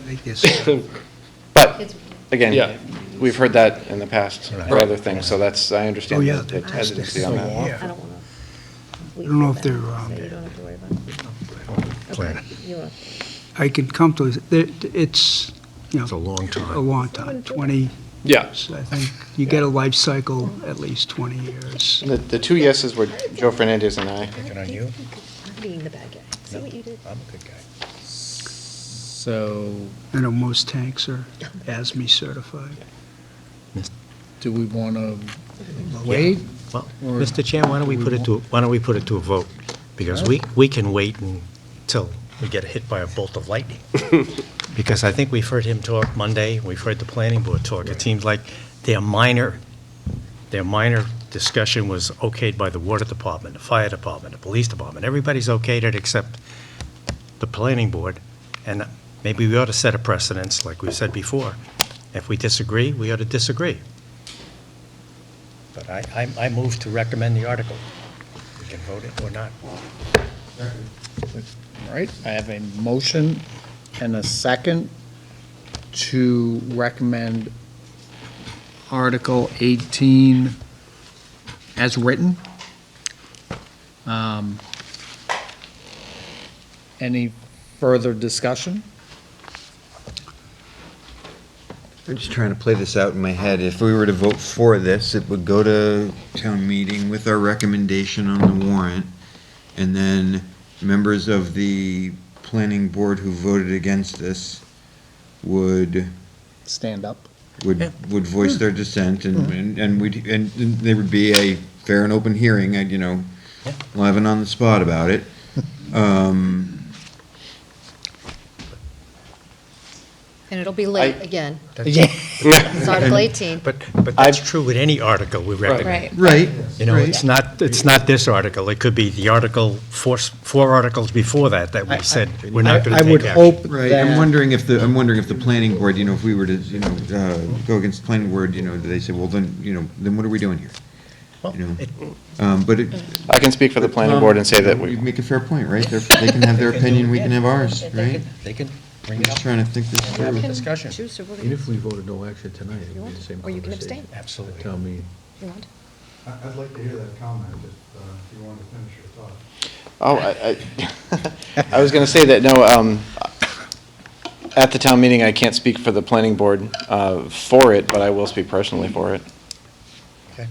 But, again, Yeah. we've heard that in the past for Right. other things, so I understand Oh, yeah, the hesitancy on that. I don't want to. I don't know if they're, So you don't have to worry about planning. You are. I can come to, it's, you know. It's a long time. A long time, 20, Yeah. I think, you get a life cycle at least 20 years. The two yeses were Joe Fernandez and I. Picking on you? I'm being the bad guy. See what you did? I'm a good guy. So, I know most tanks are ASME certified. do we want to wait? Well, Or Mr. Chair, why don't we put it to a vote? Because we can wait until we get hit by a bolt of lightning. Because I think we've heard him talk Monday, we've heard the planning board talk. It seems like their minor discussion was okayed by the water department, the fire department, the police department. Everybody's okayed it except the planning board. And maybe we ought to set a precedence, like we said before. If we disagree, we ought to disagree. But I move to recommend the article. We can vote it or not. All right, I have a motion and a second to recommend Article 18 as written. Any further discussion? I'm just trying to play this out in my head. If we were to vote for this, it would go to town meeting with our recommendation on the warrant, and then members of the planning board who voted against this would Stand up. would voice their dissent, and there would be a fair and open hearing, live and on the spot about it. And it'll be late again. Yeah. It's Article 18. But that's true with any article we recommend. Right. Right. It's not this article. It could be the article, four articles before that we said we're not going to I would take action. hope Right, that. I'm wondering if the planning board, if we were to, go against the planning board, do they say, well, then, then what are we doing here? Well, But it. I can speak for the planning board and say that You make a fair point, right? They can have their opinion, we can have ours, right? They can bring I'm it just up. trying to think this through. Discussion. Choose to vote Even against. if we voted no action tonight, it would be the same Or you can conversation. abstain. Absolutely. At town meeting. You want? I'd like to hear that comment if you want to finish your thought. Oh, I was going to say that, no, at the town meeting, I can't speak for the planning board for it, but I will speak personally for it. Okay.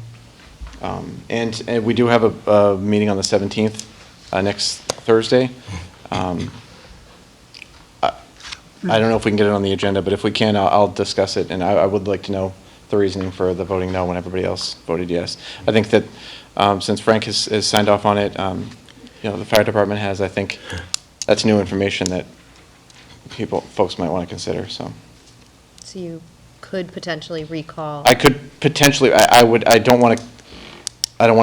And we do have a meeting on the 17th, next Thursday. I don't know if we can get it on the agenda, but if we can, I'll discuss it, and I would like to know the reasoning for the voting no when everybody else voted yes. I think that since Frank has signed off on it, the fire department has, I think that's new information that folks might want to consider, so. So you could potentially recall. I could potentially, I don't want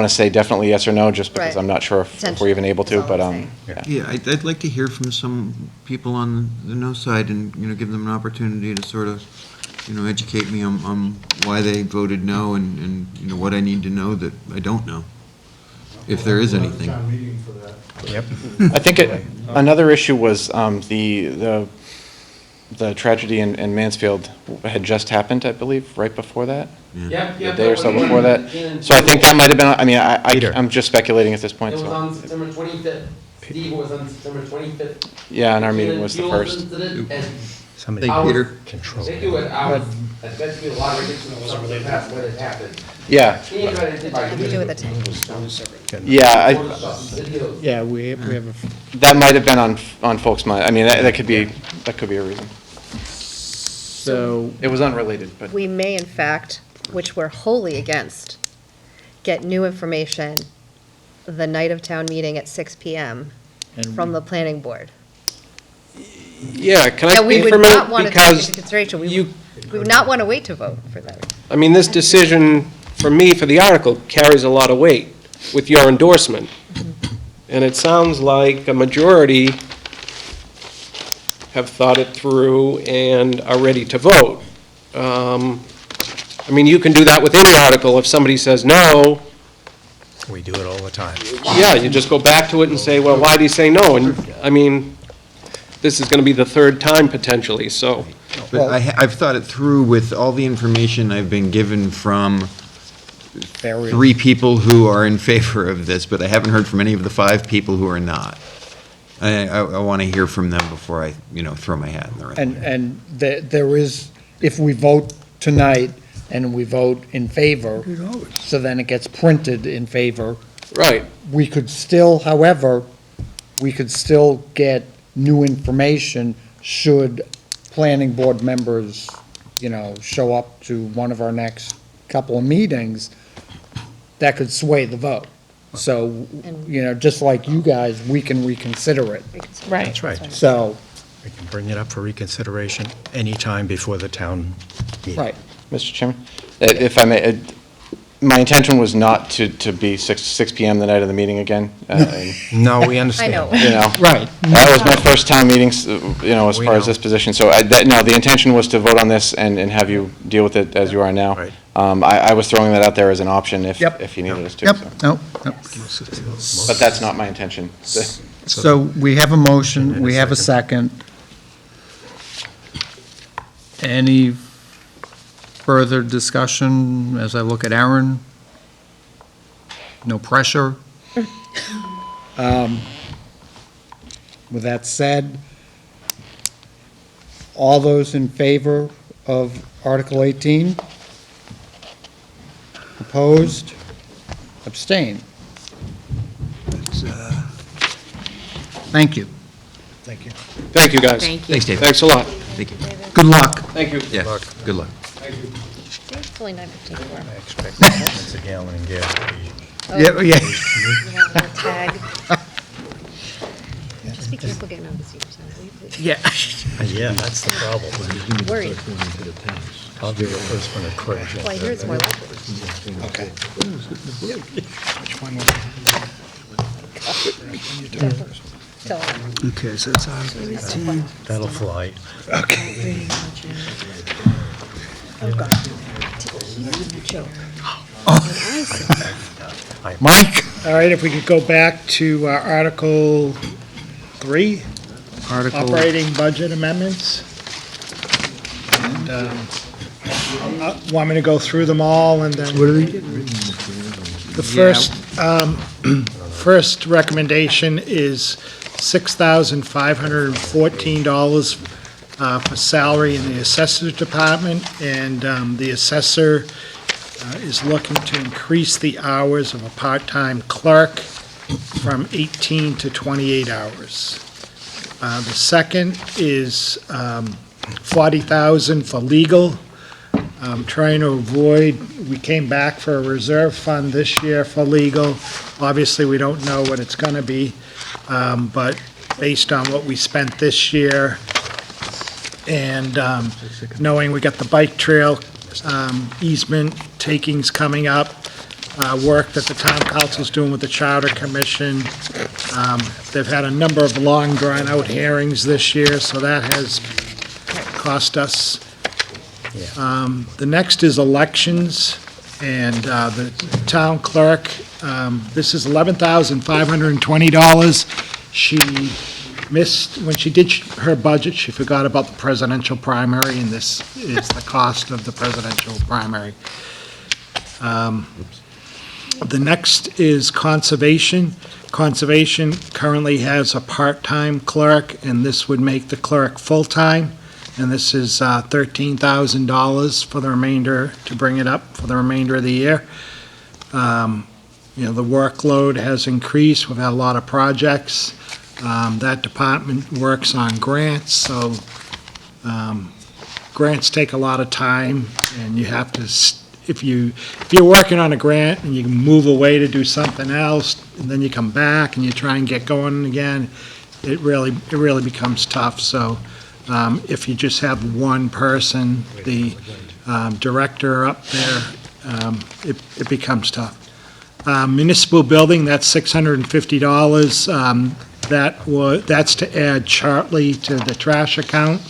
to say definitely yes or no, just because Right. I'm not sure if we're even able to, That's all but, I'm saying. Yeah, I'd like to hear from some people on the no side and, give them an opportunity to sort of, educate me on why they voted no and, what I need to know that I don't know, if there is anything. Town meeting for that. Yep. I think another issue was the tragedy in Mansfield had just happened, I believe, right before that? Yep, A day or so before that. So I think that might have been, I'm just speculating at this point, It was so. on September 25th. Steve was on September 25th. Yeah, and our meeting was the Fuel first. incident, and Somebody I was- control. I think it was, I bet you a lot of ridiculous stuff like that's what had happened. Yeah. He ain't got anything by What do we do with the tank? Yeah, Videos. Yeah, we have a. that might have been on folks' mind. I mean, that could be a reason. So, It was unrelated, but. We may, in fact, which we're wholly against, get new information the night of town meeting at 6 PM from the planning board. Yeah, can I That we speak would for a not minute? want to take Because into consideration. We you, would not want to wait to vote for that. I mean, this decision, for me, for the article, carries a lot of weight with your endorsement. And it sounds like a majority have thought it through and are ready to vote. I mean, you can do that with any article. If somebody says no, We do it all the time. yeah, you just go back to it and say, well, why did he say no? And, I mean, this is going to be the third time potentially, so. But I've thought it through with all the information I've been given from three people who are in favor of this, but I haven't heard from any of the five people who are not. I want to hear from them before I, throw my hat in the ring. And there is, if we vote tonight and we vote in favor, so then it gets printed in favor. Right. We could still, however, we could still get new information should planning board members, show up to one of our next couple of meetings that could sway the vote. So, just like you guys, we can reconsider it. Right. That's right. So, We can bring it up for reconsideration anytime before the town meeting. right. Mr. Chairman, if I may, my intention was not to be 6 PM the night of the meeting again. No, we understand. I know. Right. That was my first town meetings, as We far as know. this position. So, no, the intention was to vote on this and have you deal with it as you are now. Right. I was throwing that out there as an option if Yep. you needed us to. Yep, so. no. But that's not my intention. So we have a motion, we have a second. Any further discussion as I look at Aaron? No pressure? With that said, all those in favor of Article 18? Opposed? Abstain? Thank you. Thank you, guys. Thank you. Thanks, Dave. Thanks a lot. Thank you. Good luck. Thank you. Yeah, good luck. It's only 9:54. I expect it's a gallon of gas. Yeah, yeah. You want a tag? Just be careful getting out of the senior center, will you please? Yeah. Yeah, that's the problem. Worried. I'll be the first one to crash. Well, I hear it's more likely. Okay. Tell them. Okay, so it's Article 18. That'll fly. Mike? All right, if we could go back to Article 3, Article, operating budget amendments. And, want me to go through them all and then? What are they? The first recommendation is $6,514 for salary in the assessor's department, and the assessor is looking to increase the hours of a part-time clerk from 18 to 28 hours. The second is $40,000 for legal. I'm trying to avoid, we came back for a reserve fund this year for legal. Obviously, we don't know what it's going to be, but based on what we spent this year and knowing we got the bike trail easement takings coming up, work that the town council's doing with the charter commission. They've had a number of long drawn-out hearings this year, so that has cost us. The next is elections, and the town clerk, this is $11,520. She missed, when she did her budget, she forgot about the presidential primary, and this is the cost of the presidential primary. The next is conservation. Conservation currently has a part-time clerk, and this would make the clerk full-time. And this is $13,000 for the remainder, to bring it up for the remainder of the year. The workload has increased. We've had a lot of projects. That department works on grants, so grants take a lot of time, and you have to, if you're working on a grant and you move away to do something else, and then you come back and you try and get going again, it really becomes tough. So if you just have one person, the director up there, it becomes tough. Municipal building, that's $650. That's to add Chartley to the trash account.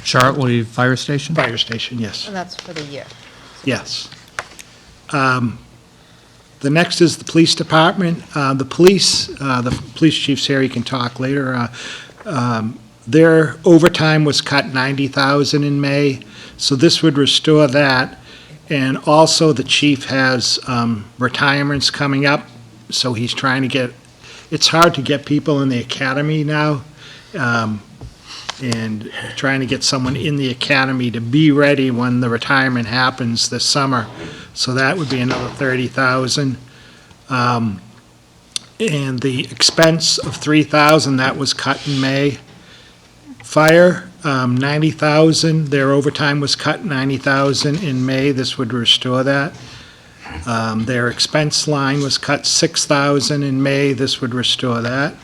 Chartley Fire Station? Fire station, yes. And that's for the year. Yes. The next is the police department. The police chief's here, he can talk later. Their overtime was cut $90,000 in May, so this would restore that. And also, the chief has retirements coming up, so he's trying to get it's hard to get people in the academy now, and trying to get someone in the academy to be ready when the retirement happens this summer. So that would be another 30,000. And the expense of 3,000, that was cut in May. Fire, 90,000, their overtime was cut 90,000 in May, this would restore that. Their expense line was cut 6,000 in May, this would restore that.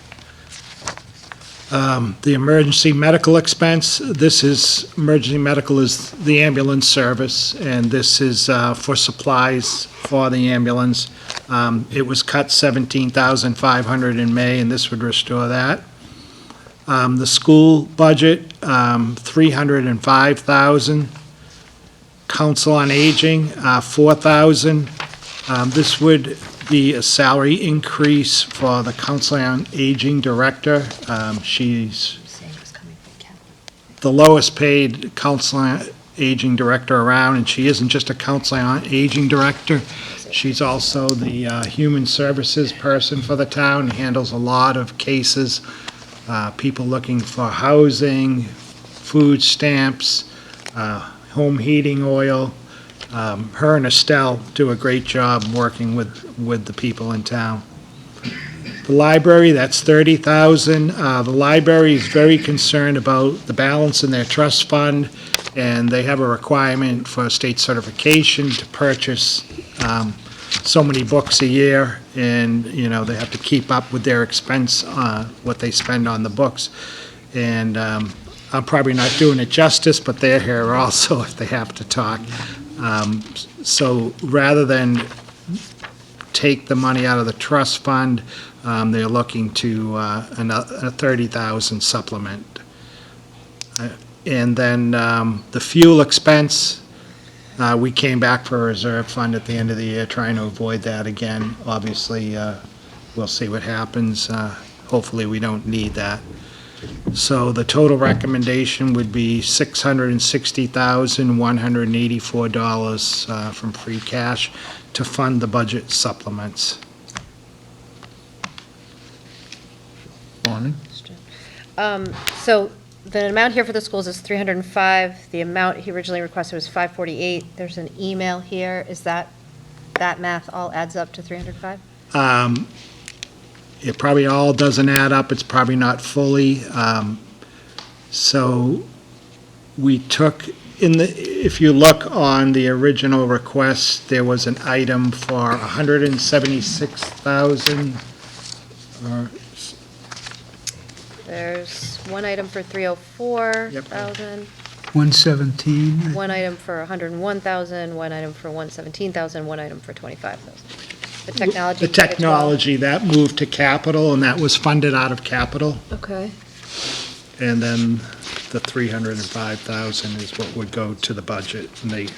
The emergency medical expense, emergency medical is the ambulance service, and this is for supplies for the ambulance. It was cut 17,500 in May, and this would restore that. The school budget, 305,000. Council on Aging, 4,000. This would be a salary increase for the Council on Aging Director. She's the lowest paid Council on Aging Director around, and she isn't just a Council on Aging Director. She's also the Human Services person for the town, and handles a lot of cases, people looking for housing, food stamps, home heating oil. Her and Estelle do a great job working with the people in town. The library, that's 30,000. The library is very concerned about the balance in their trust fund, and they have a requirement for state certification to purchase so many books a year, and, they have to keep up with their expense, what they spend on the books. And I'm probably not doing it justice, but they're here also if they have to talk. So rather than take the money out of the trust fund, they're looking to a 30,000 supplement. And then the fuel expense, we came back for a reserve fund at the end of the year, trying to avoid that again. Obviously, we'll see what happens. Hopefully, we don't need that. So the total recommendation would be $660,184 from free cash to fund the budget supplements. Bonnie? So the amount here for the schools is 305. The amount he originally requested was 548. There's an email here. Is that math all adds up to 305? It probably all doesn't add up, it's probably not fully. So we took, if you look on the original request, there was an item for 176,000. There's one item for 304,000. 117. One item for 101,000, one item for 117,000, one item for 25,000. The technology. The technology, that moved to capital, and that was funded out of capital. Okay. And then the 305,000 is what would go to the budget, and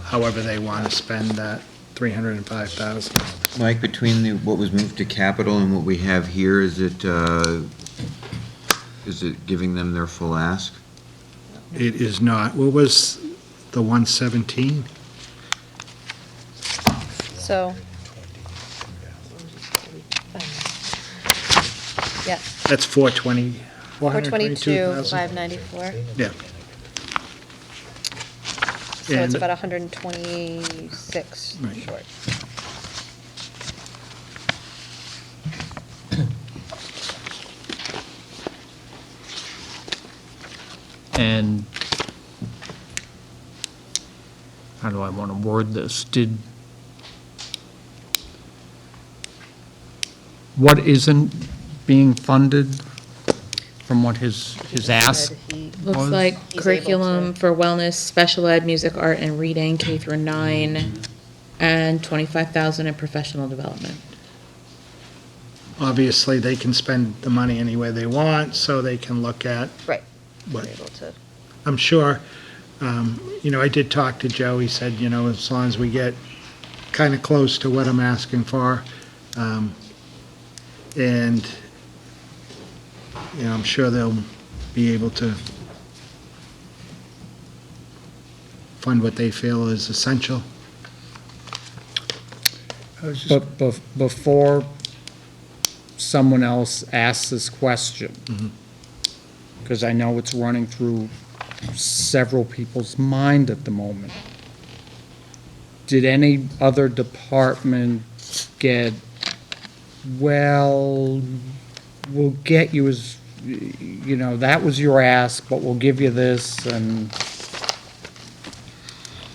however they want to spend that 305,000. Mike, between what was moved to capital and what we have here, is it giving them their full ask? It is not. What was the 117? So. Yeah. That's 420. 422, 594. Yeah. So it's And- about 126 Right. short. And how do I want to word this? What isn't being funded from what his ask Looks was? like He's curriculum for wellness, special ed, music, art, and reading, K through 9, and 25,000 in professional development. Obviously, they can spend the money any way they want, so they can look at Right. what, We're able to. I'm sure, I did talk to Joe, he said, as long as we get kind of close to what I'm asking for, and, I'm sure they'll be able to fund what they feel is essential. But before someone else asks this question, because I know it's running through several people's mind at the moment. Did any other department get, well, we'll get you as, you know, that was your ask, but we'll give you this, and,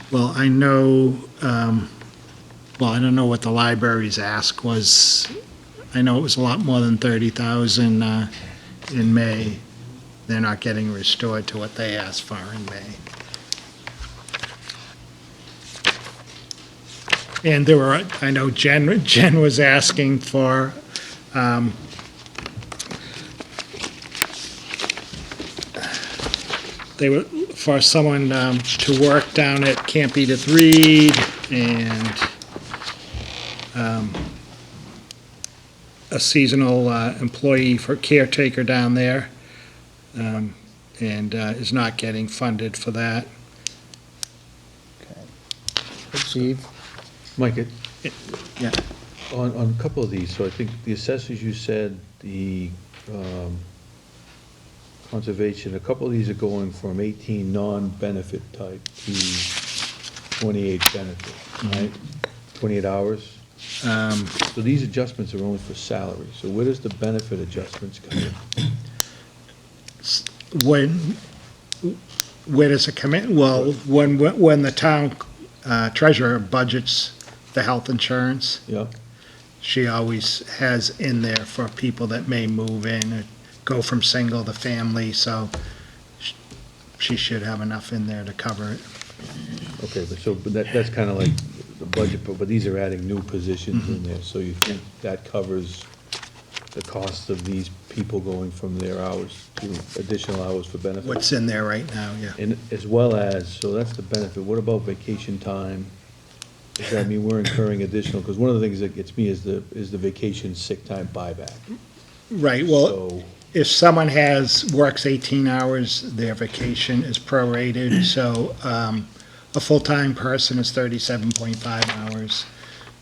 Well, I know, I don't know what the library's ask was. I know it was a lot more than 30,000 in May. They're not getting restored to what they asked for in May. And there were, I know Jen was asking for, they were, for someone to work down at Camp Edith Reed, and a seasonal employee for caretaker down there, and is not getting funded for that. Steve? Mike, Yeah. on a couple of these, so I think the assessors, you said, the conservation, a couple of these are going from 18 non-benefit type to 28 benefit, right? 28 hours? So these adjustments are only for salary, so where does the benefit adjustments come in? Where does it come in? Well, when the town treasurer budgets the health insurance, Yep. she always has in there for people that may move in, or go from single to family, so she should have enough in there to cover it. Okay, but that's kind of like the budget, but these are adding new positions in there, so you think that covers the cost of these people going from their hours to additional hours for benefits? What's in there right now, yeah. And as well as, so that's the benefit, what about vacation time? Does that mean we're incurring additional, because one of the things that gets me is the vacation sick time buyback. Right, well, So, if someone works 18 hours, their vacation is prorated, so a full-time person is 37.5 hours.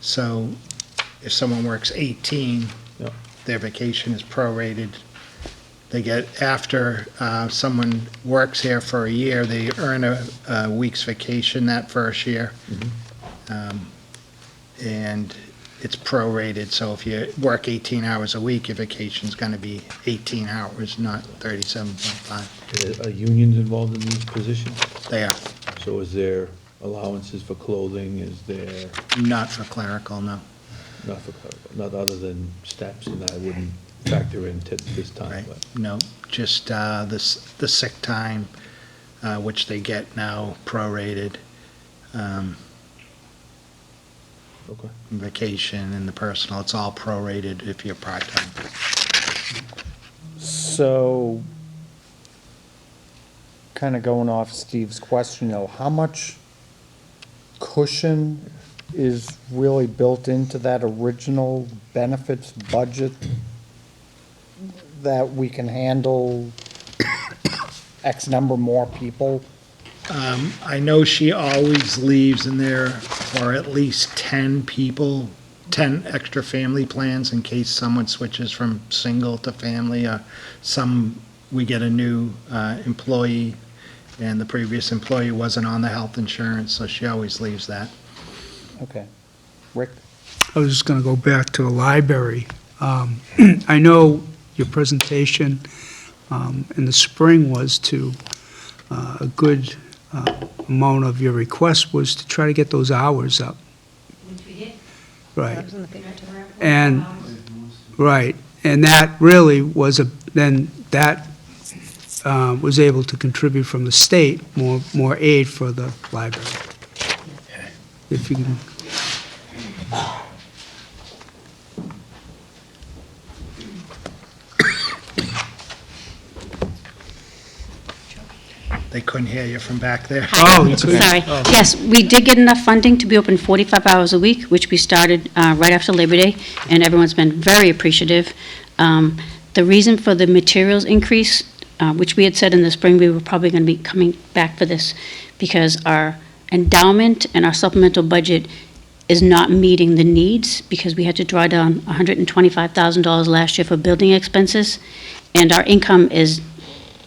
So if someone works 18, Yep. their vacation is prorated. They get, after someone works here for a year, they earn a week's vacation that first year. And it's prorated, so if you work 18 hours a week, your vacation's gonna be 18 hours, not 37.5. are unions involved in these positions? They are, So is there allowances for clothing, is there, not for clerical, no. not for, not other than steps, and I wouldn't factor into this time, Right, but. no, just the sick time, which they get now prorated, Okay. vacation and the personal, it's all prorated if you're part-time. So, kind of going off Steve's question, though, how much cushion is really built into that original benefits budget that we can handle X number more people? I know she always leaves in there for at least 10 people, 10 extra family plans in case someone switches from single to family. We get a new employee, and the previous employee wasn't on the health insurance, so she always leaves that. Okay. Rick? I was just going to go back to the library. I know your presentation in the spring was to, a good amount of your request was to try to get those hours up. Which we did. Right. That was in the paper too. And, right, and that really was that was able to contribute from the state, more aid for the library. If you can. They couldn't hear you from back there. Oh, you could- Sorry. Yes, we did get enough funding to be open 45 hours a week, which we started right after Labor Day, and everyone's been very appreciative. The reason for the materials increase, which we had said in the spring, we were probably going to be coming back for this, because our endowment and our supplemental budget is not meeting the needs because we had to draw down $125,000 last year for building expenses, and our income is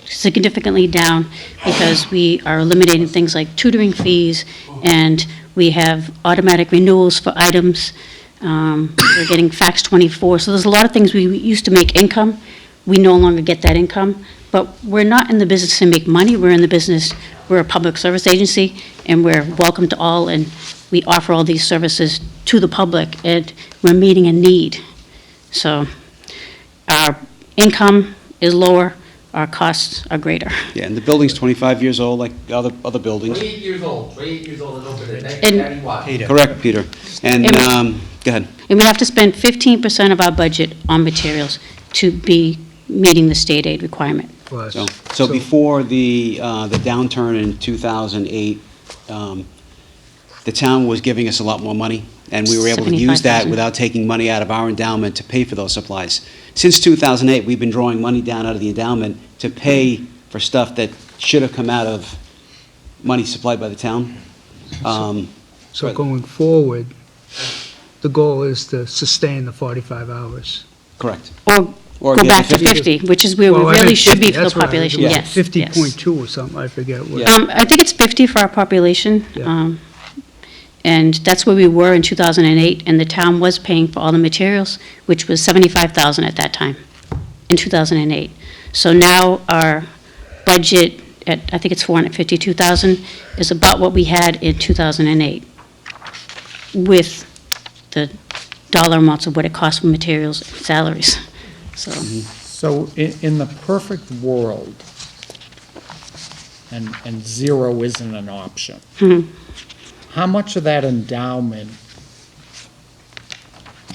significantly down because we are eliminating things like tutoring fees, and we have automatic renewals for items. We're getting Fax 24, so there's a lot of things we used to make income. We no longer get that income, but we're not in the business to make money. We're in the business, we're a public service agency, and we're welcome to all, and we offer all these services to the public, and we're meeting a need. So our income is lower, our costs are greater. Yeah, and the building's 25 years old, like other buildings. 28 years old, 28 years old and opened in And- 1991. Correct, Peter. And, go ahead. And we have to spend 15% of our budget on materials to be meeting the state aid requirement. So before the downturn in 2008, the town was giving us a lot more money, and we were able to use that 75,000. without taking money out of our endowment to pay for those supplies. Since 2008, we've been drawing money down out of the endowment to pay for stuff that should have come out of money supplied by the town. So going forward, the goal is to sustain the 45 hours. Correct. Or go back to 50, which is where we Well, I really think should be 50, for the that's right. population, It was yes. 50.2 or something, I forget what. I think it's 50 for our population. Yeah. And that's where we were in 2008, and the town was paying for all the materials, which was $75,000 at that time, in 2008. So now our budget, at I think it's $452,000, is about what we had in 2008, with the dollar amounts of what it costs for materials and salaries. So in the perfect world, and zero isn't an option, how much of that endowment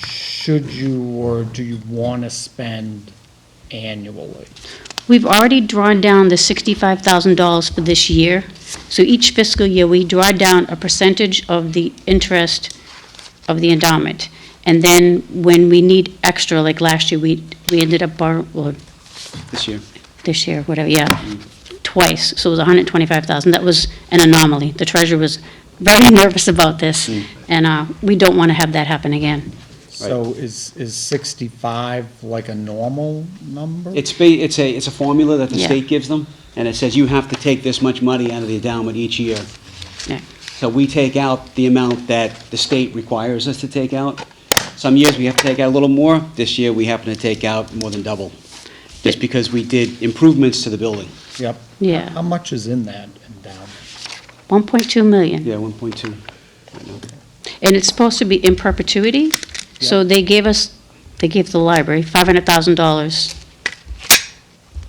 should you or do you want to spend annually? We've already drawn down the $65,000 for this year. So each fiscal year, we draw down a percentage of the interest of the endowment. And then when we need extra, like last year, we ended up borrowing, This year. whatever, yeah, twice. So it was $125,000. That was an anomaly. The treasurer was very nervous about this, and we don't want to have that happen again. So is 65 like a normal number? It's a formula that the Yeah. state gives them, and it says you have to take this much money out of the endowment each year. Yeah. So we take out the amount that the state requires us to take out. Some years we have to take out a little more. This year, we happen to take out more than double, just because we did improvements to the building. Yep. Yeah. How much is in that endowment? 1.2 million. Yeah, 1.2. And it's supposed to be in perpetuity, so they gave the library $500,000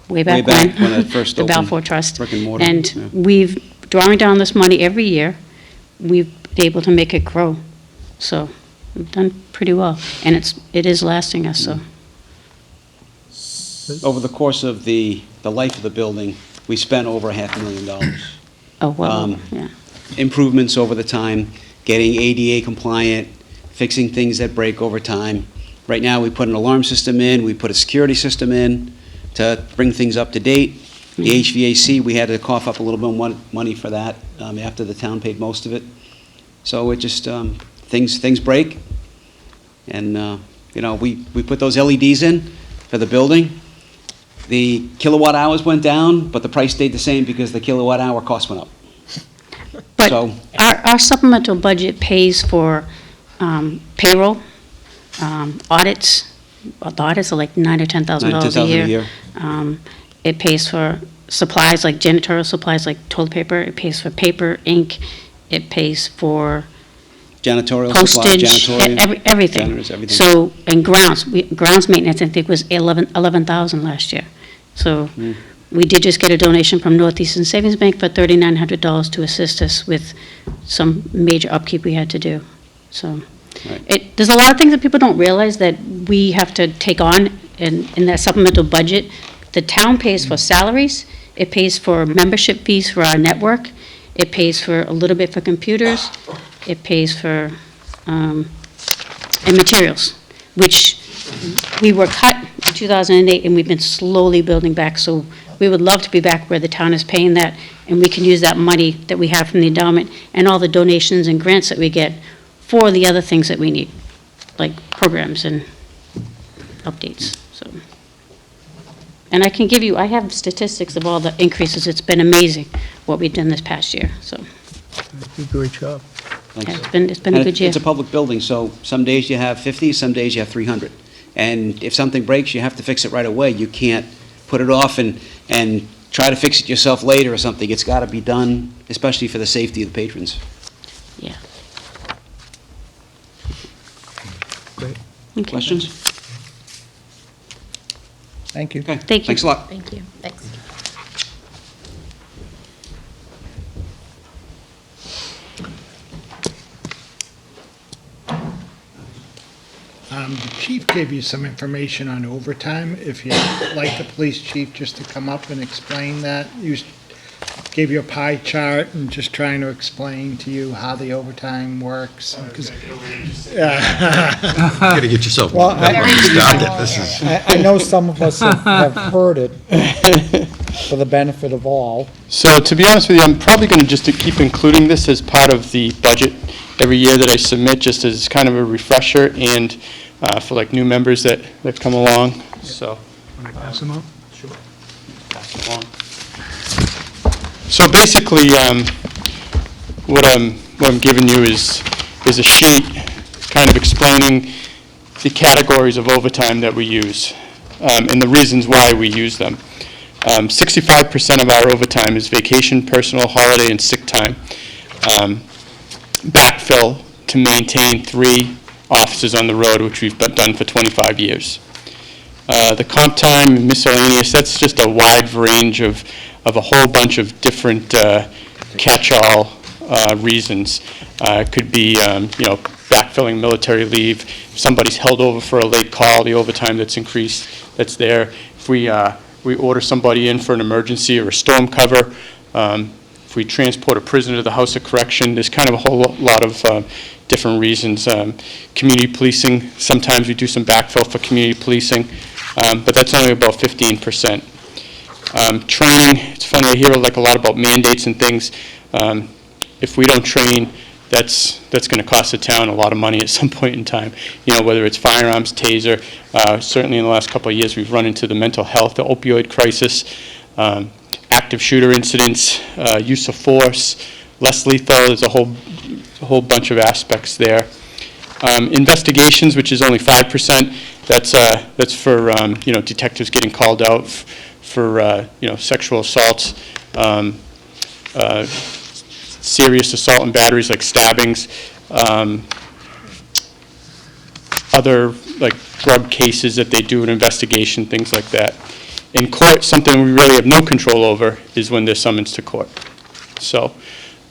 way back when. when it first The opened, Balfour Trust. brick and mortar, And yeah. we've, drawing down this money every year, we've been able to make it grow. So we've done pretty well, and it is lasting us, so. Over the course of the life of the building, we spent over $500,000. Oh, well, yeah. Improvements over the time, getting ADA compliant, fixing things that break over time. Right now, we put an alarm system in, we put a security system in to bring things up to date. The HVAC, we had to cough up a little bit of money for that after the town paid most of it. So it just, things break. And, we put those LEDs in for the building. The kilowatt hours went down, but the price stayed the same because the kilowatt hour cost went up. But So- our supplemental budget pays for payroll, audits. The audits are like $9,000 or $10,000 a year. It pays for supplies, like janitorial supplies, like toilet paper. It pays for paper, ink. It pays for Janitorial supplies, postage, janitorial. everything. Janitors, everything. So, and grounds maintenance, I think, was 11,000 last year. So we did just get a donation from Northeastern Savings Bank for $3,900 to assist us with some major upkeep we had to do. So there's a lot of things that people don't realize that we have to take on in that supplemental budget. The town pays for salaries, it pays for membership fees for our network, it pays for a little bit for computers, it pays for, and materials, which we were cut in 2008, and we've been slowly building back, so we would love to be back where the town is paying that, and we can use that money that we have from the endowment and all the donations and grants that we get for the other things that we need, like programs and updates, so. And I can give you, I have statistics of all the increases. It's been amazing what we've done this past year, so. Great job. Thanks. It's been a And good year. It's a public building, so some days you have 50, some days you have 300. And if something breaks, you have to fix it right away. You can't put it off and try to fix it yourself later or something. It's got to be done, especially for the safety of the patrons. Yeah. Great. Okay. Questions? Thank you. Okay, Thank you. thanks a lot. Thank you. Thanks. The chief gave you some information on overtime. If you'd like the police chief just to come up and explain that. Gave you a pie chart and just trying to explain to you how the overtime works. You gotta get yourself. Well, I I know some of us have heard it for the benefit of all. So to be honest with you, I'm probably going to just keep including this as part of the budget every year that I submit, just as kind of a refresher and for like new members that come along, so. Want to pass them out? Sure. Pass it along. So basically, what I'm giving you is a sheet kind of explaining the categories of overtime that we use and the reasons why we use them. 65% of our overtime is vacation, personal, holiday, and sick time. Backfill to maintain 3 officers on the road, which we've done for 25 years. The comp time and miscellaneous, that's just a wide range of a whole bunch of different catch-all reasons. It could be, backfilling military leave. If somebody's held over for a late call, the overtime that's increased, that's there. If we order somebody in for an emergency or a storm cover, if we transport a prisoner to the House of Correction, there's kind of a whole lot of different reasons. Community policing, sometimes we do some backfill for community policing, but that's only about 15%. Training, it's funny, I hear like a lot about mandates and things. If we don't train, that's going to cost the town a lot of money at some point in time. Whether it's firearms, taser. Certainly in the last couple of years, we've run into the mental health, the opioid crisis, active shooter incidents, use of force, less lethal. There's a whole bunch of aspects there. Investigations, which is only 5%. That's for detectives getting called out for sexual assaults, serious assault and batteries like stabbings, other like drug cases that they do an investigation, things like that. In court, something we really have no control over is when they're summoned to court. So,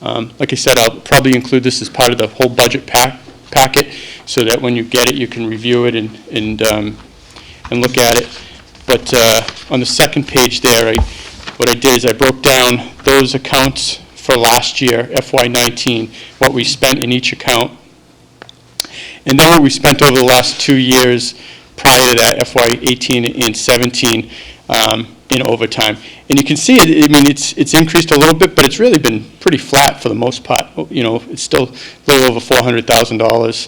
like I said, I'll probably include this as part of the whole budget packet so that when you get it, you can review it and look at it. But on the second page there, what I did is I broke down those accounts for last year, FY19, what we spent in each account, and then what we spent over the last 2 years prior to that, FY18 and 17, in overtime. And you can see, it's increased a little bit, but it's really been pretty flat for the most part. It's still a little over $400,000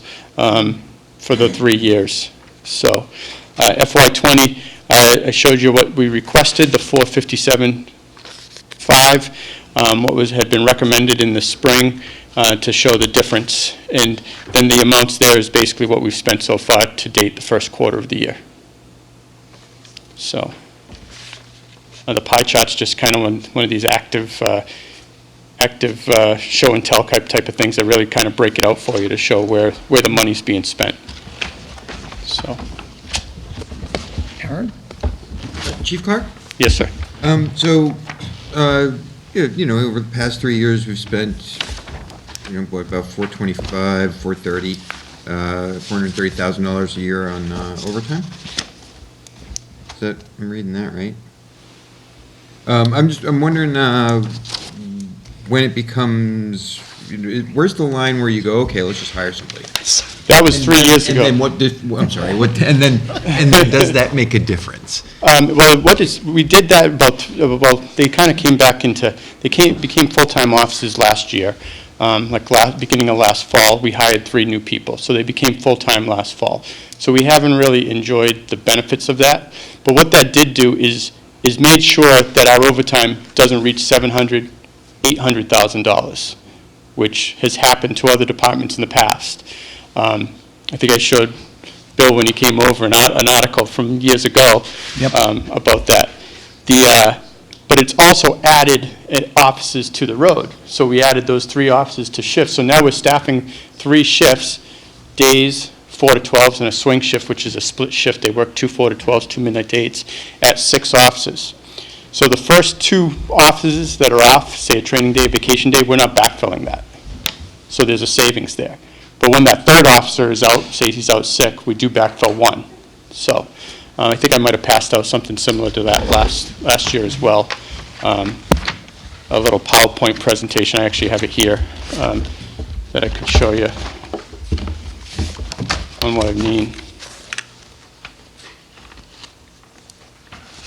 for the 3 years. So FY20, I showed you what we requested, the 457.5, what had been recommended in the spring to show the difference. And then the amounts there is basically what we've spent so far to date, the first quarter of the year. So the pie chart's just kind of one of these active show and tell type of things that really kind of break it out for you to show where the money's being spent. So. Aaron? Chief Clark? Yes, sir. Over the past 3 years, we've spent, about $425, $430, $430,000 a year on overtime. I'm reading that right? I'm wondering when it becomes where's the line where you go, okay, let's just hire somebody? That was 3 years ago. And then what did, I'm sorry, and then does that make a difference? Well, we did that about, they kind of came back into, became full-time officers last year. Beginning of last fall, we hired 3 new people, so they became full-time last fall. So we haven't really enjoyed the benefits of that. But what that did do is made sure that our overtime doesn't reach $700,000, $800,000, which has happened to other departments in the past. I think I showed Bill when he came over an article from years ago about that. But it's also added offices to the road. So we added those 3 offices to shifts. So now we're staffing 3 shifts, days, 4 to 12s, and a swing shift, which is a split shift. They work 2 4 to 12s, 2 midnight to 8s, at 6 offices. So the first 2 offices that are off, say a training day, vacation day, we're not backfilling that. So there's a savings there. But when that 3rd officer is out, say he's out sick, we do backfill 1. So I think I might have passed out something similar to that last year as well. A little PowerPoint presentation, I actually have it here, that I could show you on what I mean.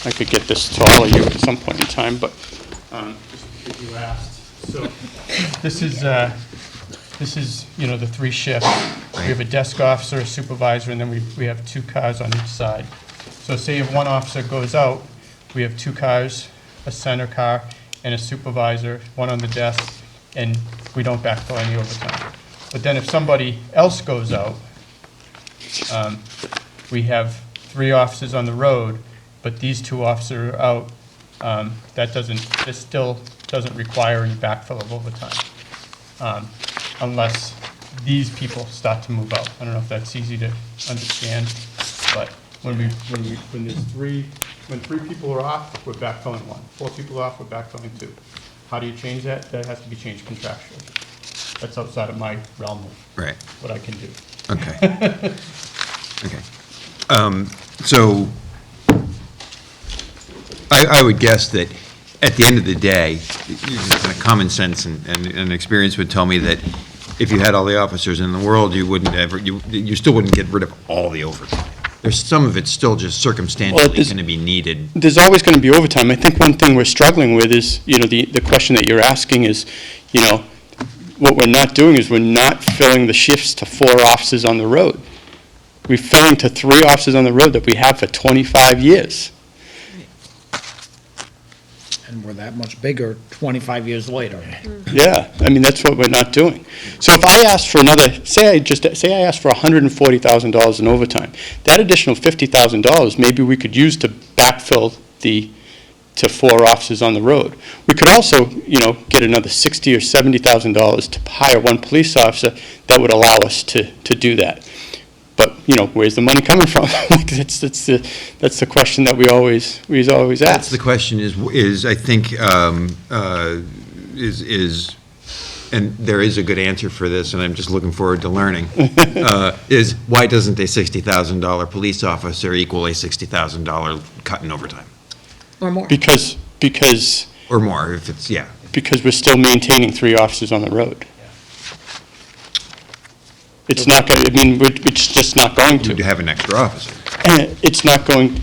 I could get this to all of you at some point in time, but just because you asked. So this is, the 3 shifts. We have a desk officer, a supervisor, and then we have 2 cars on each side. So say if one officer goes out, we have 2 cars, a center car, and a supervisor, 1 on the desk, and we don't backfill any overtime. But then if somebody else goes out, we have 3 officers on the road, but these 2 officers are out. This still doesn't require any backfill of overtime, unless these people start to move out. I don't know if that's easy to understand, but when there's 3 people are off, we're backfilling 1. 4 people are off, we're backfilling 2. How do you change that? That has to be changed contractually. That's outside of my realm of what I can do. Okay. Okay. So I would guess that at the end of the day, kind of common sense and experience would tell me that if you had all the officers in the world, you still wouldn't get rid of all the overtime. There's some of it still just circumstantially going to be needed. There's always going to be overtime. I think one thing we're struggling with is, the question that you're asking is, what we're not doing is we're not filling the shifts to 4 officers on the road. We're filling to 3 officers on the road that we have for 25 years. And we're that much bigger 25 years later. Yeah, that's what we're not doing. So if I asked for say I asked for $140,000 in overtime, that additional $50,000 maybe we could use to backfill to 4 officers on the road. We could also, get another $60,000 or $70,000 to hire 1 police officer that would allow us to do that. But, where's the money coming from? That's the question that we always ask. That's the question is I think, and there is a good answer for this, and I'm just looking forward to learning, is why doesn't a $60,000 police officer equal a $60,000 cut in overtime? Or more. Because. Or more, if it's, yeah. Because we're still maintaining 3 officers on the road. It's not going, it's just not going to. You have an extra officer. It's not going,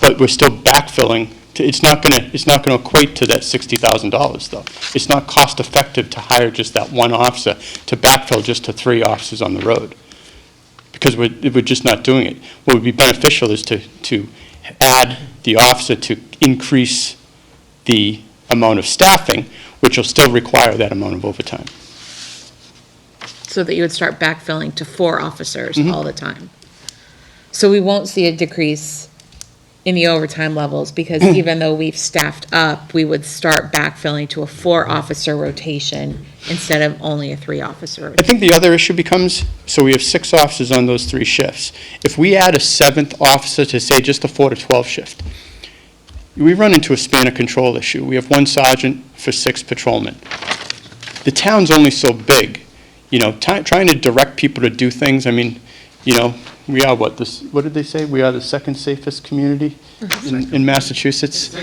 but we're still backfilling. It's not going to equate to that $60,000 though. It's not cost effective to hire just that 1 officer to backfill just to 3 officers on the road. Because we're just not doing it. What would be beneficial is to add the officer to increase the amount of staffing, which will still require that amount of overtime. So that you would start backfilling to 4 officers all the time. So we won't see a decrease in the overtime levels because even though we've staffed up, we would start backfilling to a 4-officer rotation instead of only a 3-officer rotation. I think the other issue becomes, so we have 6 officers on those 3 shifts. If we add a 7th officer to say just a 4 to 12 shift, we run into a span of control issue. We have 1 sergeant for 6 patrolmen. The town's only so big. Trying to direct people to do things, we are what did they say? We are the 2nd safest community in Massachusetts.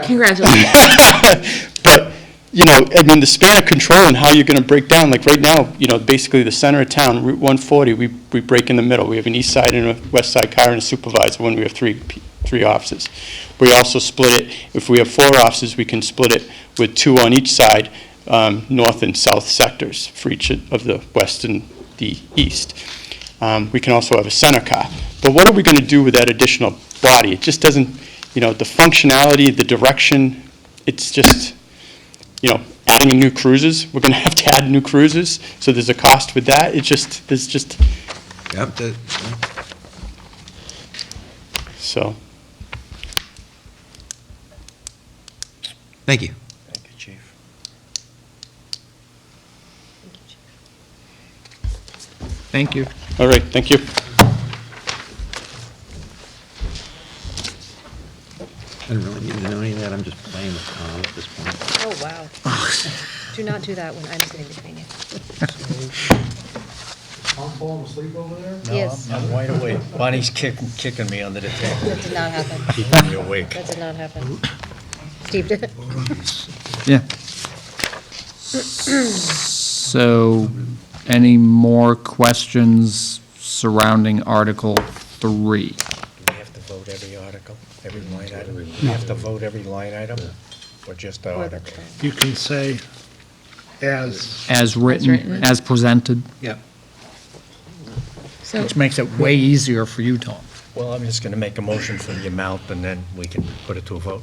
Congratulations. But, I mean, the span of control and how you're gonna break down, like right now, basically the center of town, Route 140, we break in the middle. We have an east side and a west side car and a supervisor when we have three offices. We also split it, if we have 4 offices, we can split it with 2 on each side, north and south sectors for each of the west and the east. We can also have a center car. But what are we gonna do with that additional body? It just doesn't, the functionality, the direction, it's just, adding in new cruisers, we're gonna have to add new cruisers, so there's a cost with that. There's just, Yep, so. thank you. Thank you, Chief. Thank you. All right, thank you. I don't really need to know any of that, I'm just playing with Tom at this point. Oh, wow. Do not do that when I'm sitting between you. Tom falling asleep over there? No, Yes. I'm wide awake. Bonnie's kicking me under the table. That did not happen. Keeping me awake. That did not happen. Steve did it. Yeah. So, any more questions surrounding Article 3? Do we have to vote every article, every line item? We have to vote every line item, or just the article? You can say as. As written, as presented, Yep. So, which makes it way easier for you, Tom. Well, I'm just going to make a motion for the amount, and then we can put it to a vote.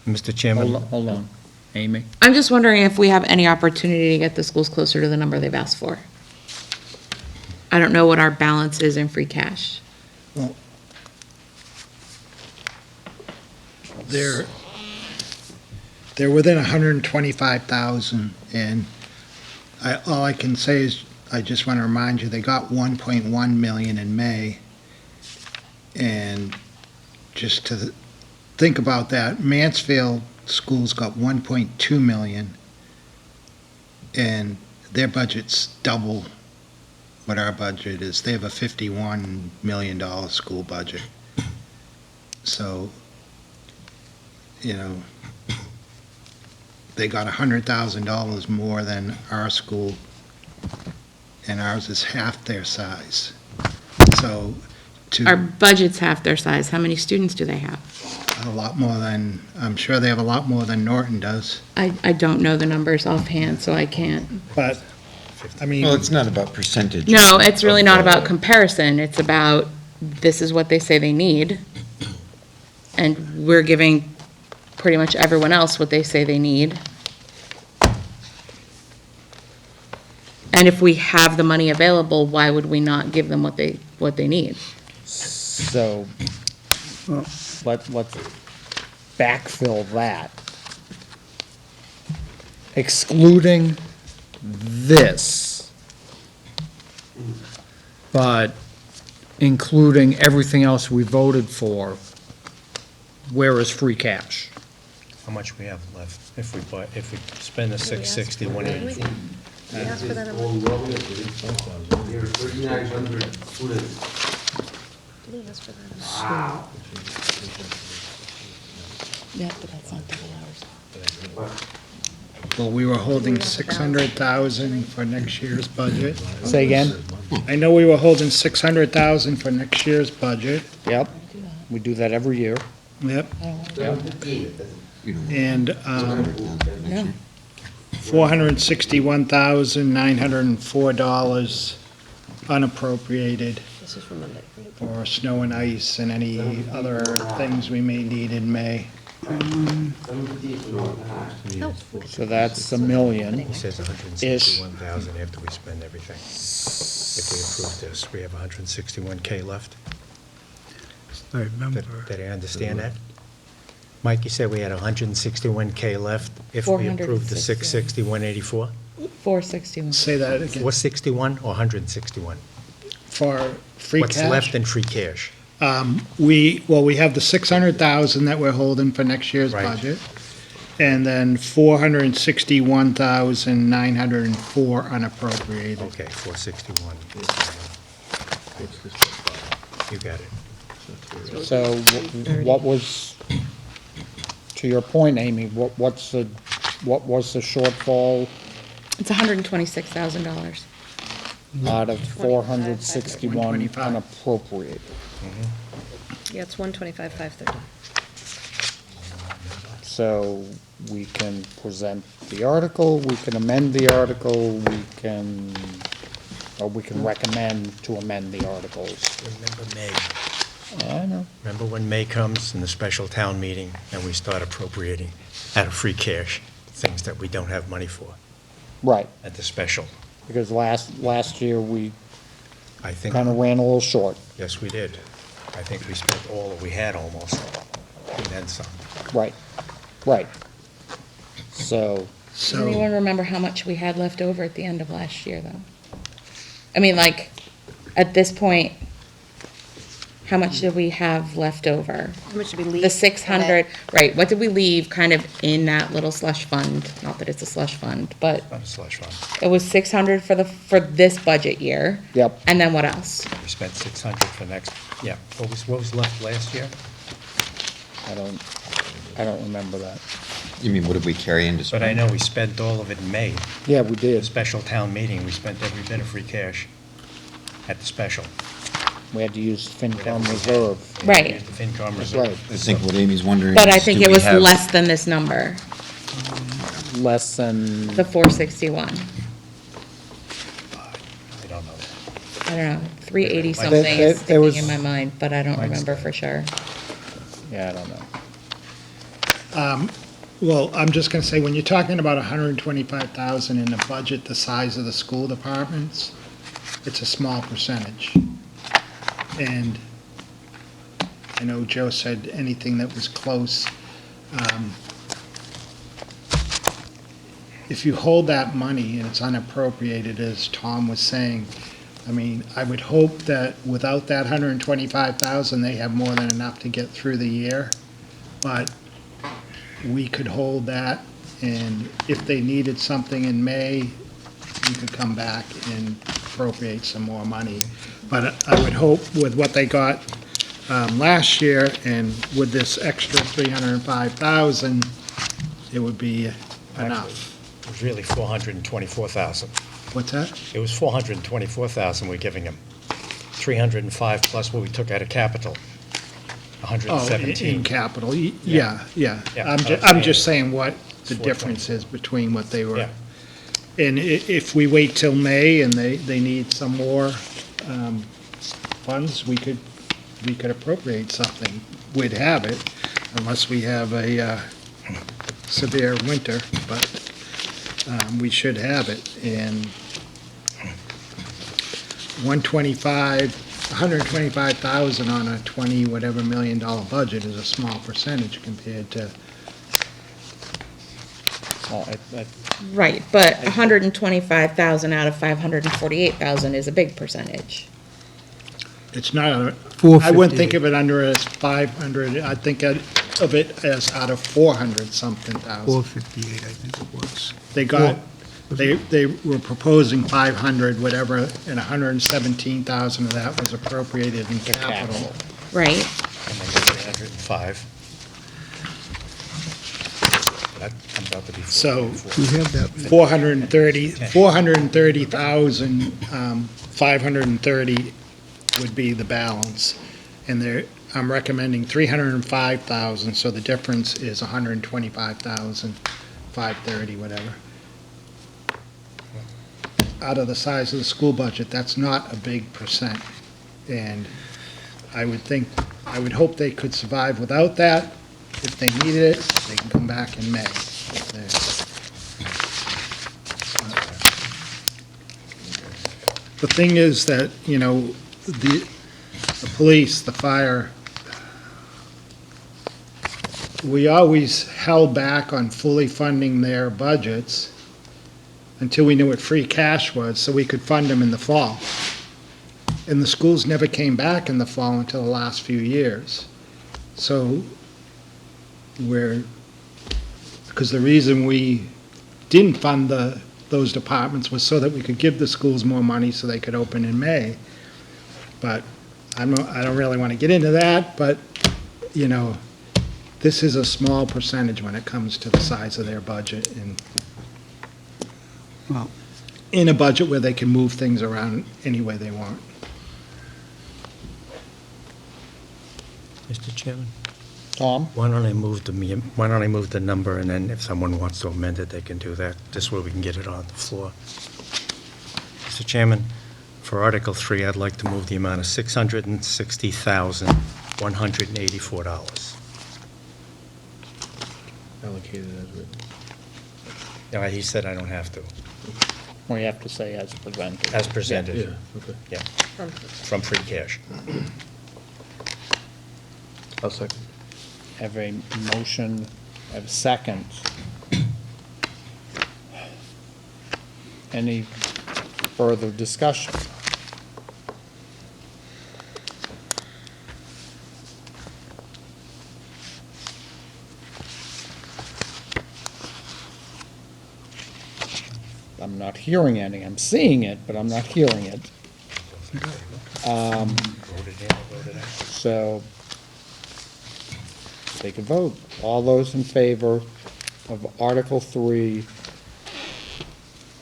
Mr. Chairman? Hold on. Amy? I'm just wondering if we have any opportunity to get the schools closer to the number they've asked for. I don't know what our balance is in free cash. They're within 125,000, and all I can say is, I just want to remind you, they got 1.1 million in May, and just to think about that, Mansfield Schools got 1.2 million, and their budget's double what our budget is. They have a $51 million school budget. So, they got $100,000 more than our school, and ours is half their size. So Our budget's half their size. How many students do they have? a lot more than, I'm sure they have a lot more than Norton does. I don't know the numbers offhand, so I can't. But, I mean. Well, it's not about percentage. No, it's really not about comparison. It's about, this is what they say they need. And we're giving pretty much everyone else what they say they need. And if we have the money available, why would we not give them what they need? So, let's backfill that. Excluding this, but including everything else we voted for, where is free cash? How much we have left if we spend the 660, 180? We asked for that amount. There are 3,900 students. Did we ask for that amount? Wow. Yeah, but that's not double hours. Well, we were holding 600,000 for next year's budget. Say again? I know we were holding 600,000 for next year's budget. Yep, we do that every year. Yep. Yep. And No. $461,904 unappropriated This is from Monday. for snow and ice and any other things we may need in May. So that's $1 million. He says 161,000 after we spend everything. If we approve this, we have 161K left. I remember. Did I understand that? Mike, you said we had 161K left if we approve the 660, 184? 461. Say that again. 461 or 161? For free cash? What's left in free cash? We have the 600,000 that we're holding for next year's Right. budget, and then 461,904 unappropriated. Okay, 461. You got it. So what was, to your point, Amy, what's the what was the shortfall It's $126,000. out of 461 unappropriated? Yeah, it's 125,530. So we can present the article, we can amend the article, we can recommend to amend the articles. Remember May. I know. Remember when May comes in the special town meeting and we start appropriating out of free cash, things that we don't have money for Right, at the special? because last year we I think, kind of ran a little short. yes, we did. I think we spent all that we had almost, and then some. Right, right. So, Does anyone remember how much we had left over at the end of last year, though? I mean, like, at this point, how much did we have left over? How much did we leave? The 600, right, what did we leave kind of in that little slush fund? Not that it's a slush fund, but Not a slush fund. it was 600 for this budget year. yep, And then what else? We spent 600 for next, yeah. What was left last year? I don't remember that. You mean, what did we carry into spring? But I know we spent all of it in May. Yeah, we The did. special town meeting, we spent every bit of free cash at the special. We had to use FinCom reserve. Right. Used the FinCom That's reserve. right. I think what Amy's wondering But I is, think do it we was have- less than this number, Less than, the 461. I don't know. I don't know, 380 There- something there is sticking was- in my mind, but I don't Might remember stay. for sure. yeah, I don't know. Well, I'm just gonna say, when you're talking about 125,000 in the budget, the size of the school departments, it's a small percentage. And I know Joe said anything that was close. If you hold that money and it's unappropriated, as Tom was saying, I mean, I would hope that without that 125,000, they have more than enough to get through the year. But we could hold that, and if they needed something in May, we could come back and appropriate some more money. But I would hope with what they got last year, and with this extra 305,000, it would be enough. It was really 424,000. What's that? It was 424,000 we're giving them. 305 plus what we took out of capital. Oh, 117. in capital, yeah, Yeah. yeah. Yeah, I'm just saying what the It's difference is between what they were. Yeah. And if we wait till May and they need some more funds, we could appropriate something. We'd have it, unless we have a severe winter, but we should have it. And 125,000 on a 20 whatever million dollar budget is a small percentage compared to, Well, Right, but 125,000 out of 548,000 is a big percentage. it's not, I 458. wouldn't think of it under as 500, I'd think of it as out of 400 something thousand. 458, I think it was. They got, they were proposing 500, whatever, and 117,000 of that was appropriated in capital. Right, And they got 305. That comes out to be So- 424. We have that. 430,000, 530 would be the balance. And there, I'm recommending 305,000, so the difference is 125,000, 530, whatever. Out of the size of the school budget, that's not a big percent. And I would hope they could survive without that. If they needed it, they can come back in May. The thing is that, you know, the police, the fire, we always held back on fully funding their budgets until we knew what free cash was, so we could fund them in the fall. And the schools never came back in the fall until the last few years. So because the reason we didn't fund those departments was so that we could give the schools more money so they could open in May. But I don't really want to get into that, but, you know, this is a small percentage when it comes to the size of their budget, and Well, in a budget where they can move things around any way they want. Mr. Chairman? Tom? Why don't I move the number, and then if someone wants to amend it, they can do that. This way we can get it on the floor. Mr. Chairman, for Article 3, I'd like to move the amount of $660,184. Allocated as written. Yeah, he said I don't have to. We have to say as presented. As presented. Yeah, okay. Yeah, from free cash. I'll second. Have a motion, have a second. Any further discussion? I'm not hearing any. I'm seeing it, but I'm not hearing it. So take a vote. All those in favor of Article 3,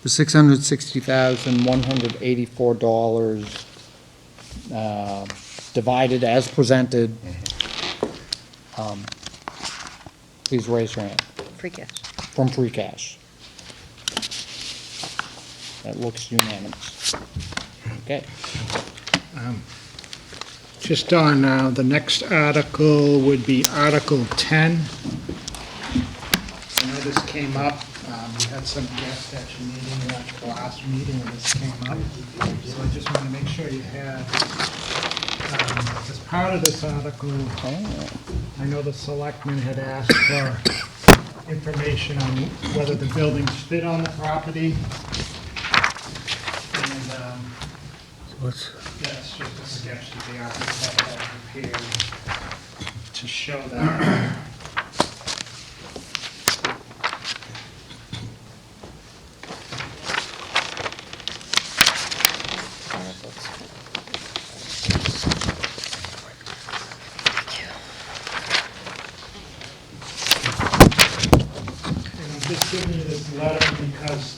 the $660,184 divided as presented, please raise your hand. Free cash. From free cash. That looks unanimous. Okay. Just on, the next article would be Article 10. I know this came up, we had some guests at your meeting, at the last meeting, when this came up. So I just want to make sure you had, as part of this article, I know the selectmen had asked for information on whether the buildings fit on the property. And, that's just a sketch that the architect had prepared to show that. And I'm just giving you this letter because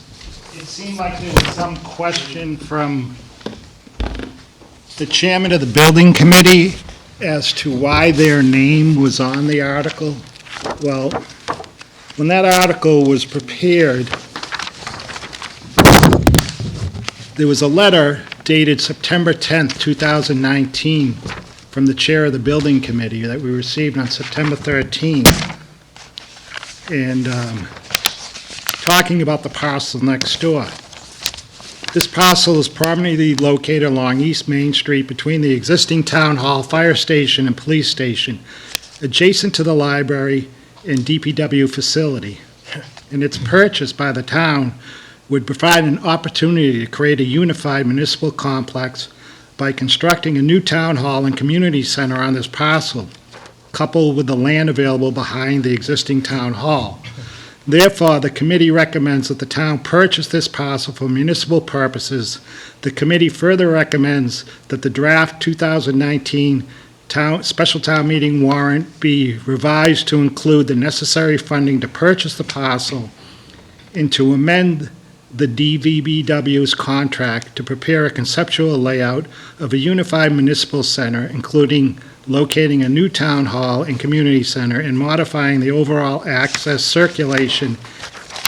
it seemed like there was some question from the chairman of the building committee as to why their name was on the article. Well, when that article was prepared, there was a letter dated September 10th, 2019, from the chair of the building committee that we received on September 13th, and talking about the parcel next door. This parcel is prominently located along East Main Street between the existing town hall, fire station, and police station, adjacent to the library and DPW facility. And its purchase by the town would provide an opportunity to create a unified municipal complex by constructing a new town hall and community center on this parcel, coupled with the land available behind the existing town hall. Therefore, the committee recommends that the town purchase this parcel for municipal purposes. The committee further recommends that the draft 2019 special town meeting warrant be revised to include the necessary funding to purchase the parcel and to amend the DVBW's contract to prepare a conceptual layout of a unified municipal center, including locating a new town hall and community center and modifying the overall access, circulation,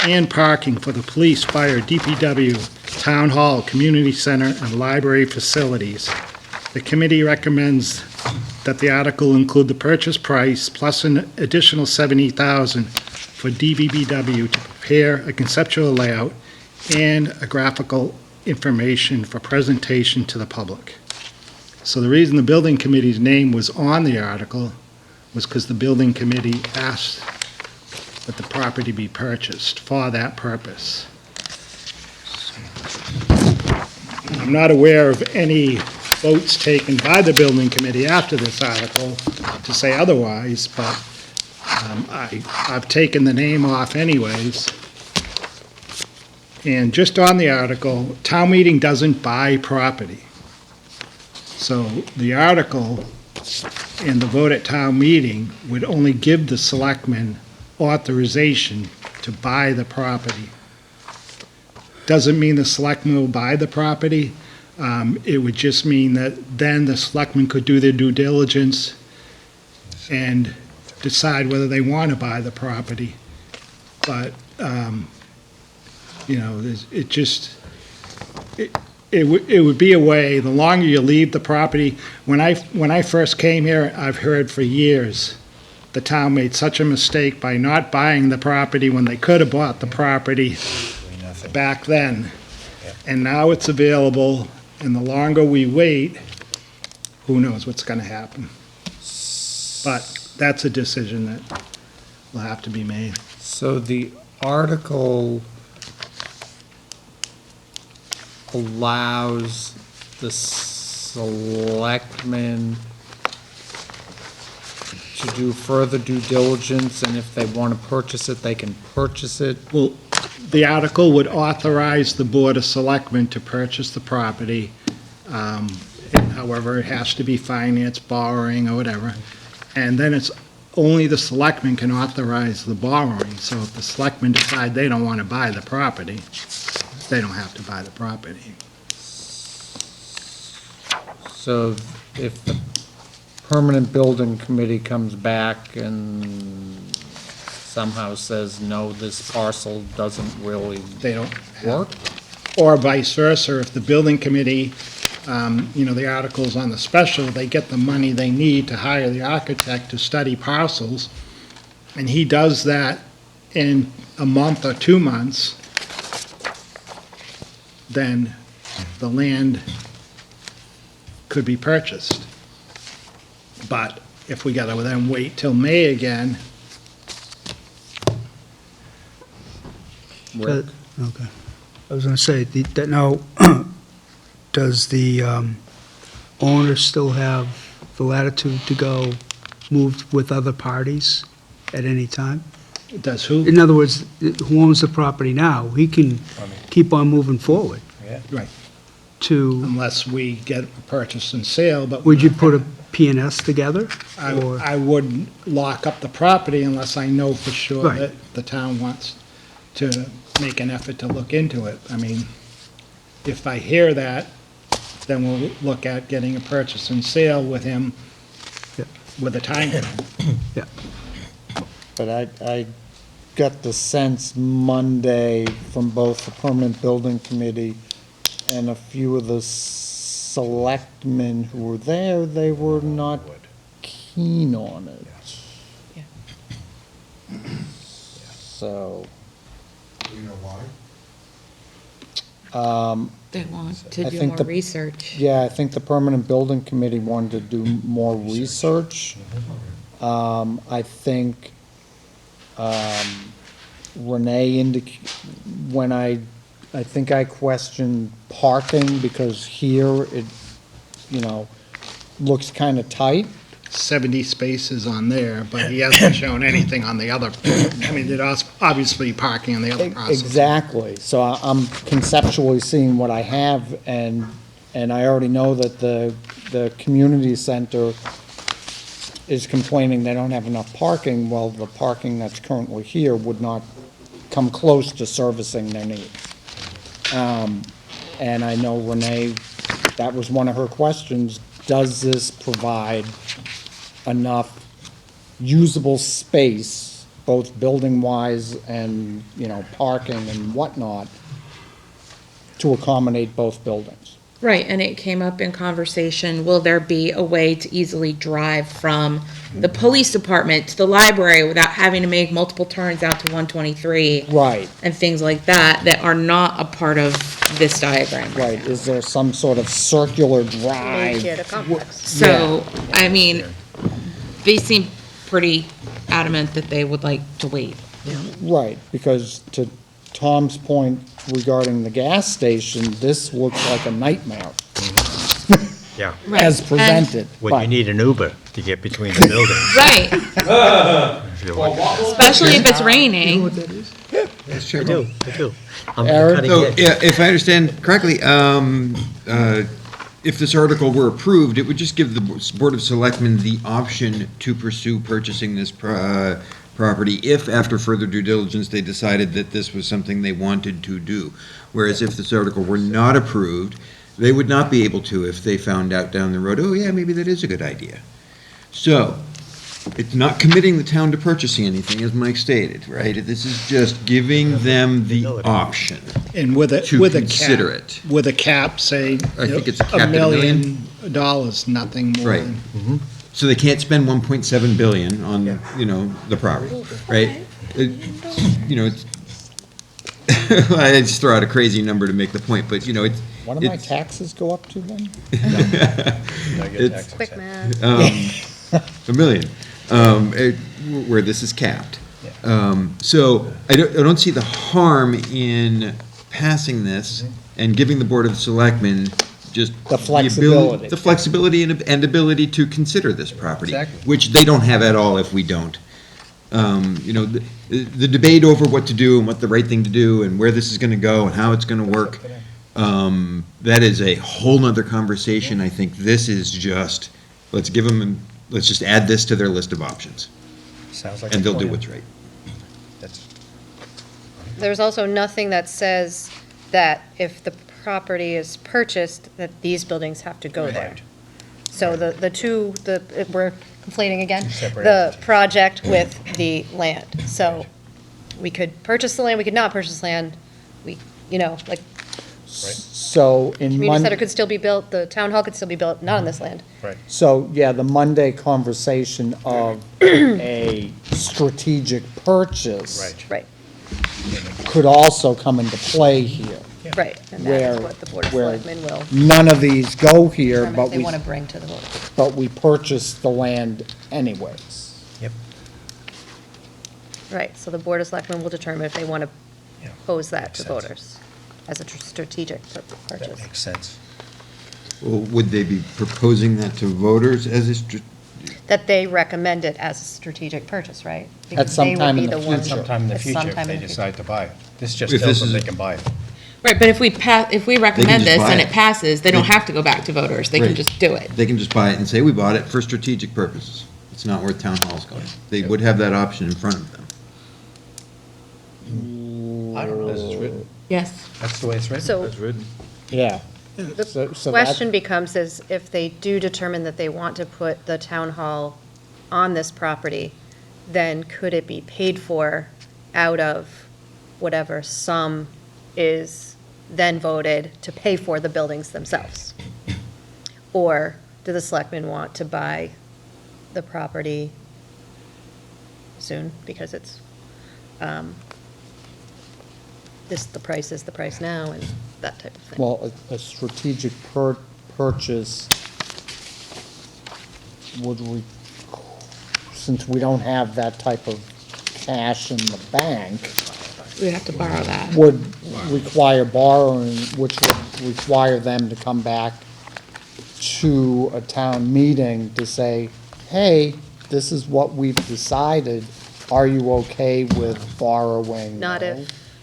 and parking for the police, fire, DPW, town hall, community center, and library facilities. The committee recommends that the article include the purchase price plus an additional $70,000 for DVBW to prepare a conceptual layout and a graphical information for presentation to the public. So the reason the building committee's name was on the article was because the building committee asked that the property be purchased for that purpose. I'm not aware of any votes taken by the building committee after this article to say otherwise, but I've taken the name off anyways. And just on the article, town meeting doesn't buy property. So the article And the vote at town meeting would only give the selectmen authorization to buy the property. Doesn't mean the selectmen will buy the property. It would just mean that then the selectmen could do their due diligence and decide whether they want to buy the property. But, it just, it would be a way, the longer you leave the property. When I first came here, I've heard for years, the town made such a mistake by not buying the property when they could have bought the property back then. And now it's available, and the longer we wait, who knows what's gonna happen. But that's a decision that will have to be made. So the article allows the selectmen to do further due diligence, and if they want to purchase it, they can purchase it. Well, the article would authorize the Board of Selectmen to purchase the property. However, it has to be financed, borrowing, or whatever. And then it's only the selectmen can authorize the borrowing. So if the selectmen decide they don't want to buy the property, they don't have to buy the property. So if the permanent building committee comes back and somehow says, no, this parcel doesn't really They don't work? Or vice versa, if the building committee, the articles on the special, they get the money they need to hire the architect to study parcels, and he does that in a month or 2 months, then the land could be purchased. But if we gotta then wait till May again, Rick? Okay. I was gonna say, that now, does the owner still have the latitude to go move with other parties at any time? does who? In other words, who owns the property now, he can keep on moving forward Right, to, unless we get a purchase and sale, but. would you put a P&S together? Or, I wouldn't lock up the property unless I know for sure Right. that the town wants to make an effort to look into it. I mean, if I hear that, then we'll look at getting a purchase and sale with him Yeah. with a time frame. yeah, But I got the sense Monday from both the permanent building committee and a few of the selectmen who were there, they were not keen on it. So, Do you know why? They want I to do think more the- research. yeah, I think the permanent building committee wanted to do more research. I think Renee when I think I questioned parking because here it, looks kind of tight. 70 spaces on there, but he hasn't shown anything on the other. I mean, there's obviously parking on the other parcels. Exactly. So I'm conceptually seeing what I have, and I already know that the community center is complaining they don't have enough parking. Well, the parking that's currently here would not come close to servicing their needs. And I know Renee, that was one of her questions, does this provide enough usable space, both building-wise and, parking and whatnot, to accommodate both buildings? Right, and it came up in conversation, will there be a way to easily drive from the police department to the library without having to make multiple turns out to 123? Right, And things like that are not a part of this diagram. right. Is there some sort of circular Make drive? it a complex. So, I mean, they seem pretty adamant that they would like to wait. Right, because to Tom's point regarding the gas station, this looks like a nightmare Yeah. as presented. Well, you but- need an Uber to get between the buildings. Right, If you're looking- especially if it's raining. I do. I'm Aaron? cutting So, edge. if I understand correctly, if this article were approved, it would just give the Board of Selectmen the option to pursue purchasing this property if, after further due diligence, they decided that this was something they wanted to do. Whereas if this article were not approved, they would not be able to if they found out down the road, oh yeah, maybe that is a good idea. So, it's not committing the town to purchasing anything, as Mike stated, right? This is just giving them the option And with a, to with a consider cap, it. with a cap, say, I think it's a cap at $1 million, nothing more Right. than. So they can't spend 1.7 billion on, you know, the property, right? You know, it's, I just throw out a crazy number to make the point, but, you know, it's. What do my it's- taxes go up to then? It's, Quick math. $1 million, where this is capped. So I don't see the harm in passing this and giving the Board of Selectmen just. The abil- flexibility. The flexibility and ability to consider this property. Exactly. Which they don't have at all if we don't. You know, the debate over what to do and what the right thing to do and where this is gonna go and how it's gonna work, that is a whole nother conversation. I think this is just, let's give them, let's just add this to their list of options. Sounds like And a they'll do plan. what's right. That's- There's also nothing that says that if the property is purchased, that these buildings have to go there. So we're conflating again, Separate the project with the land. So we could purchase the land, we could not purchase land, like, So in community Mon- center could still be built, the town hall could still be built, not on this land. So, yeah, the Monday conversation of a strategic purchase Right, could also come into play here. right, and that Where- is what the Board of where Selectmen will None of these go here, determine but if they we, want to bring to the voters. but we purchase the land anyways. Yep. Right, so the Board of Selectmen will determine if they want to pose that Makes to sense. voters as a strategic purchase. That makes sense. Well, would they be proposing that to voters as a That they recommend it as a strategic purchase, right? At Because some they would time be in the the ones- future. Sometime in the At future, some if time they in the decide to buy it. This just If tells this them is- they can buy it. Right, but if we recommend just this buy and it. it passes, they don't They- have to go back to voters, they can Right. just do it. They can just buy it and say, we bought it for strategic purposes. It's not where town hall's going. They would have that option in front of them. I don't know. As it's written. Yes. That's the way it's written. So As written. Yeah. the So that- question becomes is if they do determine that they want to put the town hall on this property, then could it be paid for out of whatever sum is then voted to pay for the buildings themselves? Or do the selectmen want to buy the property soon because it's, the price is the price now and that type of thing? Well, a strategic purchase would, since we don't have that type of cash in the bank, We have to borrow that. would require borrowing, which would require them to come back to a town meeting to say, hey, this is what we've decided. Are you okay with borrowing?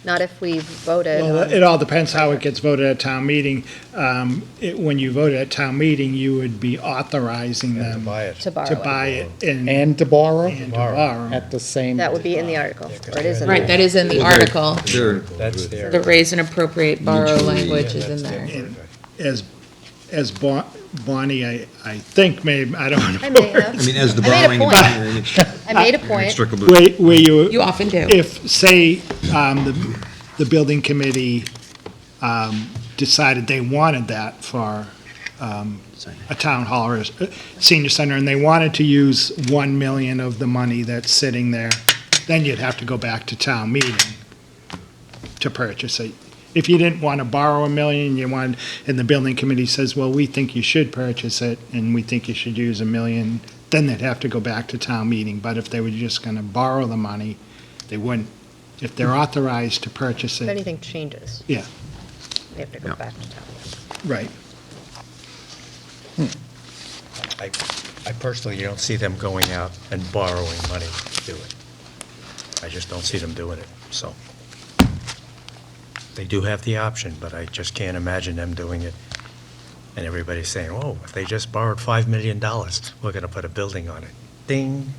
Not if we voted Well, on- it all depends how it gets voted at town meeting. When you voted at town meeting, you would be authorizing them to borrow to it. buy it And to borrow? and to borrow. At the same. That would be in the article, or it is in Right, there. that is in the article. Sure. That's their. The raise and appropriate borrow Mutually, language yeah, is in there. As Bonnie, I think I don't know. I may have. I mean, as the I made a borrowing. point. I made a point. Where you. You often do. If, say, the building committee decided they wanted that for a town hall or a senior center, and they wanted to use 1 million of the money that's sitting there, then you'd have to go back to town meeting to purchase it. If you didn't want to borrow 1 million, and the building committee says, well, we think you should purchase it, and we think you should use 1 million, then they'd have to go back to town meeting. But if they were just going to borrow the money, they wouldn't. If they're authorized to purchase If it, anything changes, yeah, they have to go back to town. right. I personally don't see them going out and borrowing money to do it. I just don't see them doing it, so. They do have the option, but I just can't imagine them doing it And everybody's saying, oh, if they just borrowed $5 million, we're going to put a building on it. Ding.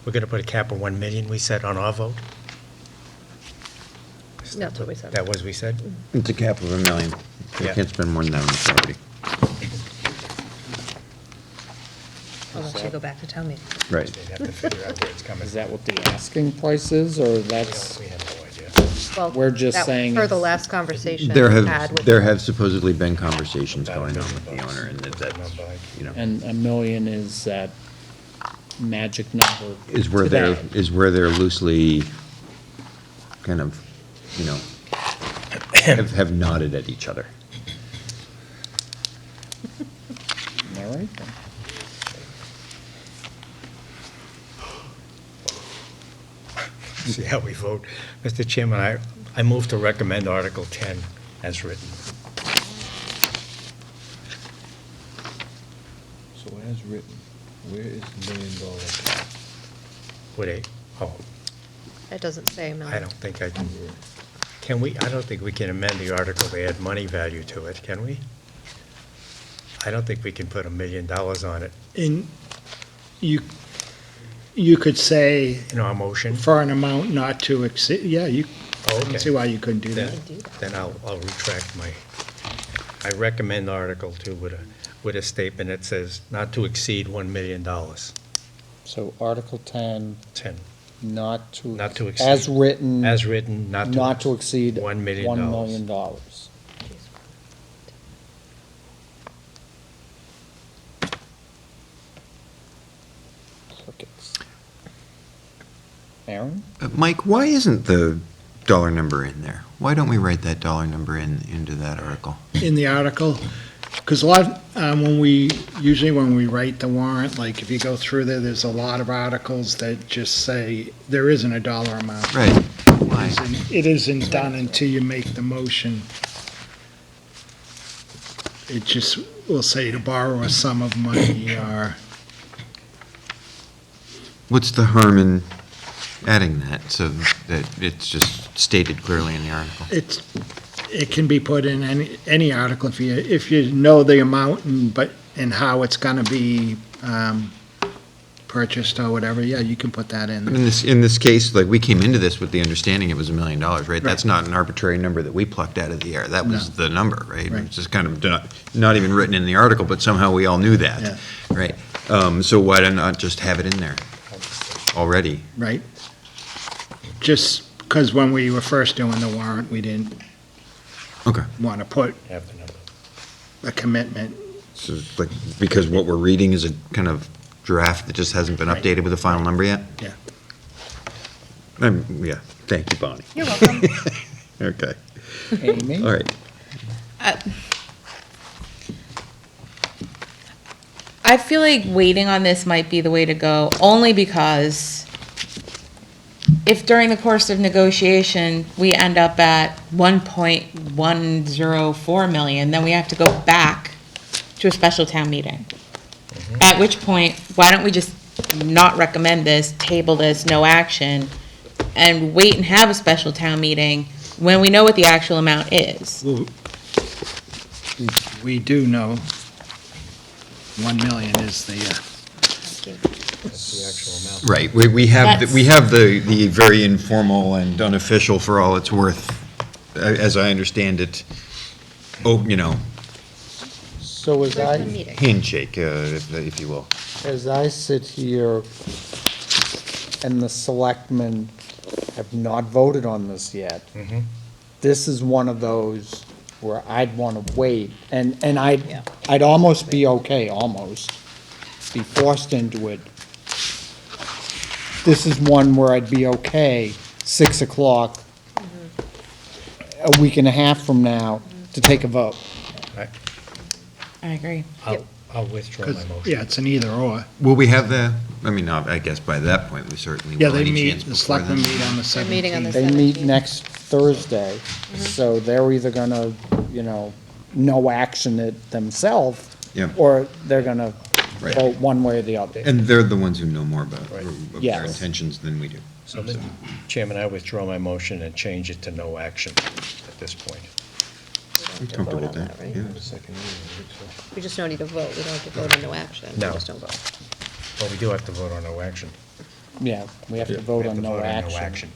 We're going to put a cap of 1 million, we said on our vote? That's what we said. That was we said? It's a cap of $1 million. You Yeah. can't spend more than that on the property. Unless you go back to town meeting. Right. They'd have to figure out where it's coming Is that what the asking price is, or that's, We have no idea. Well, We're just that- saying Per the it's- last conversation There we had have, with. there have supposedly been conversations going on with the owner, and that, you know, and $1 million is that magic number? is where to they, them? is where they're loosely kind of, you know, have nodded at each other. All right, then. See how we vote. Mr. Chairman, I move to recommend Article 10 as written. So as written, where is the $1 million? Would a, oh, It doesn't say a million. I don't think I can we, I don't think we can amend the article to add money value to it, can we? I don't think we can put $1 million on it And you could say in our motion. for an amount not to exceed, yeah, I Okay. don't see why you couldn't do that. Then I'll retract I recommend Article 2 with a statement that says not to exceed $1 million. So Article 10, 10, not to. Not to exceed. As written. as written, Not to exceed $1 million. $1 million. Crickets. Aaron? Mike, why isn't the dollar number in there? Why don't we write that dollar number into that article? In the article, because when we write the warrant, like if you go through there's a lot of articles that just say there isn't a dollar amount. Right. Why? It isn't done until you make the motion. It just will say to borrow a sum of money or, What's the harm in adding that so that it's just stated clearly in the article? it can be put in any article if you know the amount and how it's gonna be, purchased or whatever, yeah, you can put that in. But in this case, like, we came into this with the understanding it was $1 million, right? That's not an arbitrary number that we plucked out of the air. That was the number, right? Right. It's just kind of not even written in the article, but somehow we all knew that, Yeah. right? So why not just have it in there already? Right? Just because when we were first doing the warrant, we didn't Okay. want to put Have the number. a commitment. So, like, because what we're reading is a kind of draft that just hasn't been updated with a final number yet? Yeah. Yeah, thank you, Bonnie. You're welcome. Okay, Amy? all right. I feel like waiting on this might be the way to go, only because if during the course of negotiation, we end up at 1.104 million, then we have to go back to a special town meeting. At which point, why don't we just not recommend this, table this, no action, and wait and have a special town meeting when we know what the actual amount is? We do know 1 million is the, That's the actual amount. Right, we have, the very informal and unofficial, for all it's worth, as I understand it, So as I, handshake, if you will. as I sit here and the selectmen have not voted on this yet, this is one of those where I'd want to wait, and I'd almost be okay, be forced into it. This is one where I'd be okay, 6 o'clock, a week and a half from now, to take a vote. I agree. I'll withdraw my motion. yeah, it's an either or. Will we have I guess by that point, we certainly Yeah, will. they Any meet, chance the before selectmen then? meet on the They're meeting on the 17th. They meet 17th. next Thursday, so they're either gonna, no action it themselves, Yeah. or they're gonna Right. vote one way or the other. And they're the ones who know more about Right. of their Yes. intentions than we do. So, Mr. Chairman, I withdraw my motion and change it to no action at this point. have to comfortable vote on with that, that, right? yeah. We just don't need to vote, we don't have to vote on no action. We No. just don't vote. Well, we do have to vote on no action. Yeah, we have to We vote have on to no vote on action.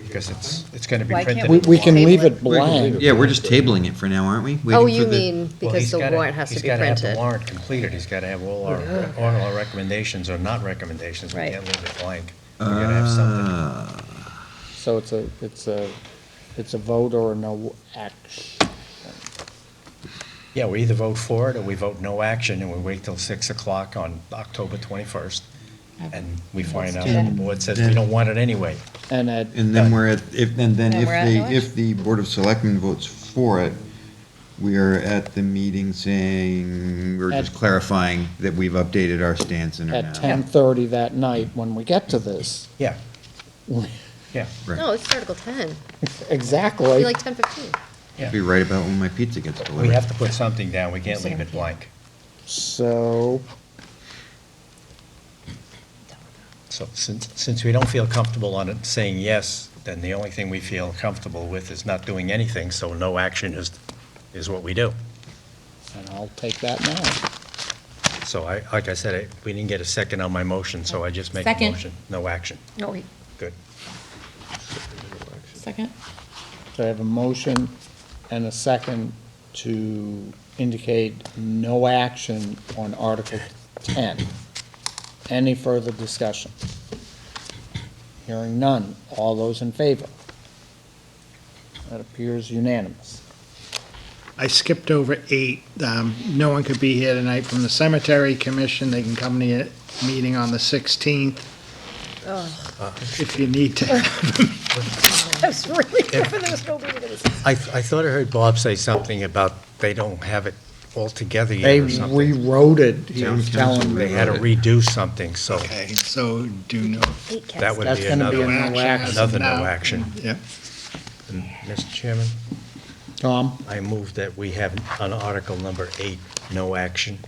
Because it's going to be Why can't printed. We can Table leave it it. blank. Yeah, we're just tabling it for now, aren't we? Oh, Waiting you for the- mean Well, because he's the gotta- warrant has to be He's got to have printed? the warrant completed, he's got to have all our recommendations or not recommendations, we Right. can't leave it blank. We got to have something. So it's a vote or no action. Yeah, we either vote for it or we vote no action, and we wait till 6 o'clock on October 21st, and we find out the board says we don't want it anyway. And at, And then we're at, if Then we're at no if the Board of Selectmen votes for it, we are at the meeting saying, we're just At- clarifying that we've updated our stance and are at now. 10:30 that night, when we get to this. Yeah. Yeah. Right. No, it's Article 10. Exactly. Be like 10:15. Be right about when my pizza gets delivered. We have to put something down, we can't leave it blank. So, So since we don't feel comfortable on it saying yes, then the only thing we feel comfortable with is not doing anything, so no action is what we do. and I'll take that now. So like I said, we didn't get a second on my motion, so I just make a Second. motion, no action. No, wait. Good. Second? So I have a motion and a second to indicate no action on Article 10. Any further discussion? Hearing none. All those in favor? That appears unanimous. I skipped over 8. No one could be here tonight from the Cemetery Commission. They can come to the meeting on the 16th if you need to. I was really hoping there was nobody going to. I thought I heard Bob say something about they don't have it all together They yet or something. rewrote it, he Town was council telling me. They had to redo something, so Okay, so do no. that would That's be gonna be another, a no action. another no now. action. Yep. And, Mr. Chairman, Tom? I move that we have on Article number 8, no action.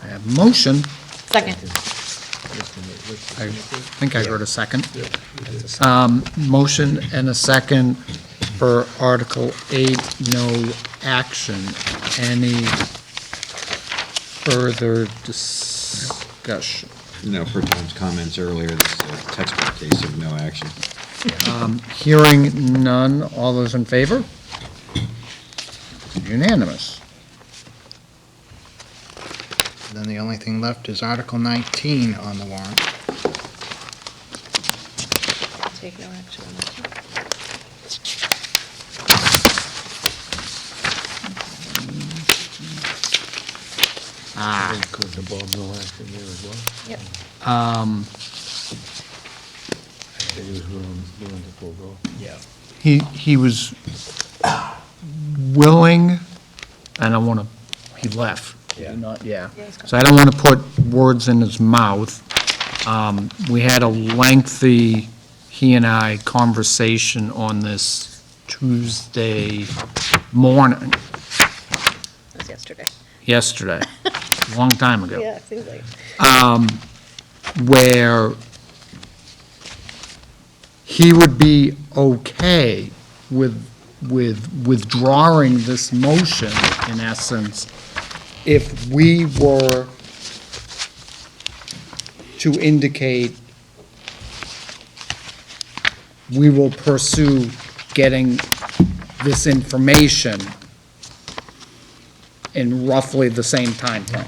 I have a motion. Second. I think I heard a second. Motion and a second for Article 8, no action. Any further discussion? No, per Tom's comments earlier, this is a textbook case of no action. Hearing none, all those in favor? Unanimous. Then the only thing left is Article 19 on the warrant. Take no action on that. Include the Bob no action there as well. Yep. That he was willing to forego. Yeah. He was willing, and I want to, he left. Did he not? Yeah. So I don't want to put words in his mouth. We had a lengthy, he and I, conversation on this Tuesday morning, That was yesterday. a long time ago. Yeah, it seems like. Where he would be okay with withdrawing this motion, in essence, if we were to indicate we will pursue getting this information in roughly the same timeframe.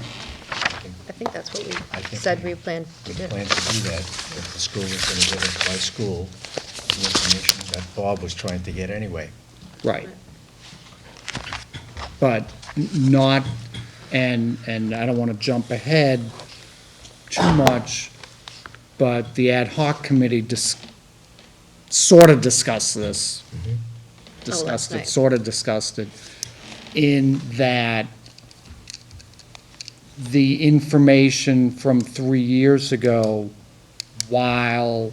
I think that's what we think said we planned to We do. plan to do that if the school was going to give it by school, the information that Bob was trying to get anyway. Right. But not, and I don't want to jump ahead too much, but the ad hoc committee sort of discussed this. Discussed night. it, sort of discussed it, in that the information from 3 years ago, while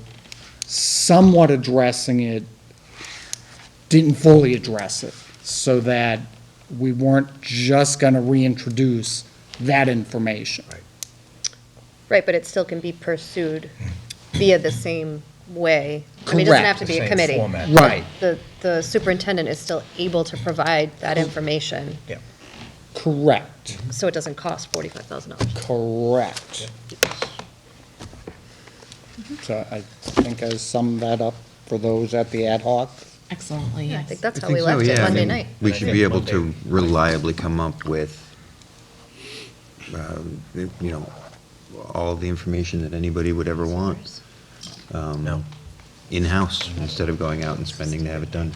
somewhat addressing it, didn't fully address it, so that we weren't just going to reintroduce that information. Right, but it still can be pursued via the same way I mean, it doesn't have to be a Same committee. format. Right. The superintendent is still able to provide that information, Correct, so it doesn't cost $45,000. correct. So I think I summed that up for those at the ad hoc. Excellently, I yes. think that's I how we think so, left it yeah. I Monday mean, night. We should be able to reliably come up with, you know, all the information that anybody would ever want. In-house, instead of going out and spending to have it done.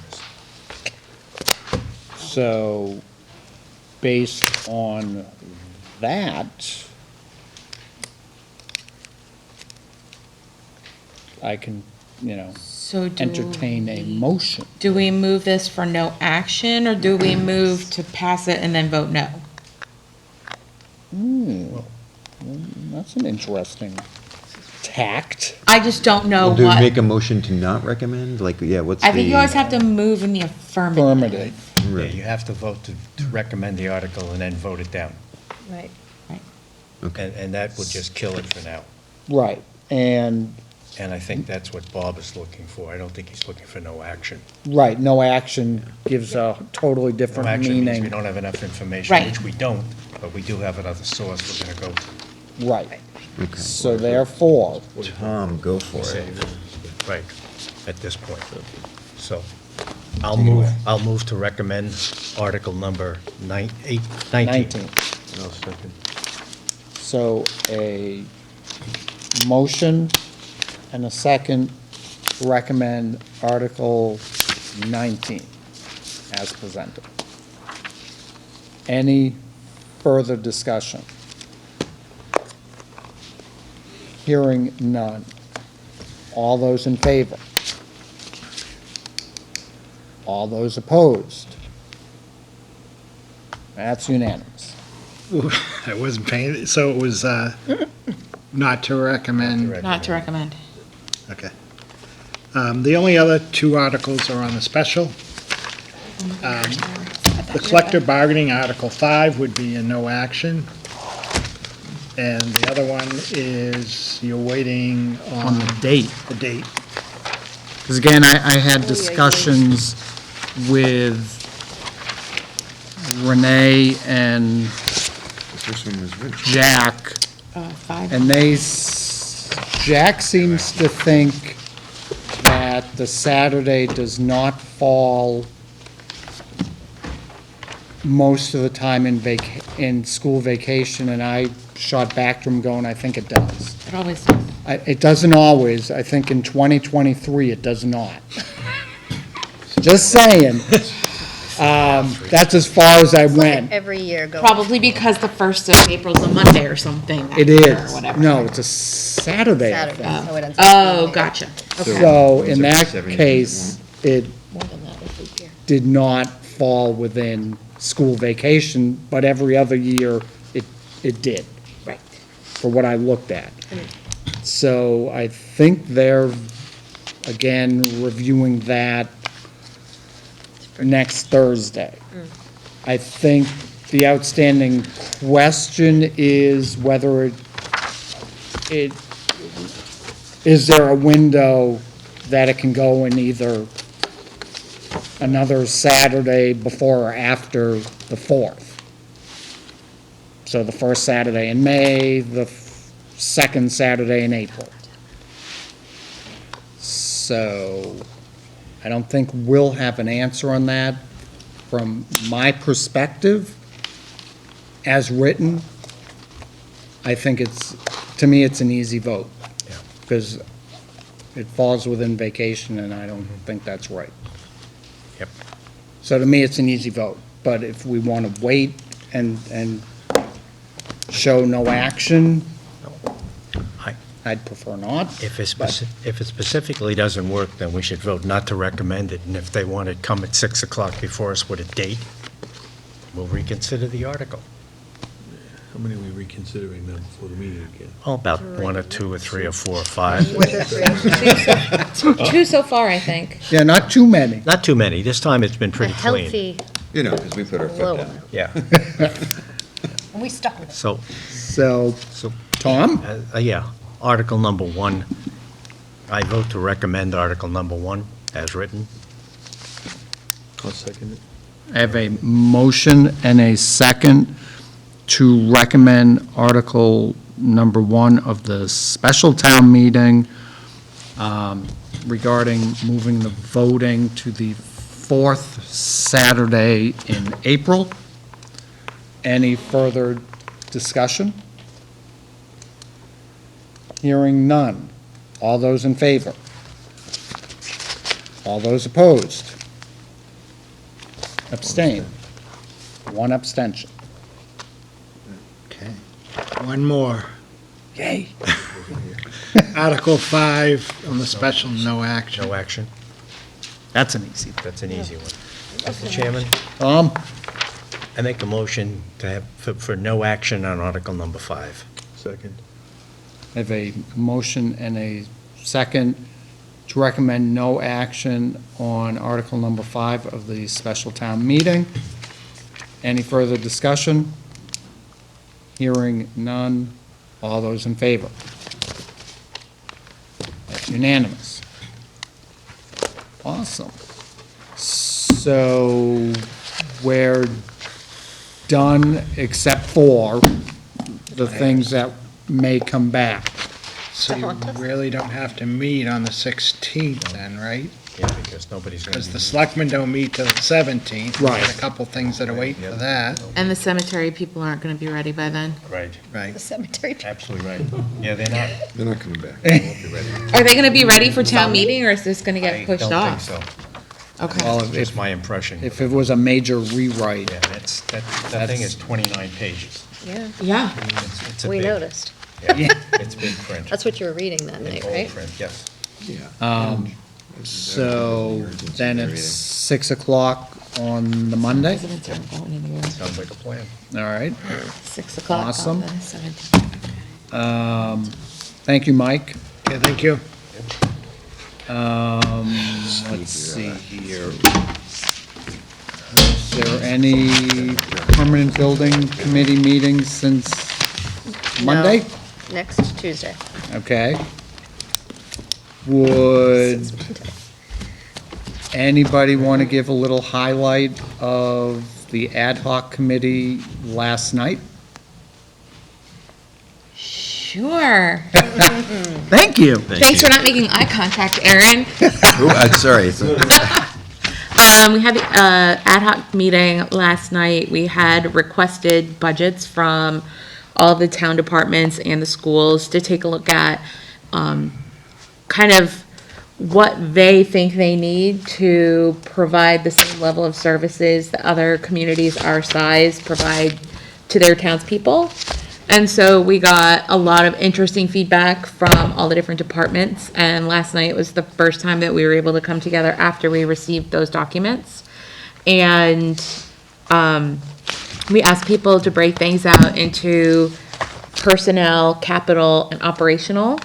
So, based on that, I can, So do entertain a motion. Do we move this for no action, or do we move to pass it and then vote no? That's an interesting tact. I just don't know Well, do we what, make a motion to not recommend? Like, yeah, what's the? I think you always have to move in the affirmative. Yeah, you have to vote to recommend the article and then vote it down. Right. And that would just kill it for now. Right, and, And I think that's what Bob is looking for. I don't think he's looking for no action. right, no action gives a totally No different action means we meaning. don't have enough information, Right. which we don't, but we do have another source we're going to go to. Right, Okay. so therefore, Tom, go for it. Right, at this point. So I'll move to recommend article number 19. 19. I'll second. So a motion and a second recommend Article 19 as presented. Any further discussion? Hearing none. All those in favor? All those opposed? That's unanimous. Ooh, I wasn't paying, so it was not to recommend. Not to recommend. Okay. The only other two articles are on the special. The collective bargaining, Article 5, would be a no action. And the other one is you're waiting On the date. The date. Because again, I had discussions with Renee and This one was Rich. Jack, 5. and Jack seems to think that the Saturday does not fall most of the time in school vacation, and I shot back to him going, I think it does. It always does. It doesn't always. I think in 2023, it does not. Just saying. That's as far as I went. Every year going. Probably because the 1st of April's a Monday or something. that It year or is. whatever. No, it's a Saturday, I Saturday, think. so it ends up being Oh, later. gotcha. Okay. So in that 17th. case, it More than that with leap year. did not fall within school vacation, but every other year, it did. Right. For what I looked at. So I think they're, again, reviewing that next Thursday. I think the outstanding question is whether is there a window that it can go in either another Saturday before or after the 4th? So the first Saturday in May, the second Saturday in April. So I don't think we'll have an answer on that. From my perspective, as written, I think to me, it's an easy vote. Because it falls within vacation, and I don't think that's right. Yep. So to me, it's an easy vote. But if we want to wait and show no action, I'd prefer not. If it specifically doesn't work, then we should vote not to recommend it. And if they want to come at 6 o'clock before us with a date, we'll reconsider the article. How many are we reconsidering then before the meeting again? Oh, about 1 or 2 or 3 or 4 or 5. Two so far, I think. Yeah, not too many. Not too many. This time it's been A pretty clean. healthy You know, because we put our foot flow. down. Yeah. And we stuck with it. So, So, Tom? yeah, article number 1, I vote to recommend Article number 1 as written. I'll second it. I have a motion and a second to recommend Article number 1 of the special town meeting regarding moving the voting to the fourth Saturday in April. Any further discussion? Hearing none. All those in favor? All those opposed? Abstain? One abstention. Okay. One more. Yay. Article 5 on the special, no action. No action. That's an easy. That's an easy one. Mr. Chairman, I make a motion to have, for no action on Article number 5. Second. I have a motion and a second to recommend no action on Article number 5 of the special town meeting. Any further discussion? Hearing none. All those in favor? That's unanimous. Awesome. So we're done except for the things that may come back. So you really don't have to meet on the 16th then, right? Yeah, because nobody's going to. Because the selectmen don't meet till the 17th. Right. We got a couple things that are waiting for that. And the cemetery people aren't going to be ready by then. Right, Right. The cemetery. absolutely right. Yeah, they're not. They're not coming back. They won't be ready. Are they going to be ready for town meeting, or is this going to I get pushed don't off? think so. Okay. Well, That's just my impression. If it was a major rewrite, Yeah, that thing is 29 pages. Yeah, Yeah. It's a we big- noticed. Yeah, it's big print. That's what you were reading that night, Big bold right? print, yes. so then it's 6 o'clock on the Monday? Residents aren't going anywhere. Sounds like a plan. All right. 6 o'clock Awesome. on the 17th. Thank you, Mike. Okay, thank you. Let's see here. Is there any permanent building committee meetings since Monday? No, next Tuesday. Okay. Would anybody want to give a little highlight of the ad hoc committee last night? Sure. Thank you. Thanks for not making eye contact, Aaron. Ooh, sorry. We had the ad hoc meeting last night. We had requested budgets from all of the town departments and the schools to take a look at kind of what they think they need to provide the same level of services that other communities our size provide to their townspeople. And so we got a lot of interesting feedback from all the different departments, and last night was the first time that we were able to come together after we received those documents. And we asked people to break things out into personnel, capital, and operational.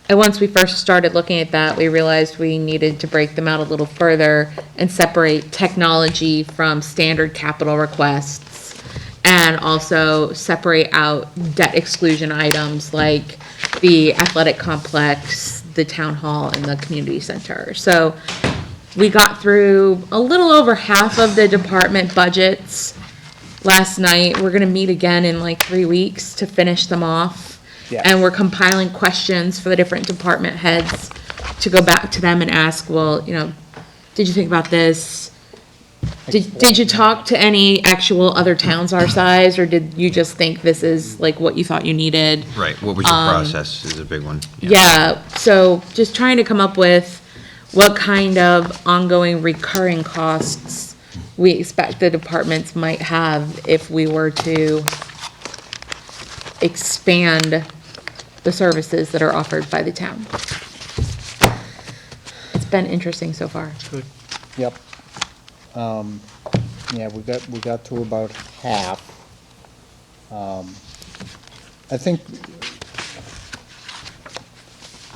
And once we first started looking at that, we realized we needed to break them out a little further and separate technology from standard capital requests, and also separate out debt exclusion items like the athletic complex, the town hall, and the community center. So we got through a little over half of the department budgets last night. We're gonna meet again in like 3 weeks to finish them off. Yeah. And we're compiling questions for the different department heads to go back to them and ask, well, you know, did you think about this? Did you talk to any actual other towns our size, or did you just think this is like what you thought you needed? Right, what was your process is a big one. Yeah, so just trying to come up with what kind of ongoing recurring costs we expect the departments might have if we were to expand the services that are offered by the town. It's been interesting so far. Yep. Yeah, we got to about half. I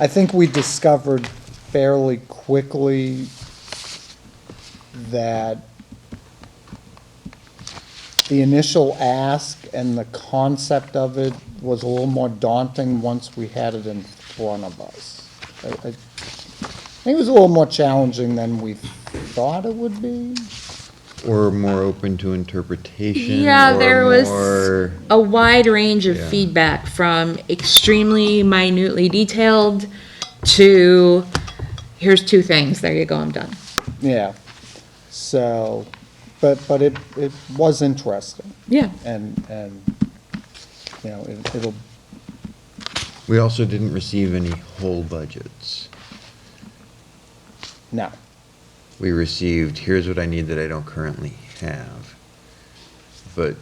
think we discovered fairly quickly that the initial ask and the concept of it was a little more daunting once we had it in front of us. I think it was a little more challenging than we thought it would be. Or more open to interpretation? Yeah, or there was more- a wide range of Yeah. feedback, from extremely minutely detailed to, here's two things, there you go, I'm done. Yeah, so, but it was interesting. Yeah. And, you know, it'll, We also didn't receive any whole budgets. no, We received, here's what I need that I don't currently have. But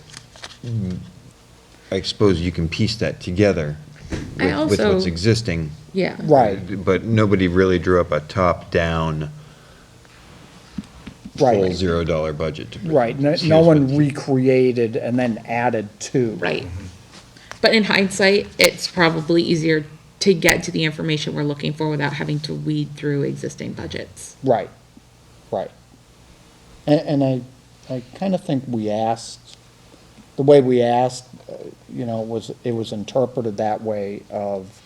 I suppose you can piece that together with what's also- existing. Yeah. Right. But nobody really drew up a top-down full Right. $0 budget. to- right, no here's one what- recreated and then added to. Right. But in hindsight, it's probably easier to get to the information we're looking for without having to weed through existing budgets. Right, right. And I kind of think we asked, the way we asked, you know, it was interpreted that way of,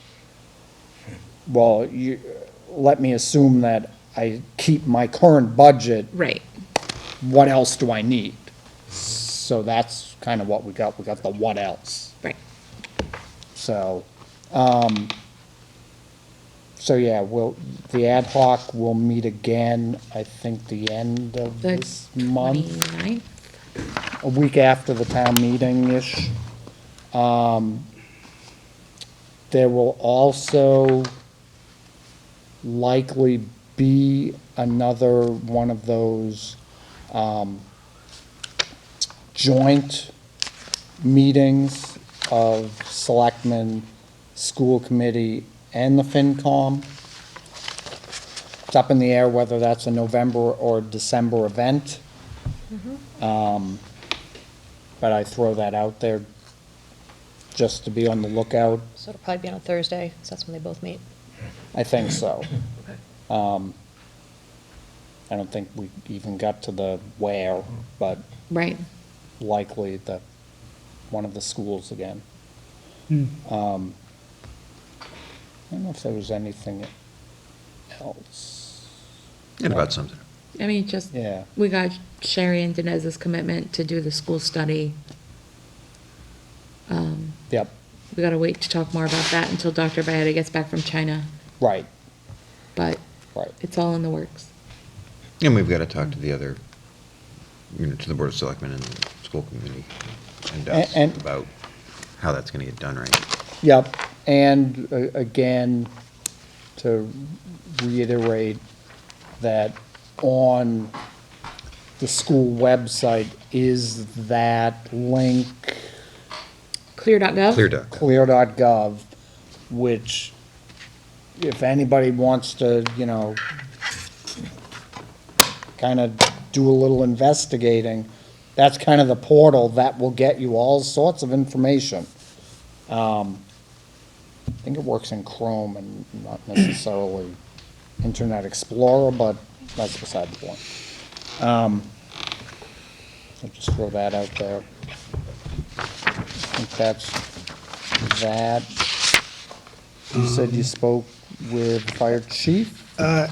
well, you, let me assume that I keep my current budget. Right. What else do I need? So that's kind of what we got. We got the what else. Right. So, so yeah, the ad hoc will meet again, I think, the end of The this month, 29th? a week after the town meeting-ish. There will also likely be another one of those, joint meetings of selectmen, school committee, and the FinCom. It's up in the air whether that's a November or December event. But I throw that out there just to be on the lookout. So it'll probably be on a Thursday, because that's when they both meet. I think so. I don't think we even got to the where, but Right. likely one of the schools again. Hmm. I don't know if there was anything else. And about something. I mean, just, Yeah. we got Sherry and Dinez's commitment to do the school study. Yep, We gotta wait to talk more about that until Dr. Byetta gets back from China, right, but right. it's all in the works. And we've got to talk to the other, you know, to the Board of Selectmen and the school committee and us And- about how that's going to get done right. Yep, and again, to reiterate that on the school website is that link. Clear.gov? Clear.gov. Clear.gov, which if anybody wants to, you know, kind of do a little investigating, that's kind of the portal that will get you all sorts of information. I think it works in Chrome and not necessarily Internet Explorer, but that's beside the point. So just throw that out there. I think that's that. You said you spoke with fire chief?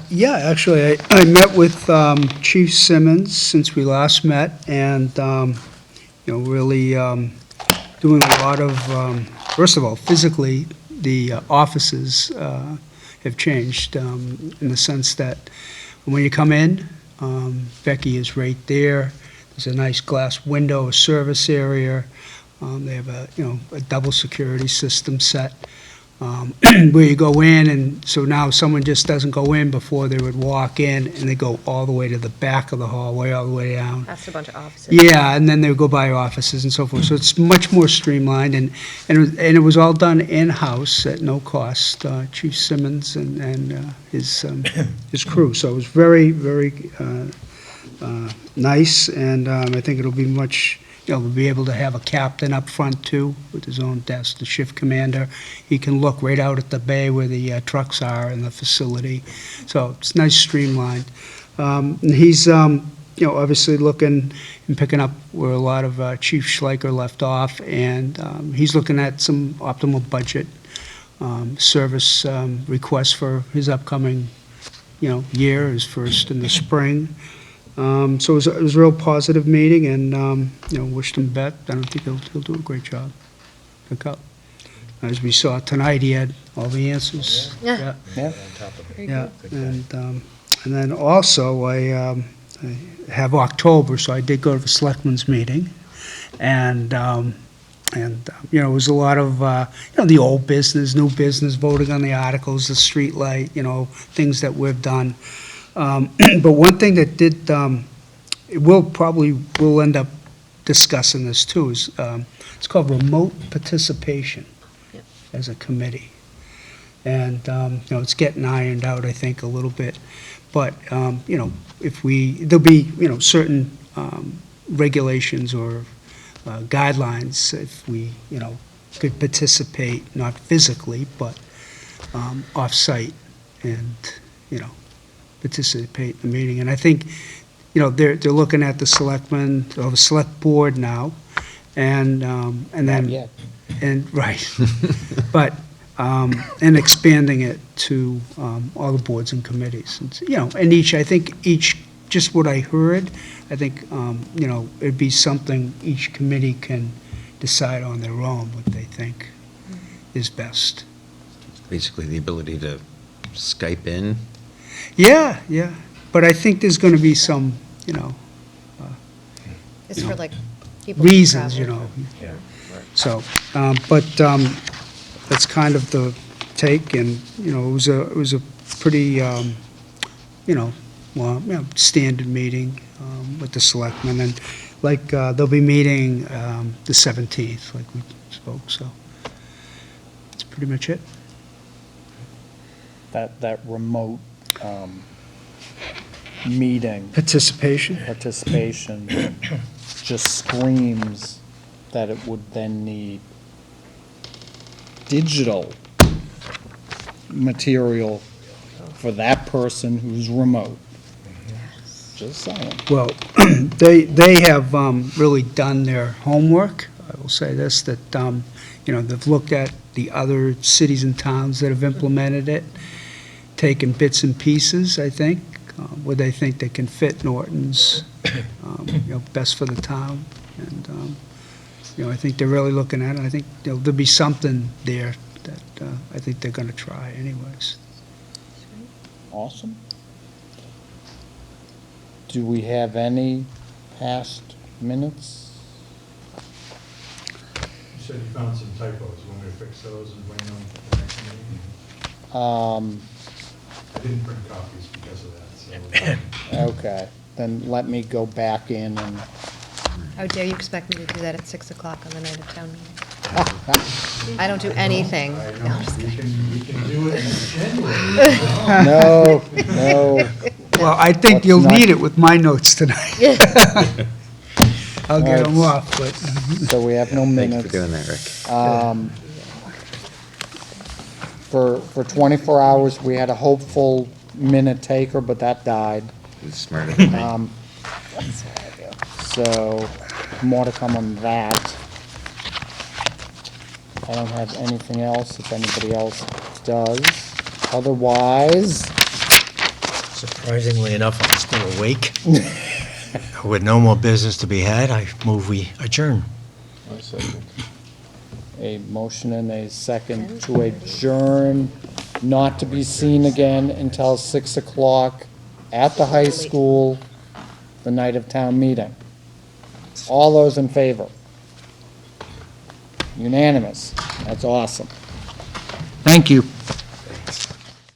Yeah, actually, I met with Chief Simmons since we last met, and, you know, really doing a lot of, first of all, physically, the offices have changed in the sense that when you come in, Becky is right there. There's a nice glass window, a service area. They have a, you know, a double security system set. Where you go in, and so now someone just doesn't go in before they would walk in, and they go all the way to the back of the hallway, all the way down. That's a bunch of offices. Yeah, and then they would go by offices and so forth, so it's much more streamlined, and it was all done in-house at no cost, Chief Simmons and his crew, so it was very, very nice, and I think it'll be much, you know, we'll be able to have a captain up front too, with his own desk, the shift commander. He can look right out at the bay where the trucks are in the facility. So it's nice, streamlined. And he's, you know, obviously looking and picking up where a lot of Chief Schleicher left off, and he's looking at some optimal budget service request for his upcoming, year, his first in the spring. So it was a real positive meeting, and, wished him bet. I don't think he'll do a great job. Pick up. As we saw tonight, he had all the answers. Yeah. Yeah. Very Yeah, good. and then also, I have October, so I did go to the selectmen's meeting, and, it was a lot of, the old business, new business, voting on the articles, the street light, things that we've done. But one thing that did, we'll end up discussing this too, is, it's called remote participation as a committee. And, it's getting ironed out, I think, a little bit. But, there'll be, certain regulations or guidelines if we, could participate, not physically, but off-site and, participate in the meeting. And I think, they're looking at the selectmen, or the select board now, and then. And, right. But, and expanding it to all the boards and committees. And I think each, just what I heard, I think, it'd be something each committee can decide on their own what they think is best. Basically, the ability to Skype in. Yeah, but I think there's going to be some, It's for like people. who reasons, travel. Yeah. So, but that's kind of the take, and, it was a pretty, standard meeting with the selectmen, and like, they'll be meeting the 17th, like we spoke, so that's pretty much it. That remote meeting. Participation? Participation just screams that it would then need digital material for that person who's remote. Just saying. Well, they have really done their homework. I will say this, that, they've looked at the other cities and towns that have implemented it, taken bits and pieces, I think, where they think they can fit Norton's, best for the town. And, I think they're really looking at it. I think there'll be something there that I think they're going to try anyways. Awesome. Do we have any past minutes? You said you found some typos. Want me to fix those and bring them to the next meeting? I didn't print copies because of that, so. Okay, then let me go back in and, How dare you expect me to do that at 6 o'clock on the night of town meeting? I don't do anything. I No, know, I'm just we kidding. can do it in January. no. Well, I think Let's you'll not- need it with my notes tonight. I'll get them off, but. So we have no minutes. Thanks for doing that, Rick. For 24 hours, we had a hopeful minute taker, but that died. He's smarter than me. So, more to come on that. I don't have anything else, if anybody else does. Otherwise, Surprisingly enough, I'm still awake. With no more business to be had, I move we adjourn. a motion and a second to adjourn, not to be seen again until 6 o'clock at the high school, the night of town meeting. All those in favor? Unanimous. That's awesome. Thank you.